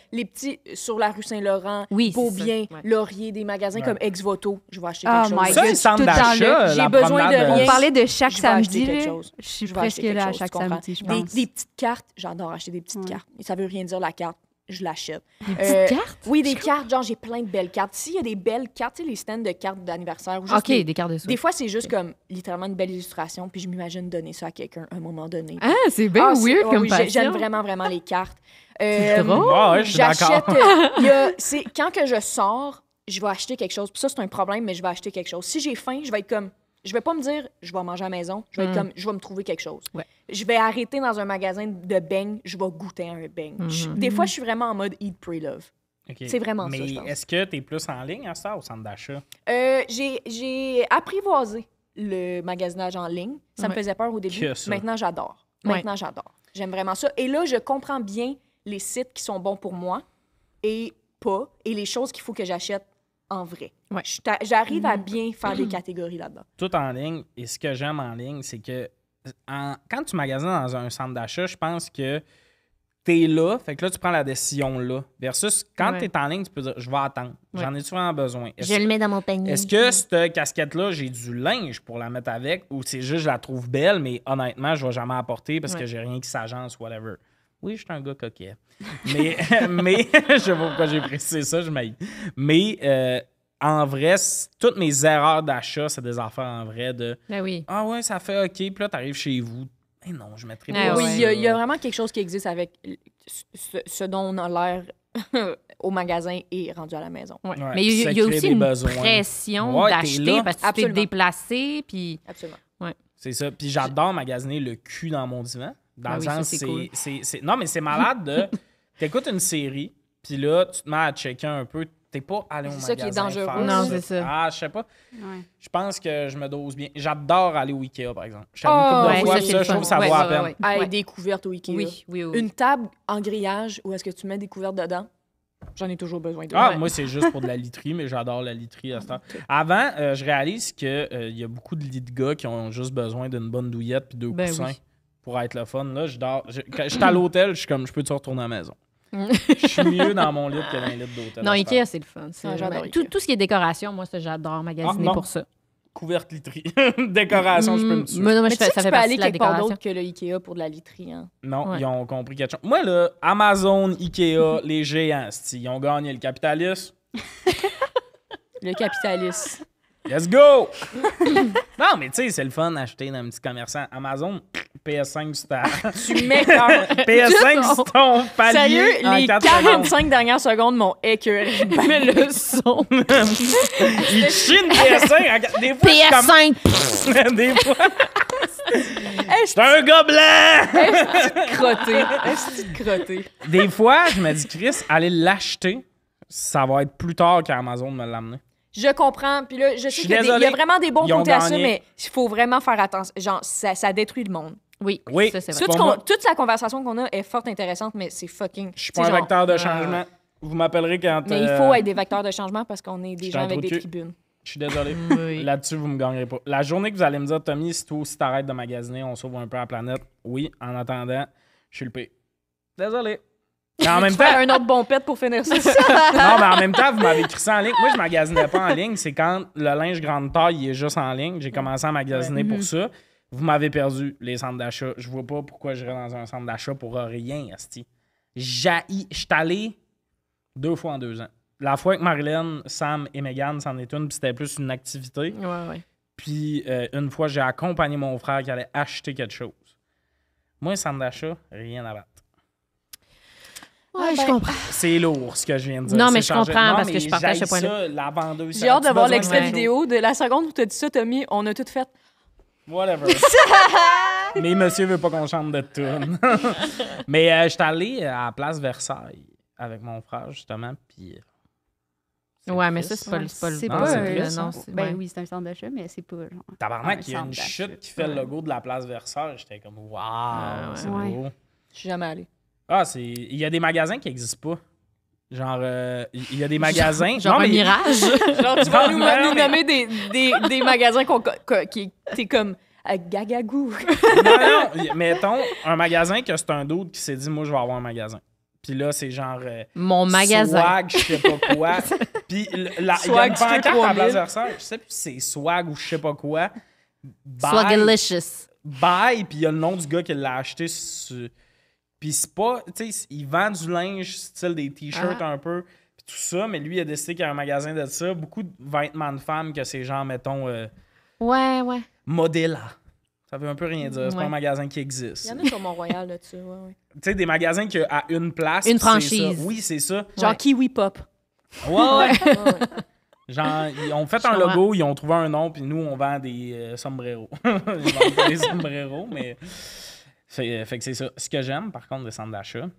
S3: Sur la rue Saint-Laurent,
S2: Oui, c'est
S3: Beaubien,
S2: ça, ouais.
S3: Laurier, des magasins
S1: Ouais.
S3: comme Ex-Voto. Je vais acheter
S4: Oh
S3: quelque
S4: my
S3: chose.
S1: Ça,
S4: God,
S1: les centres
S4: tout le temps
S1: d'achat,
S4: là.
S3: J'ai
S1: la
S3: besoin de
S1: promenade,
S3: rien.
S4: On parlait de chaque
S3: Je vais acheter
S4: samedi.
S3: quelque
S4: là.
S3: chose.
S4: Je suis
S3: Je vais
S4: presque
S3: acheter quelque
S4: là à
S3: chose,
S4: chaque
S3: tu comprends?
S4: samedi, je
S3: Des
S4: pense.
S3: petites cartes, j'adore acheter des petites
S4: Ouais.
S3: cartes. Et ça veut rien dire la carte, je l'achète.
S2: Des petites cartes?
S3: Oui, des cartes, genre j'ai plein de belles cartes. S'il y a des belles cartes, tu sais, les stands de cartes d'anniversaire. ou juste
S2: OK, des cartes de ça.
S3: des fois, c'est juste comme littéralement une belle illustration, puis je m'imagine donner ça à quelqu'un à un moment donné.
S2: Ah, c'est bien
S3: Ah, c'est-
S2: weird
S3: ouais,
S2: comme
S3: oui,
S2: passion.
S3: j'aime vraiment, vraiment les cartes.
S2: C'est drôle.
S1: Ah ouais, je suis d'accord.
S3: Quand que je sors, je vais acheter quelque chose. Puis ça, c'est un problème, mais je vais acheter quelque chose. Si j'ai faim, je vais être comme... Je vais pas me dire, je vais manger à la maison. Je vais être comme, je vais me trouver quelque chose.
S2: Ouais.
S3: Je vais arrêter dans un magasin de beignes, je vais goûter un beigne. Des fois, je suis vraiment en mode eat, pray, love.
S1: OK.
S3: c'est vraiment
S1: Mais
S3: ça, je pense.
S1: est-ce que tu es plus en ligne à ça ou au centre d'achat?
S3: J'ai apprivoisé le magasinage en ligne. Ça me
S2: Ouais.
S3: faisait peur au début.
S1: Que ça.
S3: Maintenant, j'adore.
S2: Ouais.
S3: Maintenant, j'adore. J'aime vraiment ça. Et là, je comprends bien les sites qui sont bons pour moi et pas, et les choses qu'il faut que j'achète en vrai.
S2: Ouais.
S3: J'arrive à bien faire des catégories là-dedans.
S1: Tout en ligne. Et ce que j'aime en ligne, c'est que quand tu magasines dans un centre d'achat, je pense que t'es là, fait que là, tu prends la décision là. Versus quand
S2: Ouais.
S1: t'es en ligne, tu peux dire, je vais attendre. J'en ai souvent besoin.
S2: Je le mets dans mon panier.
S1: Est-ce que cette casquette-là, j'ai du linge pour la mettre avec ou c'est juste je la trouve belle, mais honnêtement, je vais jamais la porter parce que
S2: Ouais.
S1: j'ai rien qui s'agence, whatever. Oui, je suis un gars coquet. mais je sais pas pourquoi j'ai précisé ça, je m'aille. Mais en vrai, toutes mes erreurs d'achat, c'est des affaires en vrai de
S2: Ben oui.
S1: ah ouais, ça fait OK, puis là, t'arrives chez vous. Mais non, je mettrais
S2: Ah
S1: pas
S3: Oui,
S2: ouais.
S1: ça.
S3: il y a vraiment quelque chose qui existe avec ce dont on a l'air au magasin et rendu à la maison.
S2: Ouais.
S1: Ouais,
S2: Mais il y
S1: ça
S2: a
S1: crée
S2: aussi
S1: des
S2: une
S1: besoins.
S2: pression
S1: Ouais, t'es
S2: d'acheter
S1: là.
S2: parce que tu t'es
S3: Absolument.
S2: déplacé. Puis...
S3: Absolument.
S1: C'est ça. Puis j'adore magasiner le cul dans mon divan. Dans
S2: Ah
S1: le
S2: oui, ça,
S1: sens,
S2: c'est cool.
S1: Non, mais c'est malade de... T'écoutes une série, puis là, tu te mets à checker un peu. T'es pas allé au
S3: C'est
S1: magasin
S3: ça qui est dangereux.
S1: faire
S2: Non, c'est ça.
S1: Ah, je sais pas.
S4: Ouais.
S1: Je pense que je me dose bien. J'adore aller au Ikea, par exemple. Je suis
S3: Oh,
S1: allé une couple
S2: ouais,
S1: de fois,
S2: ça,
S1: puis
S2: c'est
S1: ça,
S2: le
S1: je trouve
S2: fun.
S1: que ça
S2: Ouais,
S1: vaut la
S2: ouais,
S1: peine.
S2: ouais.
S3: Hey,
S2: Ouais.
S3: des couvertes au Ikea.
S2: Oui, oui, oui.
S3: Une table en grillage où est-ce que tu mets des couvertes dedans? J'en ai toujours besoin de.
S1: Ah,
S3: Ouais.
S1: moi, c'est juste pour de la literie, mais j'adore la literie à ce temps. Avant, je réalise qu'il y a beaucoup de lits de gars qui ont juste besoin d'une bonne douillette puis deux
S2: Ben
S1: coussins
S2: oui.
S1: pour être le fun. Là, quand je suis à l'hôtel, je suis comme, je peux-tu retourner à la maison? Je suis mieux dans mon lit que dans les lits d'hôtel.
S2: Non,
S1: à ce
S2: Ikea,
S1: temps.
S2: c'est le fun.
S3: Ah, j'adore
S2: tout,
S3: Ikea.
S2: tout ce qui est décoration, moi, ça, j'adore magasiner
S1: non.
S2: pour ça.
S1: Couverte literie. Décoration, je peux me tuer.
S2: Mais non, moi,
S3: Mais
S2: je
S3: tu
S2: fais,
S3: sais que
S2: ça
S3: tu
S2: fait
S3: peux
S2: partie
S3: aller
S2: de la
S3: quelque part
S2: décoration.
S3: d'autre que le Ikea pour de la literie. Hein.
S1: Non,
S2: Ouais.
S1: ils ont compris quelque chose. Moi, là, Amazon, Ikea, les géants, ils ont gagné le capitalisme.
S3: Le capitaliste.
S1: Let's go! Non, mais tu sais, c'est le fun d'acheter dans un petit commerçant. Amazon, PS5 sur ta...
S3: Tu m'écoeures.
S1: PS5 sur ton palier.
S3: Sérieux,
S1: en
S3: les
S1: 4
S3: 45 dernières secondes m'ont écœuré.
S2: Mais le son.
S1: Il chine PS5. Des fois, je suis
S2: PS5!
S1: comme... Des fois... C'est un gars blanc!
S3: Crotté. Est-ce que crotté?
S1: Des fois, je me dis, Chris, aller l'acheter, ça va être plus tard qu'Amazon me l'amener.
S3: Je comprends. Puis là, je sais
S1: suis
S3: qu'il y a
S1: désolé.
S3: il y a vraiment des bons
S1: Ils ont
S3: côtés à ça,
S1: gagné.
S3: mais il faut vraiment faire attention. Genre, ça détruit le monde.
S2: Oui,
S1: Oui,
S2: ça, c'est
S1: c'est
S2: vrai.
S1: pas moi.
S3: Toute la conversation qu'on a est fort intéressante, mais c'est fucking.
S1: Je suis
S3: tu sais,
S1: pas un
S3: genre,
S1: vecteur de changement. Vous m'appellerez quand...
S3: Mais il faut être des vecteurs de changement parce qu'on est des
S1: Je
S3: gens
S1: suis un
S3: avec
S1: trou de
S3: des
S1: cul.
S3: tribunes.
S1: Je suis désolé.
S2: Oui.
S1: Là-dessus, vous me gagnerez pas. La journée que vous allez me dire, Tommy, si toi aussi t'arrêtes de magasiner, on sauve un peu la planète. Oui, en attendant, je suis le P. Désolé. Mais en même temps,
S3: Faire un autre bon pet pour finir ça.
S1: non, mais en même temps, vous m'avez écrit ça en ligne. Moi, je magasinais pas en ligne. C'est quand le linge grande taille il est juste en ligne. J'ai commencé à magasiner pour ça. Vous m'avez perdu les centres d'achat. Je vois pas pourquoi j'irais dans un centre d'achat pour rien, asti. Je suis allé 2 fois en 2 ans. La fois avec Marilyn, Sam et Megan, c'en est une, puis c'était plus une activité.
S2: Ouais, ouais.
S1: Puis une fois, j'ai accompagné mon frère qui allait acheter quelque chose. Moi, un centre d'achat, rien à battre.
S2: Ouais, je comprends.
S1: C'est lourd, ce que je viens de dire.
S2: Non, mais
S1: C'est
S2: je comprends,
S1: Non,
S2: parce que
S1: mais
S2: je partage ce
S1: j'haïs
S2: point-là.
S1: ça, la vendeuse.
S3: J'ai hâte de voir l'extrait
S2: Ouais.
S3: vidéo de la seconde où tu as dit ça, Tommy. On a tout fait.
S1: Whatever. Mais monsieur veut pas qu'on chante de tune. Mais j'étais allé à la place Versailles avec mon frère, justement, puis...
S2: Ouais, mais ça, c'est pas le.
S4: C'est
S1: Non,
S4: pas
S1: c'est
S4: un-
S1: triste,
S2: non,
S1: hein.
S2: c'est-
S4: Ben
S2: ouais.
S4: oui, c'est un centre d'achat, mais c'est pas genre.
S1: Tabarnak,
S4: un
S1: il y a une
S4: centre d'achat.
S1: chute qui fait le logo de la place Versailles. J'étais comme, waouh, c'est
S4: Ouais.
S1: beau.
S3: Je suis jamais allée.
S1: Ah, il y a des magasins qui n'existent pas. Genre, il y a des magasins...
S2: Genre
S1: Non,
S2: un
S1: mais-
S2: mirage.
S3: Genre, tu vas nous
S1: Non, mais-
S3: nommer des magasins qui t'es comme à gagagou.
S1: Non, mettons, un magasin que c'est un doute qui s'est dit, moi, je vais avoir un magasin. Puis là, c'est genre...
S2: Mon magasin.
S1: Swag, je sais pas quoi. Puis il y a une
S3: Swag, tu fais
S1: pancarte à
S3: 3000.
S1: Place Versailles. Je sais plus si c'est swag ou je sais pas quoi.
S2: Swagalicious.
S1: Bye, puis il y a le nom du gars qui l'a acheté. Puis c'est pas... Tu sais, il vend du linge, style des t-shirts un peu, puis tout ça. Mais lui, il a décidé qu'il y a un magasin de ça. Beaucoup de vêtements de femmes que c'est genre, mettons,
S2: Ouais, ouais.
S1: Modella. Ça veut un peu rien dire. C'est pas
S2: Ouais.
S1: un magasin qui
S3: Il
S1: existe.
S3: y en a sur Mont-Royal là-dessus. Ouais.
S1: Tu sais, des magasins qui à une place.
S2: Une
S1: puis c'est
S2: franchise.
S1: ça. Oui, c'est ça.
S3: Genre
S2: Ouais.
S3: Kiwi Pop.
S1: Ouais. Genre, ils ont fait
S2: Je
S1: un
S2: comprends.
S1: logo, ils ont trouvé un nom, puis nous, on vend des sombreros. Ils vendent pas des sombreros, mais... Fait que c'est ça. Ce que j'aime, par contre, des centres d'achat,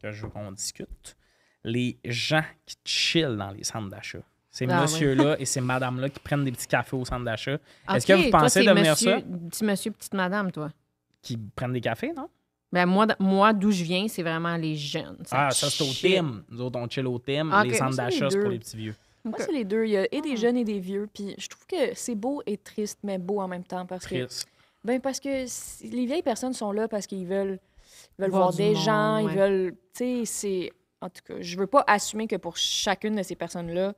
S1: que je veux qu'on discute, les gens qui chillent dans les centres d'achat. Ces
S2: Ah,
S1: messieurs-là et ces madames-là qui prennent des petits cafés au centre d'achat. Est-ce
S2: Ok,
S1: que vous
S2: toi,
S1: pensez
S2: c'est
S1: devenir
S2: monsieur,
S1: ça?
S2: Petit monsieur, petite madame, toi.
S1: Qui prennent des cafés, non?
S2: Ben moi d'où je viens, c'est vraiment les jeunes.
S1: Ça, c'est au
S2: chill.
S1: Tim. Nous autres, on chill au Tim.
S2: Ok.
S1: Les centres
S3: Moi, c'est les
S1: d'achat, c'est pour
S3: deux.
S1: les petits vieux.
S3: Moi, c'est les deux. Il y a et des jeunes et des vieux. Puis je trouve que c'est beau et triste, mais beau en même temps. Parce que,
S1: Triste.
S3: parce que les vieilles personnes sont là parce qu'ils veulent
S2: Voir
S3: voir
S2: du
S3: des
S2: monde,
S3: gens.
S2: ouais.
S3: Ils veulent. Tu sais, c'est. En tout cas, je veux pas assumer que pour chacune de ces personnes-là,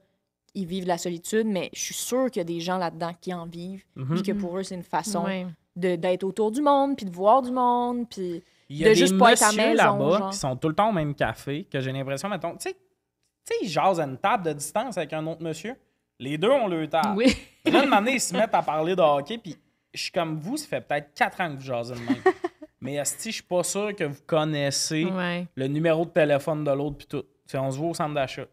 S3: ils vivent de la solitude, mais je suis sûre qu'il y a des gens là-dedans qui en vivent.
S1: Mhm.
S3: Puis que pour eux, c'est une façon
S2: Ouais.
S3: d'être autour du monde, puis de voir du monde. Puis.
S1: Il y a
S3: de
S1: des
S3: juste pas être à
S1: messieurs
S3: maison,
S1: là-bas
S3: genre.
S1: qui sont tout le temps au même café, que j'ai l'impression, mettons, tu sais, ils jasent à une table de distance avec un autre monsieur. Les deux ont leur table.
S2: Oui.
S1: Puis là, une année, ils se mettent à parler de hockey, puis je suis comme vous, ça fait peut-être 4 ans que vous jasez de même. Mais esti, je suis pas sûr que vous connaissez
S2: Ouais.
S1: le numéro de téléphone de l'autre, puis tout. T'sais, on se voit au centre d'achat.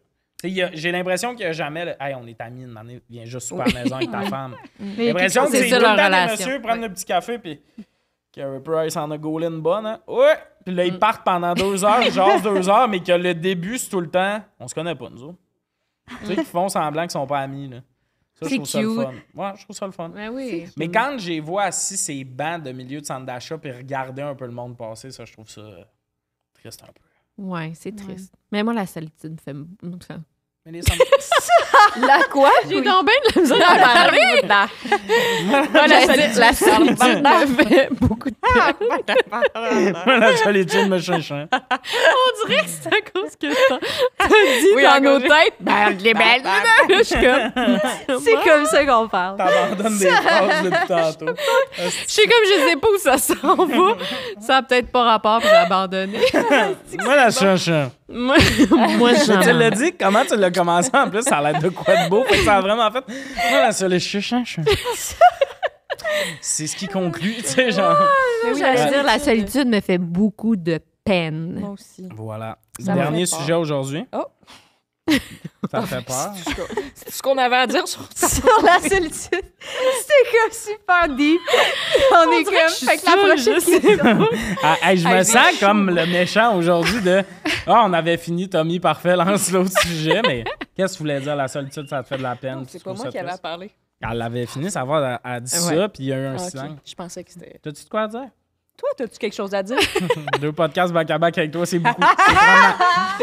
S1: J'ai l'impression qu'il n'y a jamais... Hey, on est amis, une année, viens juste souper à la maison avec ta femme. J'ai l'impression que
S2: c'est
S1: c'est
S2: ça,
S1: tout le
S2: leur
S1: temps des
S2: relation.
S1: messieurs prennent le petit café, puis Carey Price en a gaulé une bonne, hein? Ouais! Puis là, ils partent pendant 2 heures, ils jasent 2 heures, mais que le début, c'est tout le temps... On se connaît pas, nous autres. Tu sais, qu'ils font semblant qu'ils sont pas amis, là. Ça, je
S2: C'est
S1: trouve ça le
S2: cute.
S1: fun. Ouais, je trouve ça le fun.
S2: Ben oui.
S1: Mais quand j'ai vois assis ces bancs de milieu de centre d'achat puis regarder un peu le monde passer, ça, je trouve ça triste un peu.
S2: Ouais, c'est triste. Mais moi, la solitude me fait.
S1: Mais les centres...
S3: La quoi?
S2: J'ai donc bien de la misère à parler. La solitude me fait beaucoup de peine.
S1: la solitude me cherche.
S2: On dirait que c'est à cause que t'as dit
S3: Oui,
S2: dans
S3: à
S2: nos
S3: cause-
S2: têtes. Ben, les belles. Je suis comme.
S4: C'est comme ça qu'on parle.
S1: T'abandonnes des phrases depuis tantôt.
S2: Je suis comme, je sais pas où ça s'en va. Ça a peut-être pas rapport, puis j'ai abandonné.
S1: Moi, la cherche.
S2: Moi,
S1: Tu l'as
S2: j'en
S1: dit, comment tu l'as commencé en plus? Ça a l'air de quoi de beau? Fait que ça a vraiment fait. Moi, la solitude. C'est ce qui conclut, tu sais, genre.
S3: Mais oui,
S2: J'allais
S3: la
S2: dire, la
S3: solitude.
S2: solitude me fait beaucoup de peine.
S3: Moi aussi.
S1: Voilà.
S3: Ça me
S1: Dernier
S3: fait peur.
S1: sujet aujourd'hui.
S3: Oh.
S1: Ça te fait peur?
S3: C'est tout ce qu'on avait à dire sur ça.
S4: Sur la solitude. C'était comme super deep. On est
S2: dirait que
S4: comme.
S2: je suis
S4: Fait que la
S2: seule,
S4: prochaine
S2: je sais
S4: question.
S1: Ah, hey, je me
S3: Hey,
S1: sens
S3: j'ai
S1: comme le méchant aujourd'hui de on avait fini, Tommy, parfait, lance l'autre sujet, mais qu'est-ce que tu voulais dire? La solitude, ça te fait de la peine.
S3: C'est
S1: tu
S3: pas
S1: trouves
S3: moi
S1: ça
S3: qui avais à
S1: triste?
S3: parler.
S1: Elle avait fini, ça va, elle a dit ça,
S2: Ouais.
S1: puis il y a eu un
S3: Ah, ok.
S1: silence.
S3: Je pensais que c'était.
S1: T'as-tu de quoi à dire?
S3: Toi, as-tu quelque chose à dire?
S1: 2 podcasts back-à-back avec toi, c'est beaucoup. C'est vraiment...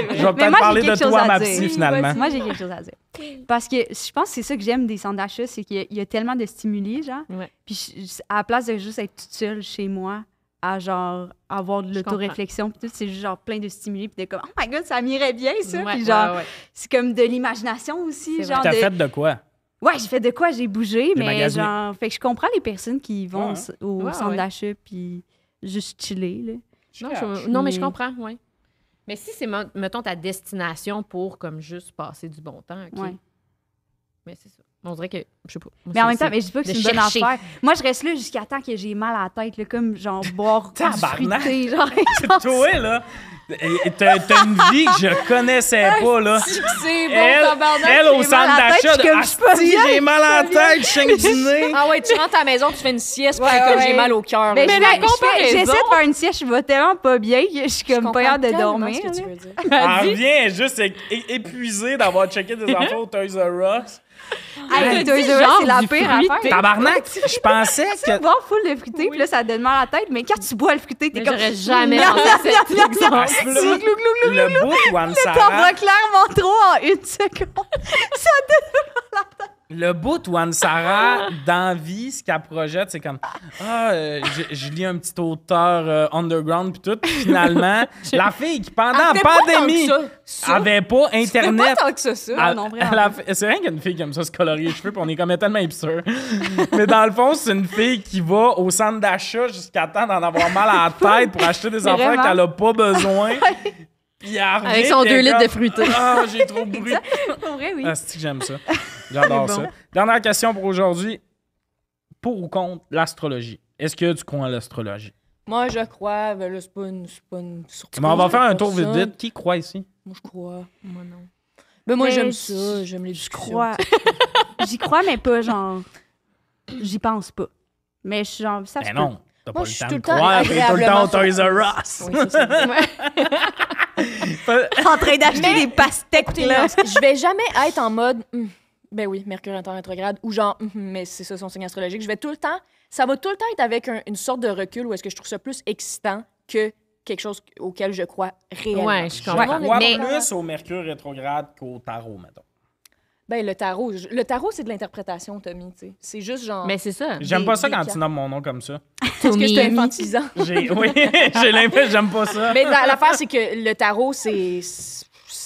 S1: Je vais
S4: Mais
S1: peut-être
S4: moi,
S1: parler
S4: j'ai
S1: de
S4: quelque chose
S1: toi,
S4: à
S1: ma
S4: dire.
S1: psy, finalement.
S4: Moi, j'ai quelque chose à dire. Parce que je pense que c'est ça que j'aime des centres d'achat, c'est qu'il y a tellement de stimuli, genre.
S2: Ouais.
S4: Puis à la place de juste être toute seule chez moi, à genre avoir de l'autoréflexion, puis tout, c'est juste genre plein de stimuli, puis de comme, oh my god, ça m'irait bien, ça.
S2: Ouais,
S4: Puis genre,
S2: ouais.
S4: c'est comme de l'imagination aussi.
S2: C'est
S4: Genre
S1: T'as
S4: de...
S1: fait de quoi?
S4: Ouais, j'ai fait de quoi? J'ai bougé, mais
S1: magasiné.
S4: genre, fait que je comprends les personnes qui vont
S1: Ouais.
S4: au
S2: Ouais,
S4: centre
S2: ouais.
S4: d'achat, puis juste chiller, là.
S2: Non, mais je
S4: Mais-
S2: comprends, oui. Mais si c'est, mettons, ta destination pour comme juste passer du bon temps, OK.
S4: Ouais.
S2: Mais c'est ça. On dirait que, je sais pas. Moi,
S4: Mais en
S2: c'est-
S4: même temps,
S2: c'est-
S4: mais je dis pas que
S2: de
S4: c'est une bonne
S2: chercher.
S4: affaire. Moi, je reste là jusqu'à temps que j'ai mal à la tête, là, comme genre boire du
S1: Tabarnak!
S4: fruité, genre.
S1: C'est toi, là. T'as une vie que je connaissais pas, là.
S3: C'est bon,
S1: Elle,
S3: tabarnak.
S1: au centre d'achat, j'ai mal à la tête, je saigne du nez.
S3: Ah ouais, tu rentres à la maison, tu fais une sieste, puis
S4: Ouais,
S3: comme
S4: ouais.
S3: j'ai mal au cœur.
S4: Mais
S3: là.
S4: j'essaie de faire une sieste, je vais tellement pas bien que je suis comme pas
S3: comprends
S4: hâte de
S3: tellement
S4: dormir.
S3: ce que tu
S4: là.
S3: veux dire.
S1: Elle revient juste épuisée d'avoir checké des enfants au Toys R Us.
S4: Hey, Toys R Us,
S2: genre
S4: c'est la
S2: du
S4: pire
S2: fruité.
S4: affaire.
S1: Tabarnak, je pensais
S4: Tu peux
S1: que...
S4: boire full de fruité, puis là, ça te donne mal à la tête, mais quand tu bois le fruité, t'es
S2: Mais
S4: comme...
S2: j'aurais jamais
S4: Miam,
S2: pensé à cet
S4: miam, miam,
S2: exemple.
S1: Ah, c'est là, le bout où Anne
S4: T'en
S1: Sarah...
S4: vas clairement trop en une seconde.
S1: Le bout où Anne Sarah, dans vie, ce qu'elle projette, c'est comme je lis un petit auteur underground puis tout. Puis finalement, la fille qui pendant la
S3: Elle fait pas
S1: pandémie
S3: tant que ça.
S1: avait pas
S3: C'est pas
S1: internet.
S3: tant que ça.
S1: Elle-
S4: non, vraiment
S1: elle a fait- c'est rien qu'une fille qui aime ça se colorer les cheveux, puis on est comme tellement hipster. Mais dans le fond, c'est une fille qui va au centre d'achat jusqu'à temps d'en avoir mal à la tête pour acheter des affaires
S4: Vraiment?
S1: qu'elle a pas besoin. Puis elle revient,
S2: Avec son
S1: puis elle
S2: 2
S1: est
S2: litres de
S1: comme,
S2: fruité.
S1: Ah, j'ai trop bu.
S4: Pour vrai, oui.
S1: Ah, c'est que j'aime ça. J'adore
S2: C'est
S1: ça.
S2: bon.
S1: Dernière question pour aujourd'hui. Pour ou contre l'astrologie? Est-ce que tu crois à l'astrologie?
S3: Moi, je crois, ben là, c'est pas une surprise.
S1: Mais on va faire un tour
S3: vite.
S1: vite vite. Qui croit ici?
S3: Moi, je crois. Moi, non. Ben, moi,
S4: Mais
S3: j'aime
S4: je-
S3: ça. J'aime les
S4: Je
S3: discussions.
S4: crois. J'y crois, mais pas genre... J'y pense pas. Mais je suis genre... Ça se
S1: Ben
S4: peut.
S1: non. T'as
S3: Moi,
S1: pas
S3: je
S1: le
S3: suis
S1: temps
S3: tout
S1: de
S3: le temps
S1: croire. T'es tout le temps au
S3: agréablement
S1: Toys R
S3: surprise.
S1: Us.
S3: Oui, c'est ça.
S4: En train d'acheter des pastèques,
S3: Écoutez,
S4: là.
S3: non, je vais jamais être en mode ben oui, Mercure est en rétrograde ou genre mais c'est ça son signe astrologique. Je vais tout le temps, ça va tout le temps être avec une sorte de recul où est-ce que je trouve ça plus excitant que quelque chose auquel je crois réellement.
S2: Ouais, je
S1: Je
S2: comprends.
S1: crois
S2: Mais-
S1: plus au Mercure rétrograde qu'au tarot, mettons.
S3: Ben le tarot c'est de l'interprétation, Tommy, tu sais. C'est juste genre
S2: Mais c'est ça.
S1: J'aime pas ça
S3: des
S1: quand
S3: cartes.
S1: tu nommes mon nom comme ça.
S3: parce que j'étais
S2: Tommy.
S3: infantilisant.
S1: Oui, j'ai l'impression, j'aime pas ça.
S3: Mais l'affaire c'est que le tarot c'est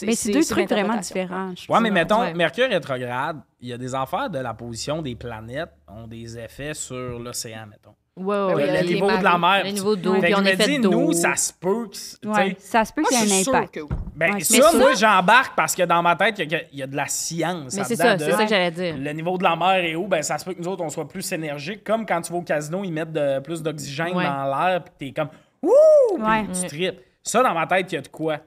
S4: Mais c'est deux trucs vraiment
S3: l'interprétation.
S4: différents. je
S1: Ouais,
S4: trouve.
S1: mais mettons,
S2: Ouais.
S1: Mercure rétrograde, il y a des affaires de la position des planètes ont des effets sur l'océan, mettons.
S2: Ouais,
S3: Ben oui,
S2: ouais,
S3: il y a
S1: Le
S3: les
S1: niveau de la mer.
S2: Le niveau d'eau,
S1: Fait
S2: puis
S1: que
S2: on
S1: je me
S2: est fait
S1: dis,
S2: d'eau.
S1: nous, ça se peut que... tu
S4: Ouais,
S1: sais,
S4: ça se peut
S3: Moi,
S4: qu'il y
S3: je
S4: ait
S3: suis
S4: un
S3: sûre
S4: impact.
S3: que oui.
S1: ben,
S4: Ouais,
S1: ça,
S4: mais ça-
S1: moi, j'embarque parce que dans ma tête, il y a de la science.
S2: Mais c'est
S1: là-dedans
S2: ça,
S1: de-
S2: c'est ça que j'allais dire.
S1: Le niveau de la mer est haut, ben ça se peut que nous autres, on soit plus énergiques. Comme quand tu vas au casino, ils mettent plus d'oxygène
S2: Ouais.
S1: dans l'air, puis t'es comme « Wouh! » Puis
S4: Ouais.
S1: tu tripes. Ça, dans ma tête, il y a de quoi?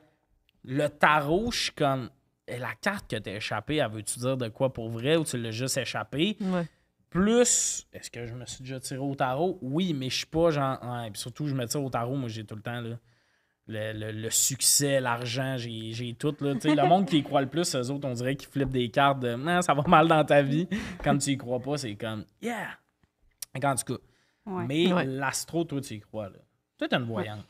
S1: Le tarot, je suis comme... La carte que t'as échappée, elle veut-tu dire de quoi pour vrai ou tu l'as juste échappé?
S2: Ouais.
S1: Plus, est-ce que je me suis déjà tiré au tarot? Oui, mais je suis pas genre... Ouais, puis surtout, je me tire au tarot, moi, j'ai tout le temps, là, le succès, l'argent, j'ai tout, là. Tu sais, le monde qui y croit le plus, eux autres, on dirait qu'ils flippent des cartes de « Non, ça va mal dans ta vie. » Quand tu y crois pas, c'est comme « Yeah! » En tout cas.
S4: Ouais.
S1: Mais
S2: Ouais.
S1: l'astro, toi, tu y crois, là. Toi, t'es une voyante.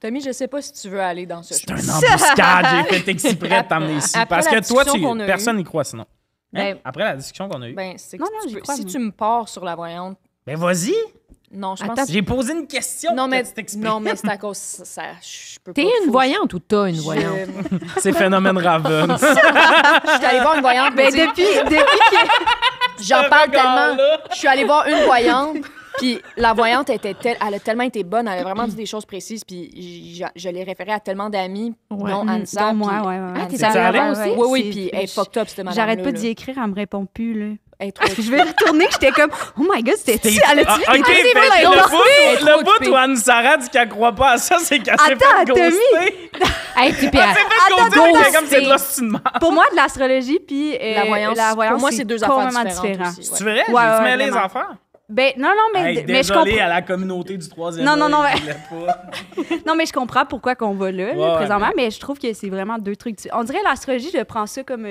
S3: Tommy, je sais pas si tu veux aller dans ce
S1: C'est un
S3: chemin.
S1: embuscade, j'ai fait exprès de t'amener ici.
S3: Après
S1: Parce
S3: la
S1: que toi,
S3: discussion qu'on a
S1: personne n'y croit sinon. Hein?
S2: Ben-
S1: Après la discussion qu'on a eue.
S3: Ben, c'est que
S4: Non, non,
S3: tu
S4: j'y
S3: peux-
S4: crois,
S3: si
S4: moi.
S3: tu me pars sur la voyante,
S1: Ben vas-y!
S3: non, je
S2: Attends,
S3: pense
S1: J'ai posé une question
S3: non,
S1: pour
S3: mais,
S1: que tu t'exprimes.
S3: non, mais c'est à cause ça, je peux
S2: T'es
S3: pas.
S2: une
S3: faut-
S2: voyante ou t'as une
S3: je-
S2: voyante?
S1: C'est Phénomène Raven.
S3: Je suis allée voir une voyante, mais
S4: Ben,
S3: tu sais,
S4: depuis que...
S3: j'en
S1: Ce
S3: parle tellement.
S1: regard-là.
S3: Je suis allée voir une voyante, puis la voyante elle a tellement été bonne, elle a vraiment dit des choses précises, puis je l'ai référée à tellement d'amis,
S2: Ouais.
S3: dont Ansa.
S4: Dont moi,
S3: puis-
S4: ouais, ouais.
S2: Ah, t'es
S1: C'est
S2: allée
S1: allé
S2: là-bas
S1: aussi?
S2: aussi?
S3: Oui, oui,
S4: C'est-
S3: puis elle est fucked up, cette madame.
S4: J'arrête pas d'y écrire, elle me répond plus, là. Je vais retourner, j'étais comme, oh my god, c'était elle a-tu
S1: Ah,
S4: vu
S1: ok,
S4: les
S1: fait
S4: trucs?
S1: que
S3: Elle est
S1: le
S3: trop
S1: bout
S3: occupée.
S1: où Anne-Sarah dit qu'elle croit pas à ça, c'est qu'elle s'est
S4: Attends,
S1: fait ghoster.
S2: Hey, puis
S1: Elle s'est fait ghoster,
S2: attends,
S1: c'est comme c'est de
S2: c'est-
S1: l'ostinement.
S4: Pour moi, de l'astrologie puis
S3: La voyance, pour moi, c'est deux affaires
S4: complètement
S3: différentes
S4: différent.
S3: aussi,
S1: Tu
S3: ouais.
S1: verrais?
S4: Ouais,
S1: J'ai-tu
S4: ouais,
S1: mêlé les
S4: vraiment.
S1: affaires?
S4: Ben, non, mais je
S1: Désolé
S4: comprends.
S1: à la communauté du troisième
S4: Non, non, non,
S1: œil,
S4: ouais.
S1: je voulais pas.
S4: Non, mais je comprends pourquoi qu'on va là,
S1: Ouais,
S4: présentement, mais je trouve que c'est vraiment deux trucs différents. On dirait l'astrologie, je prends ça comme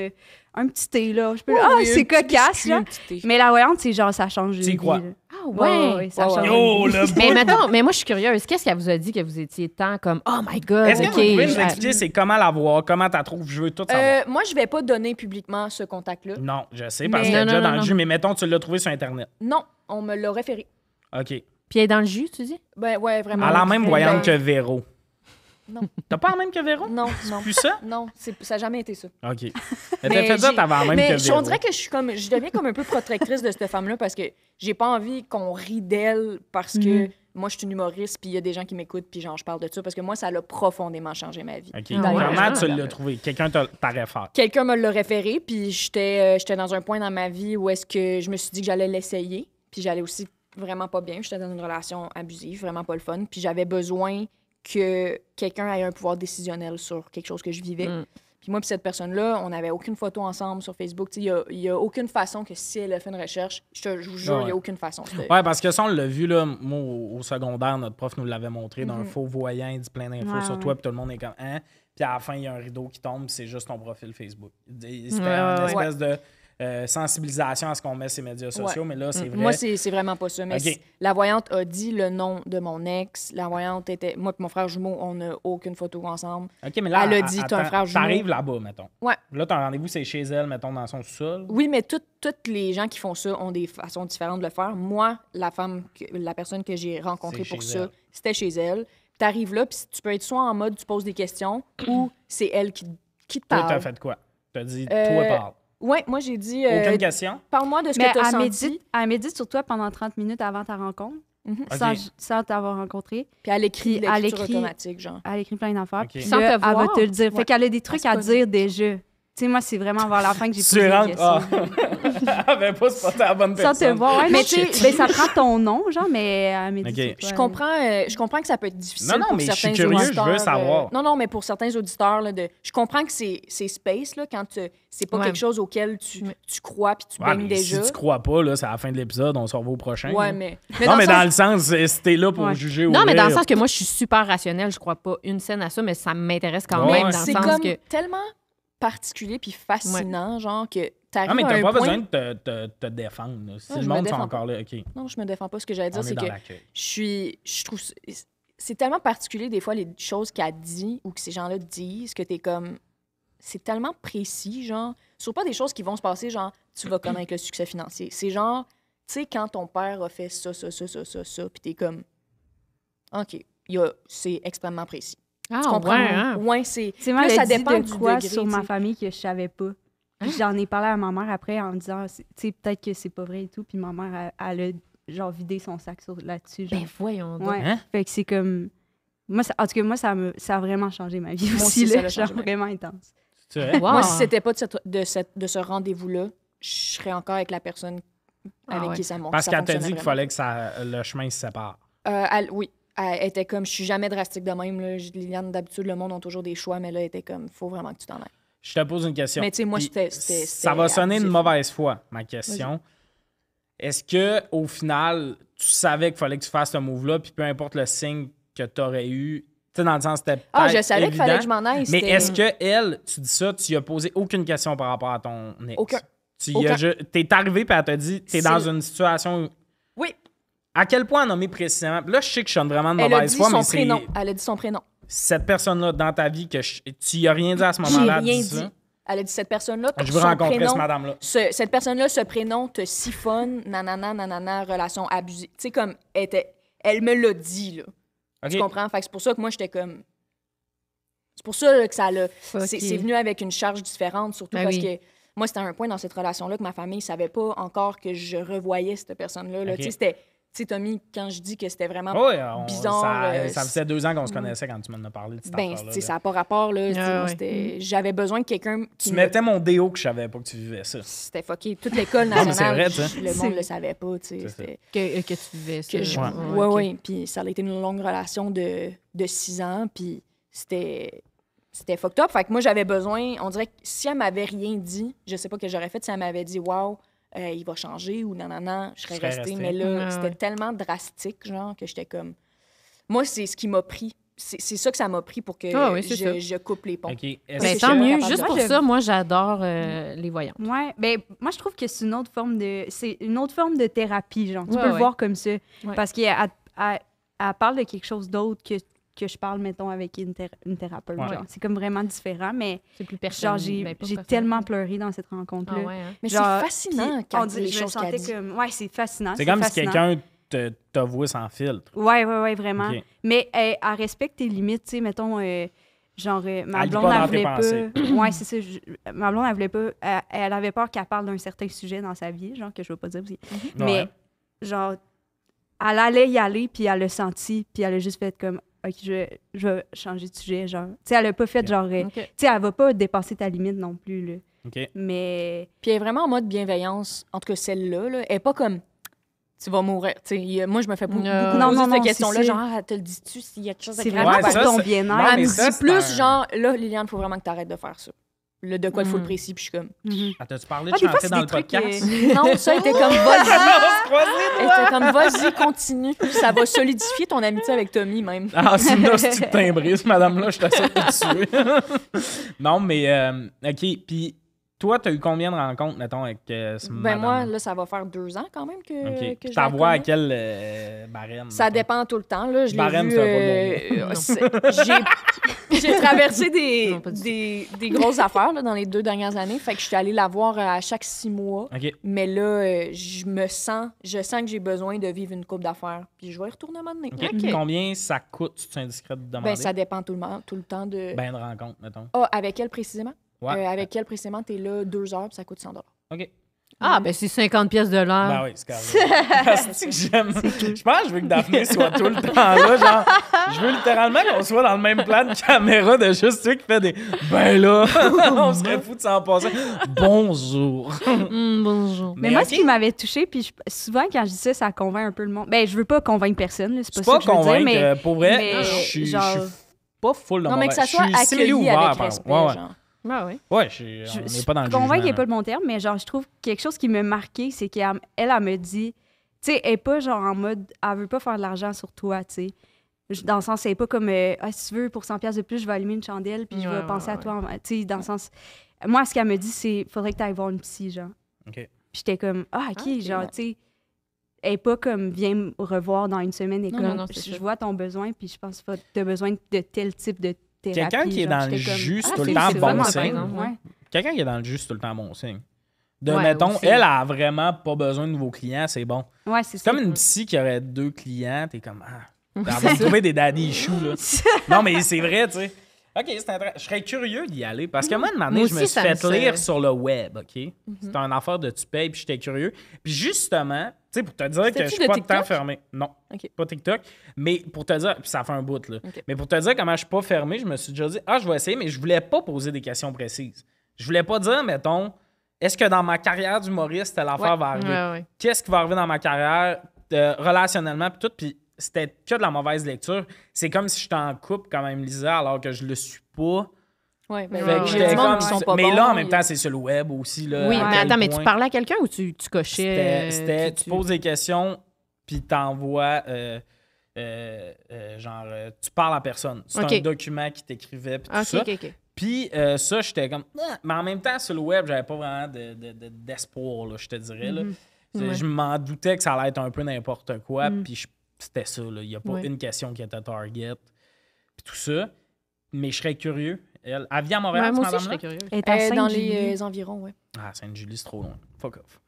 S4: un petit thé, là. Je peux,
S3: Oui,
S4: ah,
S3: oui,
S4: c'est
S3: un petit
S4: cocasse,
S3: biscuit,
S4: là.
S3: un petit thé.
S4: Mais la voyante, c'est genre, ça change de
S1: Tu y
S4: vie,
S1: crois?
S4: là.
S2: Ah
S4: Ouais, ça
S3: ouais,
S4: change
S3: ouais.
S4: de
S1: Yo,
S4: vie.
S1: le
S2: Mais
S1: bout.
S2: mettons, mais moi, je suis curieuse. Qu'est-ce qu'elle vous a dit que vous étiez tant comme, oh my God,
S1: Est-ce que
S2: OK.
S1: vous pouvez nous
S2: je-
S1: expliquer c'est comment la voir, comment t'as trouves? Je veux tout savoir.
S3: Moi, je vais pas donner publiquement ce contact-là.
S1: Non, je sais, parce
S3: Mais-
S1: qu'elle est
S2: Non,
S1: déjà
S2: non,
S1: dans
S2: non,
S1: le
S2: non.
S1: jus, mais mettons, tu l'as trouvé sur Internet.
S3: Non, on me l'a référé.
S1: OK.
S2: Puis elle est dans le jus, tu dis?
S3: Ben ouais, vraiment.
S1: Elle a la même voyante que
S3: Ben,
S1: Véro.
S3: Non.
S1: T'as pas la même que Véro?
S3: Non, non.
S1: Plus ça?
S3: Non, ça n'a jamais été ça.
S1: OK. Mais t'as
S3: Mais
S1: fait ça,
S3: j'ai-
S1: t'avais la même
S3: mais
S1: que Véro.
S3: on dirait que je deviens comme un peu protectrice de cette femme-là parce que j'ai pas envie qu'on rit d'elle parce que moi, je suis une humoriste puis il y a des gens qui m'écoutent puis genre, je parle de ça parce que moi, ça a profondément changé ma vie.
S1: OK.
S2: Ah ouais.
S1: Comment tu
S2: Ah,
S1: l'as trouvé? Quelqu'un t'a référé.
S3: Quelqu'un me l'a référé puis j'étais dans un point dans ma vie où est-ce que je me suis dit que j'allais l'essayer puis j'allais aussi vraiment pas bien. J'étais dans une relation abusive, vraiment pas le fun puis j'avais besoin que quelqu'un ait un pouvoir décisionnel sur quelque chose que je vivais. Puis moi puis cette personne-là, on n'avait aucune photo ensemble sur Facebook. Il y a aucune façon que si elle a fait une recherche, je vous jure, il n'y a aucune façon.
S1: Ouais, parce que ça, on l'a vu, là, moi, au secondaire, notre prof nous l'avait montré d'un faux voyant, il dit plein d'infos sur toi, puis tout le monde est comme « Hein? » Puis à la fin, il y a un rideau qui tombe, c'est juste ton profil Facebook. C'était une espèce de sensibilisation à ce qu'on met sur les médias sociaux, mais là, c'est vrai.
S3: Moi, c'est vraiment pas ça. Mais la voyante a dit le nom de mon ex. La voyante était... Moi et mon frère jumeau, on n'a aucune photo ensemble.
S1: OK, mais là,
S3: elle a dit, t'as un frère jumeau.
S1: T'arrives là-bas, mettons.
S3: Ouais.
S1: Là, ton rendez-vous, c'est chez elle, mettons, dans son sous-sol.
S3: Oui, mais tous les gens qui font ça ont des façons différentes de le faire. Moi, la personne que j'ai rencontrée pour ça, c'était chez elle. T'arrives là, puis tu peux être soit en mode tu poses des questions ou c'est elle qui te parle.
S1: Toi, t'as fait quoi? T'as dit, toi, parle.
S3: Oui, moi, j'ai dit...
S1: Aucune question?
S3: Parle-moi de ce que t'as senti.
S4: Elle médite sur toi pendant 30 minutes avant ta rencontre, sans t'avoir rencontré.
S3: Puis elle écrit l'écriture automatique, genre.
S4: Elle écrit plein d'affaires.
S1: Okay.
S4: Puis
S2: Sans
S4: là,
S2: te voir.
S4: elle va te le dire. Fait qu'elle a des trucs à dire déjà. Tu sais, moi, c'est vraiment vers la fin que j'ai posé des questions.
S1: Elle avait pas spoté la bonne personne.
S4: Sans te voir. Ouais, mais tu sais, ça prend ton nom, genre, mais elle médite sur toi.
S3: Je comprends que ça peut être difficile
S1: non,
S3: pour
S1: mais
S3: certains
S1: je suis curieux,
S3: auditeurs.
S1: je veux savoir.
S3: Non, mais pour certains auditeurs, là, je comprends que c'est space, là, quand c'est pas quelque chose auquel tu crois puis tu baignes déjà.
S1: Si tu crois pas, là, c'est à la fin de l'épisode, on se revoit au prochain.
S3: Ouais, mais
S1: dans le sens, si t'es là pour juger ou
S2: non, mais dans le
S1: rire.
S2: sens que moi, je suis super rationnelle. Je crois pas une scène à ça, mais ça m'intéresse quand même. Dans le
S3: c'est
S2: sens
S3: comme
S2: que...
S3: tellement particulier puis fascinant, genre, que t'arrives
S1: Non, mais
S3: à
S1: t'as
S3: un
S1: pas
S3: point...
S1: besoin de te défendre. Là. Si
S3: Non,
S1: le
S3: je me
S1: monde sont
S3: défends
S1: encore là, OK.
S3: Non, je me défends pas. Ce que j'allais dire,
S1: On est
S3: c'est
S1: dans
S3: que
S1: l'accueil.
S3: je trouve... C'est tellement particulier, des fois, les choses qu'elle dit ou que ces gens-là disent, que t'es comme... C'est tellement précis, genre... Sur pas des choses qui vont se passer, genre, tu vas connaître le succès financier. C'est genre, tu sais, quand ton père a fait ça, puis t'es comme... OK, c'est extrêmement précis.
S2: Ah,
S3: tu comprends?
S2: ouais, hein?
S3: Ouais, c'est...
S4: Tu sais, moi,
S3: ça
S4: elle a dit
S3: dépend
S4: de
S3: du
S4: quoi
S3: degré,
S4: sur ma
S3: t'sais.
S4: famille que je savais pas. Puis j'en ai parlé à ma mère après en me disant, tu sais, peut-être que c'est pas vrai et tout. Puis ma mère, elle a genre vidé son sac là-dessus. Genre.
S2: Ben voyons donc.
S4: Ouais.
S1: Hein?
S4: Fait que c'est comme... Moi, en tout cas, moi, ça a vraiment changé ma vie
S3: Moi
S4: aussi,
S3: aussi, ça
S4: là,
S3: l'a
S4: genre
S3: changé ma vie.
S4: vraiment intense.
S1: C'est vrai?
S2: Wow.
S3: Moi, si c'était pas de ce rendez-vous-là, je serais encore avec la personne avec qui ça monte.
S1: Parce qu'elle t'a dit qu'il fallait que le chemin se sépare.
S3: Oui. Elle était comme, je suis jamais drastique de même. Là. Liliane, d'habitude, le monde a toujours des choix, mais là, elle était comme, faut vraiment que tu t'en ailles.
S1: Je te pose une question.
S3: Mais tu sais, moi,
S1: Puis
S3: c'était
S1: ça va sonner une
S3: abusif.
S1: mauvaise foi, ma question. Est-ce que au final, tu savais qu'il fallait que tu fasses ce move-là, puis peu importe le signe que tu aurais eu, tu sais, dans le sens, c'était
S3: Ah,
S1: peut-être
S3: je savais qu'il fallait
S1: évident,
S3: que je m'en aille.
S1: mais
S3: c'était-
S1: est-ce que elle, tu dis ça, tu lui as posé aucune question par rapport à ton ex?
S3: Aucun.
S1: T'es arrivé, puis elle t'a dit, t'es dans une situation...
S3: Oui.
S1: À quel point nommer précisément? Là, je sais que je sonne vraiment de
S3: Elle a
S1: mauvaise
S3: dit
S1: foi,
S3: son
S1: mais c'est
S3: prénom. Elle a dit son prénom.
S1: cette personne-là dans ta vie que tu y as rien dit à ce
S3: J'ai
S1: moment-là.
S3: rien
S1: elle
S3: dit.
S1: ça.
S3: Elle a dit cette personne-là.
S1: Je veux
S3: son
S1: rencontrer
S3: prénom,
S1: cette madame-là.
S3: Cette personne-là, ce prénom te siphonne, nanana, relation abusive. Tu sais, comme, elle me l'a dit, là.
S1: OK.
S3: Tu comprends? Fait que c'est pour ça que moi, j'étais comme. C'est pour ça là, que ça l'a.
S2: Fucké.
S3: C'est venu avec une charge différente, surtout
S2: Ben
S3: parce
S2: oui.
S3: que moi, c'était un point dans cette relation-là que ma famille savait pas encore que je revoyais cette personne-là. Là.
S1: OK.
S3: Tu sais, c'était. Tu sais, Tommy, quand je dis que c'était vraiment
S1: Ouais,
S3: bizarre.
S1: ça faisait 2 ans qu'on se connaissait quand tu m'en as parlé de cette
S3: ben,
S1: affaire-là,
S3: tu sais,
S1: là.
S3: ça n'a pas rapport, là. Tu sais, moi,
S2: ouais.
S3: j'avais besoin de quelqu'un qui.
S1: Tu mettais mon déo que je savais pas que tu vivais ça.
S3: C'était fucké. Toute l'école
S1: mais c'est
S3: nationale,
S1: vrai, ça.
S3: le monde le savait pas, tu sais.
S1: C'est ça.
S3: C'était-
S2: Que tu vivais ça.
S3: que je...
S1: Ouais.
S3: Ouais,
S2: ok.
S3: ouais. Puis ça a été une longue relation de 6 ans, puis c'était fucked up. Fait que moi, j'avais besoin... On dirait que si elle m'avait rien dit, je sais pas que j'aurais fait si elle m'avait dit « Wow, il va changer » ou « Non, je serais restée. » Mais là,
S2: Ouais,
S3: c'était
S2: ouais.
S3: tellement drastique, genre, que j'étais comme... Moi, c'est ce qui m'a pris. C'est ça que ça m'a pris pour que
S2: Ah oui, c'est ça.
S3: je coupe les ponts.
S1: OK.
S2: Ben,
S3: que je
S2: tant
S3: suis
S2: mieux.
S3: capable
S2: Juste
S3: de-
S2: pour
S4: Moi,
S2: ça, moi, j'adore les voyants.
S4: Ouais, ben moi je trouve que c'est une autre forme de thérapie, genre. Tu
S2: Ouais,
S4: peux le
S2: ouais.
S4: voir comme ça.
S3: Ouais.
S4: Parce qu'elle elle parle de quelque chose d'autre que je parle, mettons, avec une thérapeute.
S1: Ouais.
S4: Genre. C'est comme vraiment différent, mais
S2: C'est plus personnel.
S4: genre, j'ai
S2: Ben, pas
S4: j'ai
S2: personnel.
S4: tellement pleuré dans cette rencontre-là.
S2: Ah ouais, hein?
S3: Mais c'est
S4: Genre,
S3: fascinant
S4: Puis,
S3: quand
S4: on
S3: dit
S4: dit,
S3: les
S4: je me
S3: choses qu'elle
S4: sentais
S3: dit.
S4: comme... Ouais, c'est fascinant.
S1: C'est comme si
S4: fascinant.
S1: quelqu'un t'avouait sans filtre.
S4: Ouais, vraiment.
S1: OK.
S4: Mais elle respecte tes limites, tu sais, mettons, genre, ma
S1: Elle lit
S4: blonde,
S1: pas
S4: elle
S1: dans tes
S4: voulait
S1: pensées.
S4: pas... Ouais, c'est ça. Ma blonde, elle voulait pas... Elle avait peur qu'elle parle d'un certain sujet dans sa vie, genre, que je veux pas dire aussi. Mais,
S1: Ouais.
S4: genre, elle allait y aller, puis elle l'a senti, puis elle a juste fait comme... OK, je vais changer de sujet, genre. Tu sais, elle a pas fait,
S1: OK.
S4: genre... Tu
S2: OK.
S4: sais, elle va pas dépasser ta limite non plus, là.
S1: OK.
S4: Mais...
S3: Puis elle est vraiment en mode bienveillance, en tout cas celle-là. Là. Elle est pas comme tu vas mourir. Moi, je me fais beaucoup
S4: Non,
S3: poser cette
S4: c'est
S3: question-là,
S4: ça.
S3: genre, te le dis-tu s'il y a quelque chose de
S4: C'est
S3: grave?
S4: vraiment
S1: Ouais,
S4: pour
S1: ça,
S4: ton
S1: c'est-
S4: bien-être.
S1: Ouais,
S3: Elle
S1: mais
S3: me
S1: ça,
S3: dit
S1: c'est
S3: plus,
S1: un-
S3: genre, là, Liliane, il faut vraiment que tu arrêtes de faire ça. Le de quoi il faut le précis, puis je suis comme...
S4: Mhm.
S1: T'as-tu parlé
S4: Ah,
S1: de
S4: des fois,
S1: chanter
S4: c'est
S1: dans
S4: des
S1: le
S4: trucs,
S1: podcast?
S3: Non, ça était comme,
S1: On
S3: vas-y.
S1: se croise les
S3: Elle
S1: doigts.
S3: était comme, vas-y, continue. Ça va solidifier ton amitié avec Tommy, même.
S1: Ah, c'est une hostie de timbriste, madame-là, je t'assure de tuer. Non, mais, OK, puis toi, t'as eu combien de rencontres, mettons, avec ce
S3: Ben moi,
S1: madame-là?
S3: là, ça va faire 2 ans quand même que
S1: OK.
S3: je
S1: T'as
S3: la
S1: vois à
S3: connais.
S1: quel barème?
S3: Ça
S1: mettons?
S3: dépend tout le temps. Là. Je l'ai
S1: Barème,
S3: vu,
S1: c'est un pas
S3: j'ai traversé
S2: Non, pas du
S3: des grosses affaires là, dans les 2 dernières années. Fait que je suis allée la voir à chaque 6 mois.
S1: OK.
S3: Mais là, je sens que j'ai besoin de vivre une coupe d'affaires. Puis je vais y retourner un moment donné.
S1: OK.
S2: OK.
S1: Combien ça coûte, si tu es indiscret de demander?
S3: Ben, ça dépend tout le temps de...
S1: Ben, de rencontre, mettons.
S3: Ah, avec elle précisément?
S1: Ouais.
S3: Avec elle précisément, t'es là 2 heures puis ça coûte 100 $.
S1: OK.
S2: Ah, ben c'est 50 pièces de l'heure.
S1: Ben oui, c'est carré. C'est que j'aime. Je pense que je veux que Daphné soit tout le temps là. Genre, je veux littéralement qu'on soit dans le même plan de caméra de juste celui qui fait des. Ben là, on serait fou de s'en passer. Bonjour.
S2: Bonjour.
S4: Mais moi,
S1: OK,
S4: ce qui m'avait touché, puis souvent, quand je dis ça, ça convainc un peu le monde. Ben, je veux pas convaincre personne, là, c'est
S1: c'est
S4: pas
S1: pas
S4: ça que je veux dire,
S1: convaincre.
S4: mais...
S1: Pour vrai,
S4: mais
S1: je suis
S4: genre-
S1: pas full de
S3: Non, mais que ça
S1: je
S3: soit
S1: suis simili
S3: accueilli
S1: ouvert,
S3: avec
S1: pardon.
S3: respect,
S1: Ouais, ouais.
S3: genre.
S2: Ah oui.
S1: Ouais, on
S4: Je
S1: n'est pas dans le
S4: convainc
S1: jugement.
S4: qu'il n'y a pas le bon terme, mais genre, je trouve quelque chose qui m'a marqué, c'est qu'elle elle me dit, tu sais, elle n'est pas genre en mode, elle veut pas faire de l'argent sur toi, tu sais. Dans le sens, c'est pas comme, ah, si tu veux, pour 100$ de plus, je vais allumer une chandelle, puis je vais
S2: Ouais,
S4: penser à
S2: ouais.
S4: toi. Tu sais, dans le sens, moi, ce qu'elle me dit, c'est, faudrait que tu ailles voir une psy, genre.
S1: OK.
S4: Puis j'étais comme, ah, OK,
S3: Ok,
S4: genre,
S3: ouais.
S4: tu sais, elle n'est pas comme, viens me revoir dans une semaine, et
S2: Non,
S4: comme,
S2: non, non, c'est
S4: je
S2: ça.
S4: vois ton besoin, puis je pense que tu as besoin de tel type de thérapie.
S1: Quelqu'un qui est
S4: genre.
S1: dans le
S4: J'étais comme,
S1: jus, c'est
S4: ah,
S1: tout le
S4: c'est-
S1: temps
S4: c'est
S1: bon
S4: vraiment
S1: signe.
S4: par
S2: exemple,
S4: ouais.
S1: Quelqu'un qui est dans le jus, c'est tout le temps bon signe. De,
S2: Ouais,
S1: mettons,
S2: aussi.
S1: elle a vraiment pas besoin de nouveaux clients, c'est bon.
S4: Ouais, c'est
S1: C'est
S4: ça.
S1: comme une psy qui aurait 2 clients, t'es comme, ah, elle va me trouver des daddy issues, là. Non, mais c'est vrai, tu sais. OK, c'est intéressant. Je serais curieux d'y aller parce que moi, une année,
S2: Moi
S1: je me
S2: aussi,
S1: suis
S2: ça
S1: fait
S2: me
S1: lire
S2: fait-
S1: sur le web, OK? C'était une affaire de tu payes, puis j'étais curieux. Puis justement, tu sais, pour te dire que je
S3: C'était-tu
S1: suis
S3: de
S1: pas de temps
S3: TikTok?
S1: fermé. Non,
S3: OK.
S1: pas TikTok. Mais pour te dire, puis ça fait un bout, là.
S3: OK.
S1: Mais pour te dire comment je suis pas fermé, je me suis déjà dit, ah, je vais essayer, mais je voulais pas poser des questions précises. Je voulais pas dire, mettons, est-ce que dans ma carrière d'humoriste, telle affaire va arriver?
S2: Ouais, ouais.
S1: Qu'est-ce qui va arriver dans ma carrière relationnellement, puis tout, puis c'était que de la mauvaise lecture. C'est comme si j'étais en couple quand même, Lisa, alors que je le suis pas.
S3: Ouais, ben,
S1: Fait que
S2: ouais,
S3: il y a
S1: j'étais
S3: du monde
S1: comme...
S3: qui sont pas
S1: mais
S3: bons,
S1: là, en même
S3: il-
S1: temps, c'est sur le web aussi. Là,
S2: Oui,
S1: à
S2: mais
S1: quel
S2: attends, mais
S1: point
S2: tu parlais à quelqu'un ou tu cochais?
S1: tu poses des questions, puis t'envoies... tu parles à personne. C'est
S2: Ok.
S1: un document qui t'écrivait, puis tout
S2: OK,
S1: ça.
S2: OK, OK.
S1: Puis ça, j'étais comme... Ah! Mais en même temps, sur le web, j'avais pas vraiment d'espoir, là, je te dirais. Là.
S2: Ouais.
S1: Je m'en doutais que ça allait être un peu n'importe quoi, puis c'était ça. Il n'y a pas
S2: Ouais.
S1: une question qui était target, puis tout ça. Mais je serais curieux. Elle vit à Montréal,
S2: Ouais, moi
S1: cette
S2: aussi, je serais
S1: madame-là?
S2: curieuse.
S4: Elle est à
S3: dans
S4: Sainte-Julie.
S3: les environs, ouais.
S1: Ah, Sainte-Julie, c'est trop loin. Fuck off.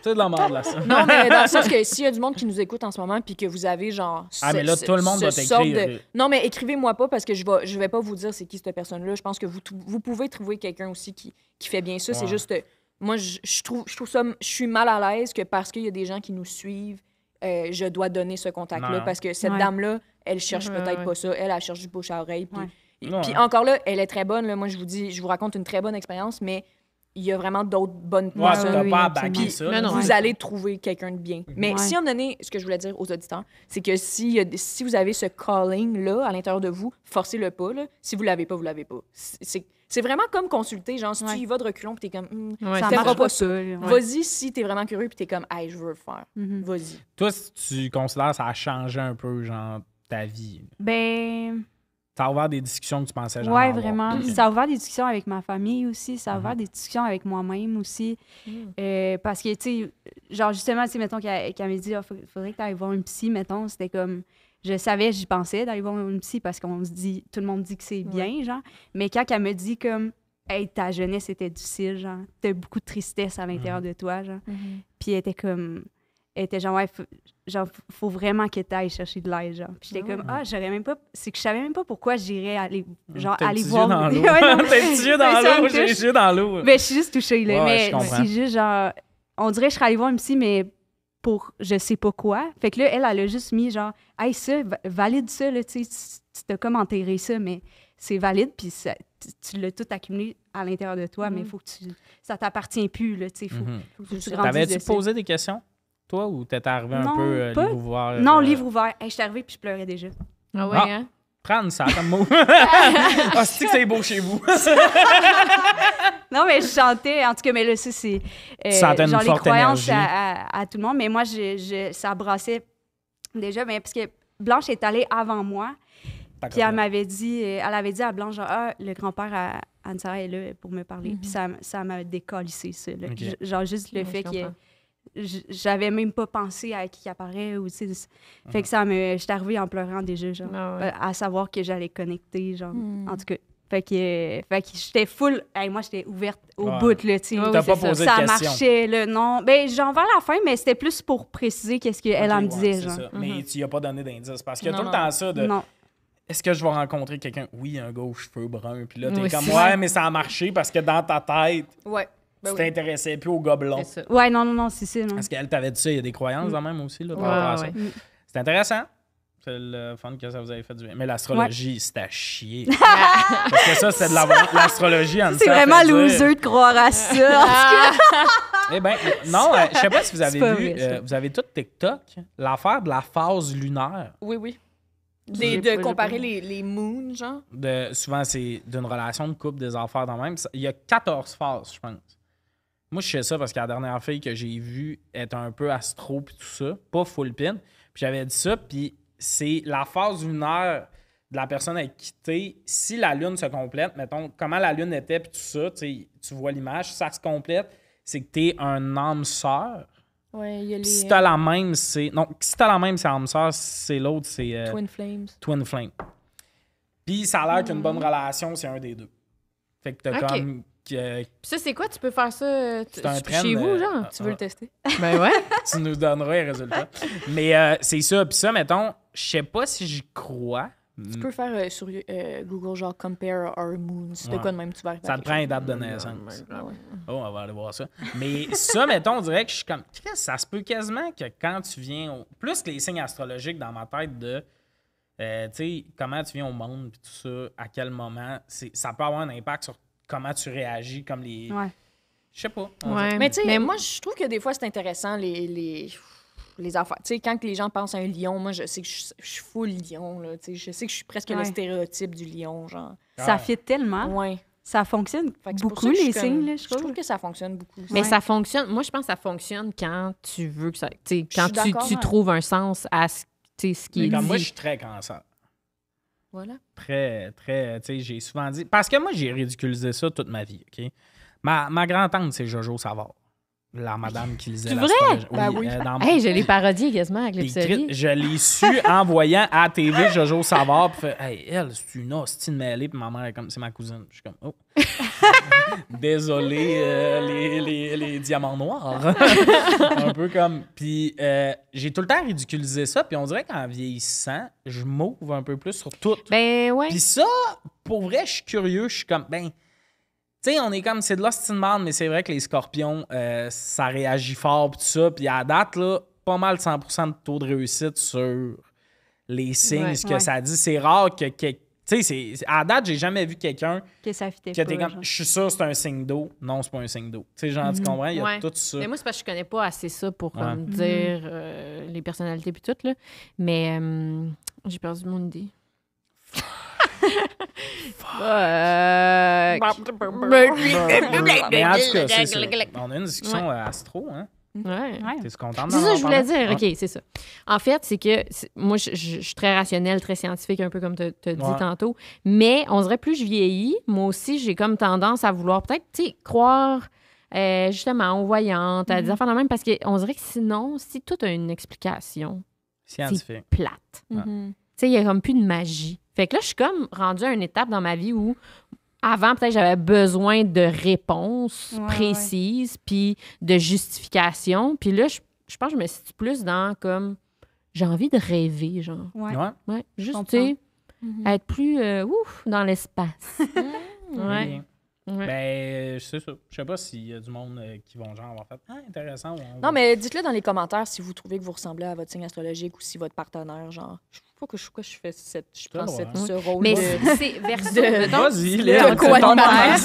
S1: C'est de la merde, là, ça.
S3: Non, mais dans le sens que s'il y a du monde qui nous écoute en ce moment puis que vous avez genre...
S1: Ah, mais là, tout le monde va
S3: sorte
S1: t'écrire.
S3: Non, mais écrivez-moi pas parce que je vais pas vous dire c'est qui cette personne-là. Je pense que vous pouvez trouver quelqu'un aussi qui fait bien ça. C'est
S1: Ouais.
S3: juste... moi, je trouve ça... Je suis mal à l'aise que parce qu'il y a des gens qui nous suivent, je dois donner ce contact-là
S1: Non.
S3: parce que cette
S4: Ouais.
S3: dame-là, elle cherche
S2: Ouais,
S3: peut-être
S2: ouais.
S3: pas ça. Elle cherche du bouche à oreille. Puis,
S4: Ouais.
S1: Ouais.
S3: puis encore là, elle est très bonne. Là. Moi, je vous raconte une très bonne expérience, mais il y a vraiment d'autres bonnes
S1: Ouais,
S3: personnes.
S1: t'as
S4: oui,
S1: pas à
S4: absolument.
S1: baquer
S3: Puis,
S1: ça.
S2: mais
S1: là.
S2: non.
S3: vous
S2: Ouais.
S3: allez trouver quelqu'un de bien. Mais
S4: Ouais.
S3: si on donné, ce que je voulais dire aux auditeurs, c'est que si vous avez ce calling-là à l'intérieur de vous, forcez-le pas. Là. Si vous l'avez pas, vous l'avez pas. C'est vraiment comme consulter. Genre, si
S4: Ouais.
S3: tu y vas de reculons puis t'es comme,
S2: Ouais,
S4: Ça
S2: c'est
S3: t'aimeras
S4: marche
S3: pas
S4: pas
S3: ça.
S4: ça. là.
S3: Vas-y si t'es vraiment curieux puis t'es comme, hey, je veux le faire.
S4: Mhm.
S3: Vas-y.
S1: Toi, si tu considères que ça a changé un peu, genre, ta vie,
S4: Ben,
S1: ça a ouvert des discussions que tu pensais jamais
S4: ouais,
S1: avoir.
S4: vraiment. Ça a ouvert des discussions avec ma famille aussi. Ça a ouvert des discussions avec moi-même aussi. Parce que, tu sais, genre, justement, tu sais, mettons qu'elle m'a dit, faudrait que tu ailles voir une psy, mettons. C'était comme, je savais, j'y pensais d'aller voir une psy parce qu'on se dit, tout le monde dit que c'est bien, genre. Mais quand elle me dit, comme, hey, ta jeunesse était difficile, genre, t'as beaucoup de tristesse à l'intérieur de toi, genre. Puis elle était comme, elle était genre, ouais, faut vraiment que tu ailles chercher de l'aide, genre. Puis j'étais comme, j'aurais même pas, c'est que je savais même pas pourquoi j'irais aller, genre,
S1: T'as un
S4: aller
S1: petit
S4: voir.
S1: yeux dans l'eau.
S4: Ouais, non.
S1: T'as un petit yeux dans
S4: Mais ça
S1: l'eau,
S4: me
S1: j'ai les
S4: touche.
S1: yeux dans l'eau.
S4: Ben, je suis juste touchée, là.
S1: Ouais,
S4: mais
S1: je comprends.
S4: c'est juste genre, on dirait que je serais allée voir une psy, mais pour je sais pas quoi. Fait que là, elle a juste mis genre, hey, ça, valide ça, là, tu sais, tu t'as comme enterré ça, mais c'est valide, puis tu l'as tout accumulé à l'intérieur de toi, mais il faut que ça t'appartient plus, là, tu sais, faut que tu grandisses
S1: T'avais-tu
S4: dessus.
S1: posé des questions, toi, ou t'étais arrivé un
S4: Non,
S1: peu
S4: pas.
S1: livre ouvert?
S4: Non, livre ouvert. Hey, je suis arrivée puis je pleurais déjà.
S2: Ah ouais,
S1: Ah.
S2: hein?
S1: Prendre ça comme mot. Ah, c'est que c'est beau chez vous.
S4: Non, mais je chantais. En tout cas, mais là, ça, c'est
S1: sentais une
S4: genre les
S1: forte
S4: croyances
S1: énergie.
S4: à tout le monde. Mais moi, ça brassait déjà. Mais parce que Blanche est allée avant moi. Puis elle avait dit à Blanche, genre, le grand-père à Anne-Sarah est là pour me parler. Puis ça m'a décalissé, ça. Là.
S1: Ok.
S4: Genre, juste le
S2: Ouais,
S4: fait
S2: je
S4: que
S2: comprends.
S4: j'avais même pas pensé à qui apparaît. Ou, tu sais, fait que j'étais arrivée en pleurant déjà, genre,
S2: Ah ouais.
S4: à savoir que j'allais connecter, genre, en tout cas. Fait que j'étais full. Hey, moi, j'étais ouverte au
S1: Ouais.
S4: bout, là, tu sais.
S2: Ouais,
S1: T'as
S2: oui,
S1: pas
S2: c'est
S1: posé
S4: Ça
S1: de questions.
S4: marchait, là, non. Ben, genre, vers la fin, mais c'était plus pour préciser qu'est-ce qu'elle
S1: Ok,
S4: me
S1: ouais,
S4: disait,
S1: c'est
S4: genre.
S1: ça. Mais tu n'y as pas donné d'indice. Parce qu'il y a
S3: Non,
S1: tout le
S3: non.
S1: temps ça de...
S4: Non.
S1: Est-ce que je vais rencontrer quelqu'un? Oui, un gars aux cheveux bruns. Puis là, t'es
S2: Oui,
S1: comme,
S2: c'est
S1: ouais, mais ça a marché parce que dans ta tête,
S3: Ouais. Ben
S1: tu
S3: oui.
S1: t'intéressais plus au gobelon.
S2: C'est ça.
S4: Ouais, non, c'est ça, non.
S1: Est-ce qu'elle t'avait dit ça? Il y a des croyances quand même aussi, là, par
S2: Ouais,
S1: rapport à ça.
S2: ouais.
S1: C'est intéressant. C'est le fun que ça vous avait fait du bien. Mais l'astrologie, c'est à chier. Parce que ça, c'est de l'astrologie.
S4: C'est vraiment loser de croire à ça.
S1: Eh bien, non, je sais pas si vous avez
S4: C'est pas
S1: vu,
S4: vrai, ça.
S1: vous avez tout TikTok, l'affaire de la phase lunaire.
S3: Oui, oui.
S2: J'ai
S3: De
S2: pas-
S3: comparer les moons, genre.
S1: Souvent, c'est d'une relation de couple, des affaires dans même. Il y a 14 phases, je pense. Moi, je sais ça parce que la dernière fille que j'ai vue est un peu astro puis tout ça, pas full pin. Puis j'avais dit ça, puis c'est la phase lunaire de la personne avec qui t'es. Si la lune se complète, mettons, comment la lune était puis tout ça, tu vois l'image, ça se complète, c'est que t'es un âme sœur.
S3: Ouais, il y a
S1: Puis si
S3: les
S1: t'as la même, c'est... Non, si t'as la même, c'est âme sœur. Si c'est l'autre, c'est
S3: Twin Flames.
S1: Twin Flame. Puis ça a l'air qu'une bonne relation, c'est un des deux. Fait que t'as
S2: Ok.
S1: comme...
S2: Puis ça, c'est quoi? Tu peux faire ça
S1: C'est un trend,
S2: chez vous, genre?
S3: Tu veux le tester?
S2: Ben ouais.
S1: tu nous donneras les résultats. Mais c'est ça. Puis ça, mettons, je sais pas si j'y crois.
S3: Tu peux faire sur Google, genre Compare Our Moons. De
S1: Ouais.
S3: quoi de même, tu vas arriver
S1: Ça
S3: à
S1: te
S3: quelque
S1: prend une
S3: chose.
S1: date de naissance.
S3: Ah ouais.
S1: Oh, on va aller voir ça. Mais ça, mettons, on dirait que je suis comme... Chris, ça se peut quasiment que quand tu viens... Plus que les signes astrologiques dans ma tête de... tu sais, comment tu viens au monde, puis tout ça, à quel moment, ça peut avoir un impact sur comment tu réagis, comme les...
S4: Ouais.
S1: Je sais pas.
S2: Ouais.
S3: Mais tu sais,
S2: Mais
S3: moi, je trouve que des fois, c'est intéressant, les affaires. Tu sais, quand les gens pensent à un lion, moi, je sais que je suis full lion, là. Tu sais, je sais que je suis presque le
S4: Ouais.
S3: stéréotype du lion, genre.
S4: Ça fit tellement.
S3: Ouais.
S4: Ça fonctionne
S3: Fait que c'est pour
S4: beaucoup,
S3: ça que je
S4: les
S3: suis comme-
S4: signes, là, je
S3: Je
S4: trouve.
S3: trouve que ça fonctionne beaucoup.
S2: Mais
S4: Ouais.
S2: ça fonctionne. Moi, je pense que ça fonctionne quand tu veux que ça. Tu sais, quand
S3: suis d'accord,
S2: tu
S3: ouais.
S2: trouves un sens à ce qui
S1: Mais
S2: est
S1: comme
S2: dit.
S1: moi, je suis très cancer.
S3: Voilà.
S1: Très, très, tu sais, j'ai souvent dit... Parce que moi, j'ai ridiculisé ça toute ma vie, OK? Ma grand-tante, c'est Jojo Savard. La madame qui lisait
S2: C'est
S1: l'astrologie.
S3: Ben oui.
S1: dans-
S2: Hey, je l'ai parodié quasiment avec
S1: Puis
S2: l'épicerie.
S1: je l'ai su en voyant à la TV Jojo Savard. Puis fait, hey, elle, c'est une hostie de mêlée. Puis ma mère est comme, c'est ma cousine. Puis je suis comme, oh. Désolé, les diamants noirs. Un peu comme. Puis j'ai tout le temps ridiculisé ça. Puis on dirait qu'en vieillissant, je m'ouvre un peu plus sur tout.
S2: Ben ouais.
S1: Puis ça, pour vrai, je suis curieux. Je suis comme, ben. Tu sais, on est comme, c'est de l'hostie de merde, mais c'est vrai que les scorpions, ça réagit fort, pis tout ça. Puis à date, là, pas mal 100% de taux de réussite sur les signes,
S2: Ouais.
S1: ce que
S4: Ouais.
S1: ça dit. C'est rare que. Tu sais, à date, j'ai jamais vu quelqu'un
S4: Que ça fitait
S1: qui a
S4: pas.
S1: été comme,
S4: genre.
S1: je suis sûr que c'est un signe d'eau. Non, c'est pas un signe d'eau. Tu sais, genre, tu comprends? Il y a
S2: Ouais.
S1: tout ça.
S2: Mais moi, c'est parce que je connais pas assez ça pour comme,
S1: Ouais.
S2: dire les personnalités puis tout, là. Mais j'ai perdu mon idée.
S1: Mais en tout cas, c'est ça. On a une discussion astro, hein?
S2: Ouais.
S4: Ouais.
S1: T'es content
S2: C'est ça que je voulais dire.
S1: Ouais.
S2: OK, c'est ça. En fait, c'est que moi, je suis très rationnelle, très scientifique, un peu comme tu as dit
S1: Ouais.
S2: tantôt. Mais on dirait plus je vieillis, moi aussi, j'ai comme tendance à vouloir peut-être, tu sais, croire justement aux voyantes, à des affaires de même, parce qu'on dirait que sinon, si tout a une explication,
S1: Scientifique.
S2: plate.
S3: Mhm.
S2: Tu sais, il n'y a comme plus de magie. Fait que là, je suis comme rendue à une étape dans ma vie où, avant, peut-être, j'avais besoin de réponses
S4: Ouais,
S2: précises, puis de justifications. Puis là, je pense que je me situe plus dans, comme, j'ai envie de rêver, genre.
S4: Ouais.
S1: Ouais.
S2: Ouais, juste,
S4: comprends.
S2: tu sais,
S3: Mhm.
S2: être plus, dans l'espace. Ouais.
S1: Bien.
S2: Ouais.
S1: Ben, c'est ça. Je sais pas s'il y a du monde qui vont genre avoir fait intéressant.
S3: Non, mais dites-le dans les commentaires si vous trouvez que vous ressemblez à votre signe astrologique ou si votre partenaire, genre. Pourquoi je fais je prends
S1: droit,
S3: ce rôle
S2: Mais
S3: de...
S2: si c'est verso,
S3: de-
S2: mettons,
S1: Vas-y,
S3: de
S1: Léa,
S3: co-animateur.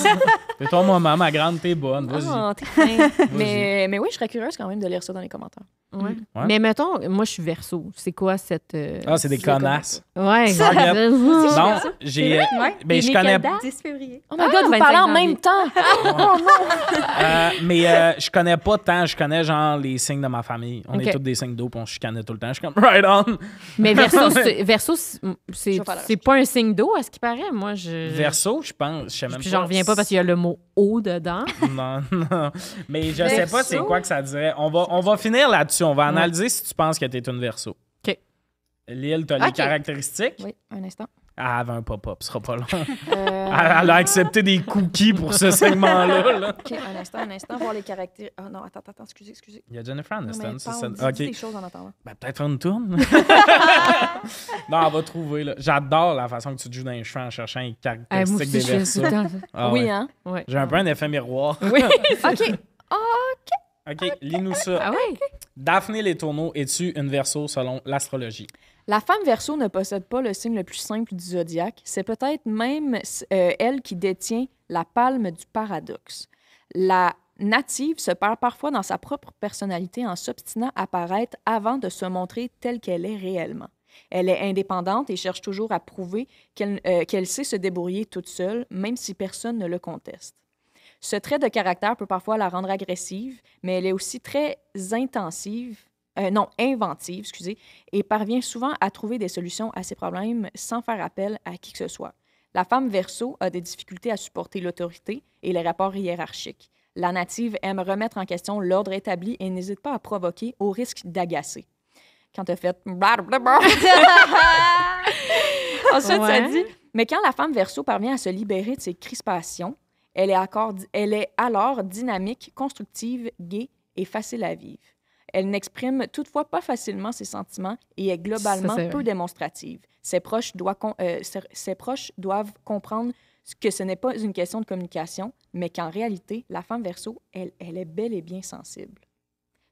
S1: fais-toi maman, ma grande, t'es bonne. Vas-y.
S3: Ah, t'es fin. mais oui, je serais curieuse quand même de lire ça dans les commentaires.
S2: Ouais.
S1: Ouais.
S2: Mais mettons, moi, je suis Verseau. C'est quoi cette...
S1: C'est des connasses.
S2: Ouais.
S1: Regarde.
S2: Non.
S1: Non, j'ai...
S4: Ouais.
S1: Ben, je connais...
S4: 10 février.
S3: Oh my God, vous
S2: 25
S3: parlez en
S2: janvier.
S3: même temps!
S1: mais je connais pas tant. Je connais, genre, les signes de ma famille. On
S2: Ok.
S1: est tous des signes d'eau, puis on se chicanait tout le temps. Je suis comme, right on!
S2: Mais Verseau, c'est
S3: Je vais faire la
S2: c'est pas un signe d'eau, à ce qui paraît. Moi,
S1: Verseau, je pense. Je sais même
S2: Puis
S1: pas.
S2: j'en reviens pas parce qu'il y a le mot « eau » dedans.
S1: Non, non. Mais je sais
S3: Verseau?
S1: pas c'est quoi que ça dirait. On va finir là-dessus. On va analyser si tu penses que t'es une Verseau.
S2: OK.
S1: Lille, t'as les
S3: Ok.
S1: caractéristiques?
S3: Oui, un instant.
S1: Elle avait un pop-up, ce sera pas long. Elle a accepté des cookies pour ce segment-là. Là.
S3: OK, un instant, voir les caractères. Ah non, attends, excusez.
S1: Il y a Jennifer
S3: Non,
S1: Aniston.
S3: mais
S1: ça,
S3: parle,
S1: ça-
S3: dis
S1: OK.
S3: des choses en attendant.
S1: Ben, peut-être faire une tourne. Non, elle va trouver. Là. J'adore la façon que tu te joues dans les cheveux en cherchant les
S2: Moi
S1: caractéristiques
S2: aussi,
S1: des
S2: je fais
S1: Verseaux.
S2: tout le temps.
S1: Ah
S3: Oui,
S1: ouais.
S3: hein?
S2: Ouais.
S1: J'ai un peu un effet miroir.
S2: Oui.
S3: OK.
S1: OK, lis-nous ça.
S2: Ah ouais?
S1: Daphné Les Tourneaux, es-tu une Verseau selon l'astrologie?
S3: La femme Verseau ne possède pas le signe le plus simple du zodiaque. C'est peut-être même elle qui détient la palme du paradoxe. La native se perd parfois dans sa propre personnalité en s'obstinant à paraître avant de se montrer telle qu'elle est réellement. Elle est indépendante et cherche toujours à prouver qu'elle sait se débrouiller toute seule, même si personne ne le conteste. Ce trait de caractère peut parfois la rendre agressive, mais elle est aussi très inventive, et parvient souvent à trouver des solutions à ses problèmes sans faire appel à qui que ce soit. La femme Verseau a des difficultés à supporter l'autorité et les rapports hiérarchiques. La native aime remettre en question l'ordre établi et n'hésite pas à provoquer au risque d'agacer. Quand tu as fait... Ensuite, ça dit... Mais quand la femme Verseau parvient à se libérer de ses crispations, elle est alors dynamique, constructive, gaie et facile à vivre. Elle n'exprime toutefois pas facilement ses sentiments et est globalement
S2: Ça, c'est
S3: peu
S2: vrai.
S3: démonstrative. Ses proches doivent comprendre que ce n'est pas une question de communication, mais qu'en réalité, la femme Verseau, elle est bel et bien sensible.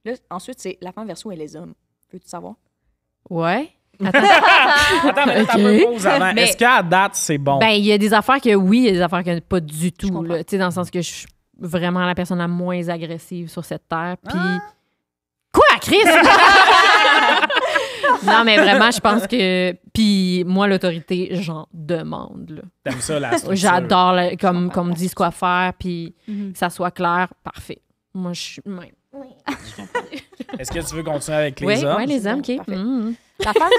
S3: Là, ensuite, c'est la femme Verseau et les hommes. Veux-tu savoir?
S2: Ouais.
S1: Attends, mais t'as un peu pause avant.
S2: Mais-
S1: Est-ce qu'à date, c'est bon?
S2: Ben, il y a des affaires que oui, il y a des affaires que pas du tout.
S3: comprends.
S2: là. Tu sais, dans le sens que je suis vraiment la personne la moins agressive sur cette terre. Puis. Quoi, Chris? Non, mais vraiment, je pense que. Puis moi, l'autorité, j'en demande. Là.
S1: T'aimes ça, la structure?
S2: J'adore, comme me disent quoi faire, puis
S4: Mhm.
S2: que ça soit clair, parfait. Moi, je suis. Ouais.
S1: Est-ce que tu veux continuer avec les
S2: Oui,
S1: hommes?
S2: ouais, les hommes, OK.
S3: Parfait.
S2: Mhm.
S3: La femme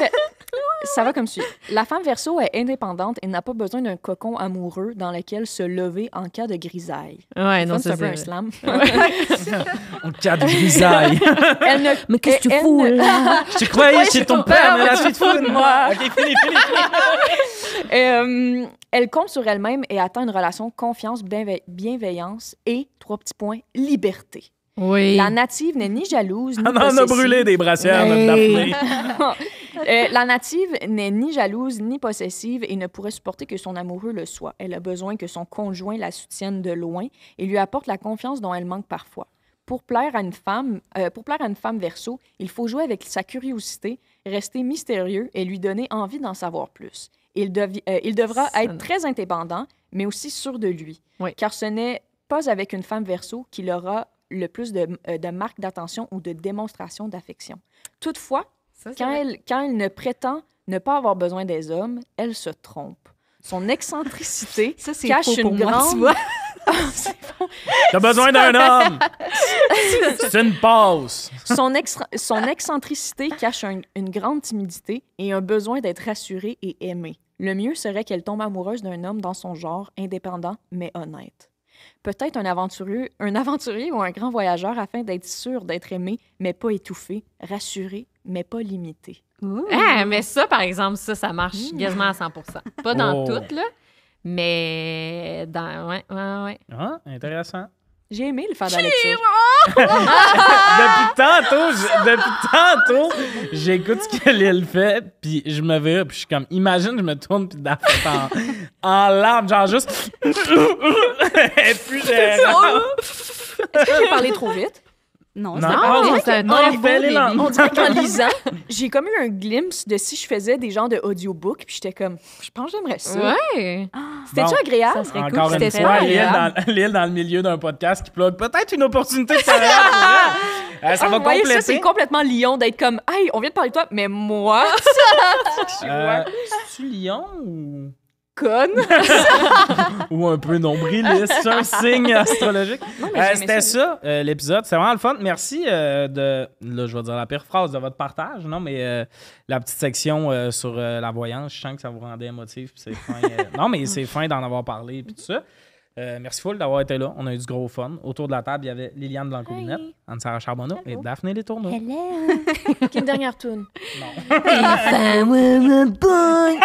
S3: Ça va comme suit. La femme Verseau est indépendante et n'a pas besoin d'un cocon amoureux dans lequel se lever en cas de grisaille.
S2: Ouais, non,
S3: C'est
S2: ça,
S3: un peu un
S2: c'est.
S3: slam.
S1: En cas de grisaille.
S3: Elle ne...
S2: Mais qu'est-ce que tu
S3: elle
S2: fous,
S3: ne-
S2: là?
S1: Je te croyais chez ton père, mais là,
S3: tu
S1: tu te fous de moi.
S3: moi.
S1: OK, fini.
S3: Elle compte sur elle-même et atteint une relation confiance, bienveillance et, 3 petits points, liberté.
S2: Oui.
S3: La native n'est ni jalouse ni
S1: On en a
S3: possessive.
S1: brûlé des brassières, notre
S2: Hey.
S1: Daphné.
S3: La native n'est ni jalouse ni possessive et ne pourrait supporter que son amoureux le soit. Elle a besoin que son conjoint la soutienne de loin et lui apporte la confiance dont elle manque parfois. Pour plaire à une femme Verseau, il faut jouer avec sa curiosité, rester mystérieux et lui donner envie d'en savoir plus. Il devra être très indépendant, mais aussi sûr de lui,
S2: Oui.
S3: car ce n'est pas avec une femme Verseau qu'il aura le plus de marques d'attention ou de démonstration d'affection. Toutefois,
S2: Ça, c'est
S3: quand
S2: vrai.
S3: elle ne prétend ne pas avoir besoin des hommes, elle se trompe. Son excentricité
S4: Ça, c'est
S3: cache
S4: faux pour
S3: une
S4: moi,
S3: grande...
S4: tu vois.
S1: T'as besoin d'un homme. C'est une passe.
S3: Son excentricité cache une grande timidité et un besoin d'être rassurée et aimée. Le mieux serait qu'elle tombe amoureuse d'un homme dans son genre, indépendant mais honnête. Peut-être un aventurier ou un grand voyageur afin d'être sûr d'être aimé, mais pas étouffé, rassuré, mais pas limité.
S2: Ah, mais ça, par exemple, ça marche quasiment à 100%. Pas dans
S1: Oh.
S2: tout, là, mais dans... Ouais.
S1: Ah, intéressant.
S3: J'ai aimé le faire de la lecture.
S1: Depuis tantôt, j'écoute ce que Lille fait, puis je me vire, puis je suis comme, imagine, je me tourne, puis Daphné est en larmes, genre juste... Et puis
S3: Est-ce que j'ai parlé trop vite?
S4: Non,
S1: Non.
S4: c'est
S2: Non,
S4: pas vrai.
S2: c'est un
S1: Non,
S2: très
S1: il
S2: beau
S1: fait les langues.
S2: début.
S3: On dirait qu'en lisant, j'ai comme eu un glimpse de si je faisais des genres de audiobook, puis j'étais comme, je pense que j'aimerais ça.
S2: Ouais.
S3: C'était-tu
S1: Bon.
S3: agréable?
S4: Ça serait cool.
S1: Encore une
S2: C'était
S1: fois,
S2: très agréable.
S1: Lille dans le milieu d'un podcast qui plug peut-être une opportunité de carrière pour Ça va
S3: Vous voyez, ça,
S1: compléter.
S3: c'est complètement Lyon d'être comme, hey, on vient de parler de toi, mais moi,
S1: C'est-tu lion ou...
S3: conne.
S1: ou un peu nombriliste, c'est un signe astrologique.
S3: Non, mais j'aimais
S1: C'était ça, l'épisode. C'est vraiment le fun. Merci de... Là, je vais dire la pire phrase de votre partage, non, mais la petite section sur la voyance, je sens que ça vous rendait émotif. Puis c'est fin. Non, mais c'est fin d'en avoir parlé puis tout ça. Merci full d'avoir été là. On a eu du gros fun. Autour de la table, il y avait Liliane Blanco-Binette, Anne-Sara Charbonneau et Daphné Les Tourneaux.
S3: Une dernière toune.
S1: Non.
S2: If I were a boy,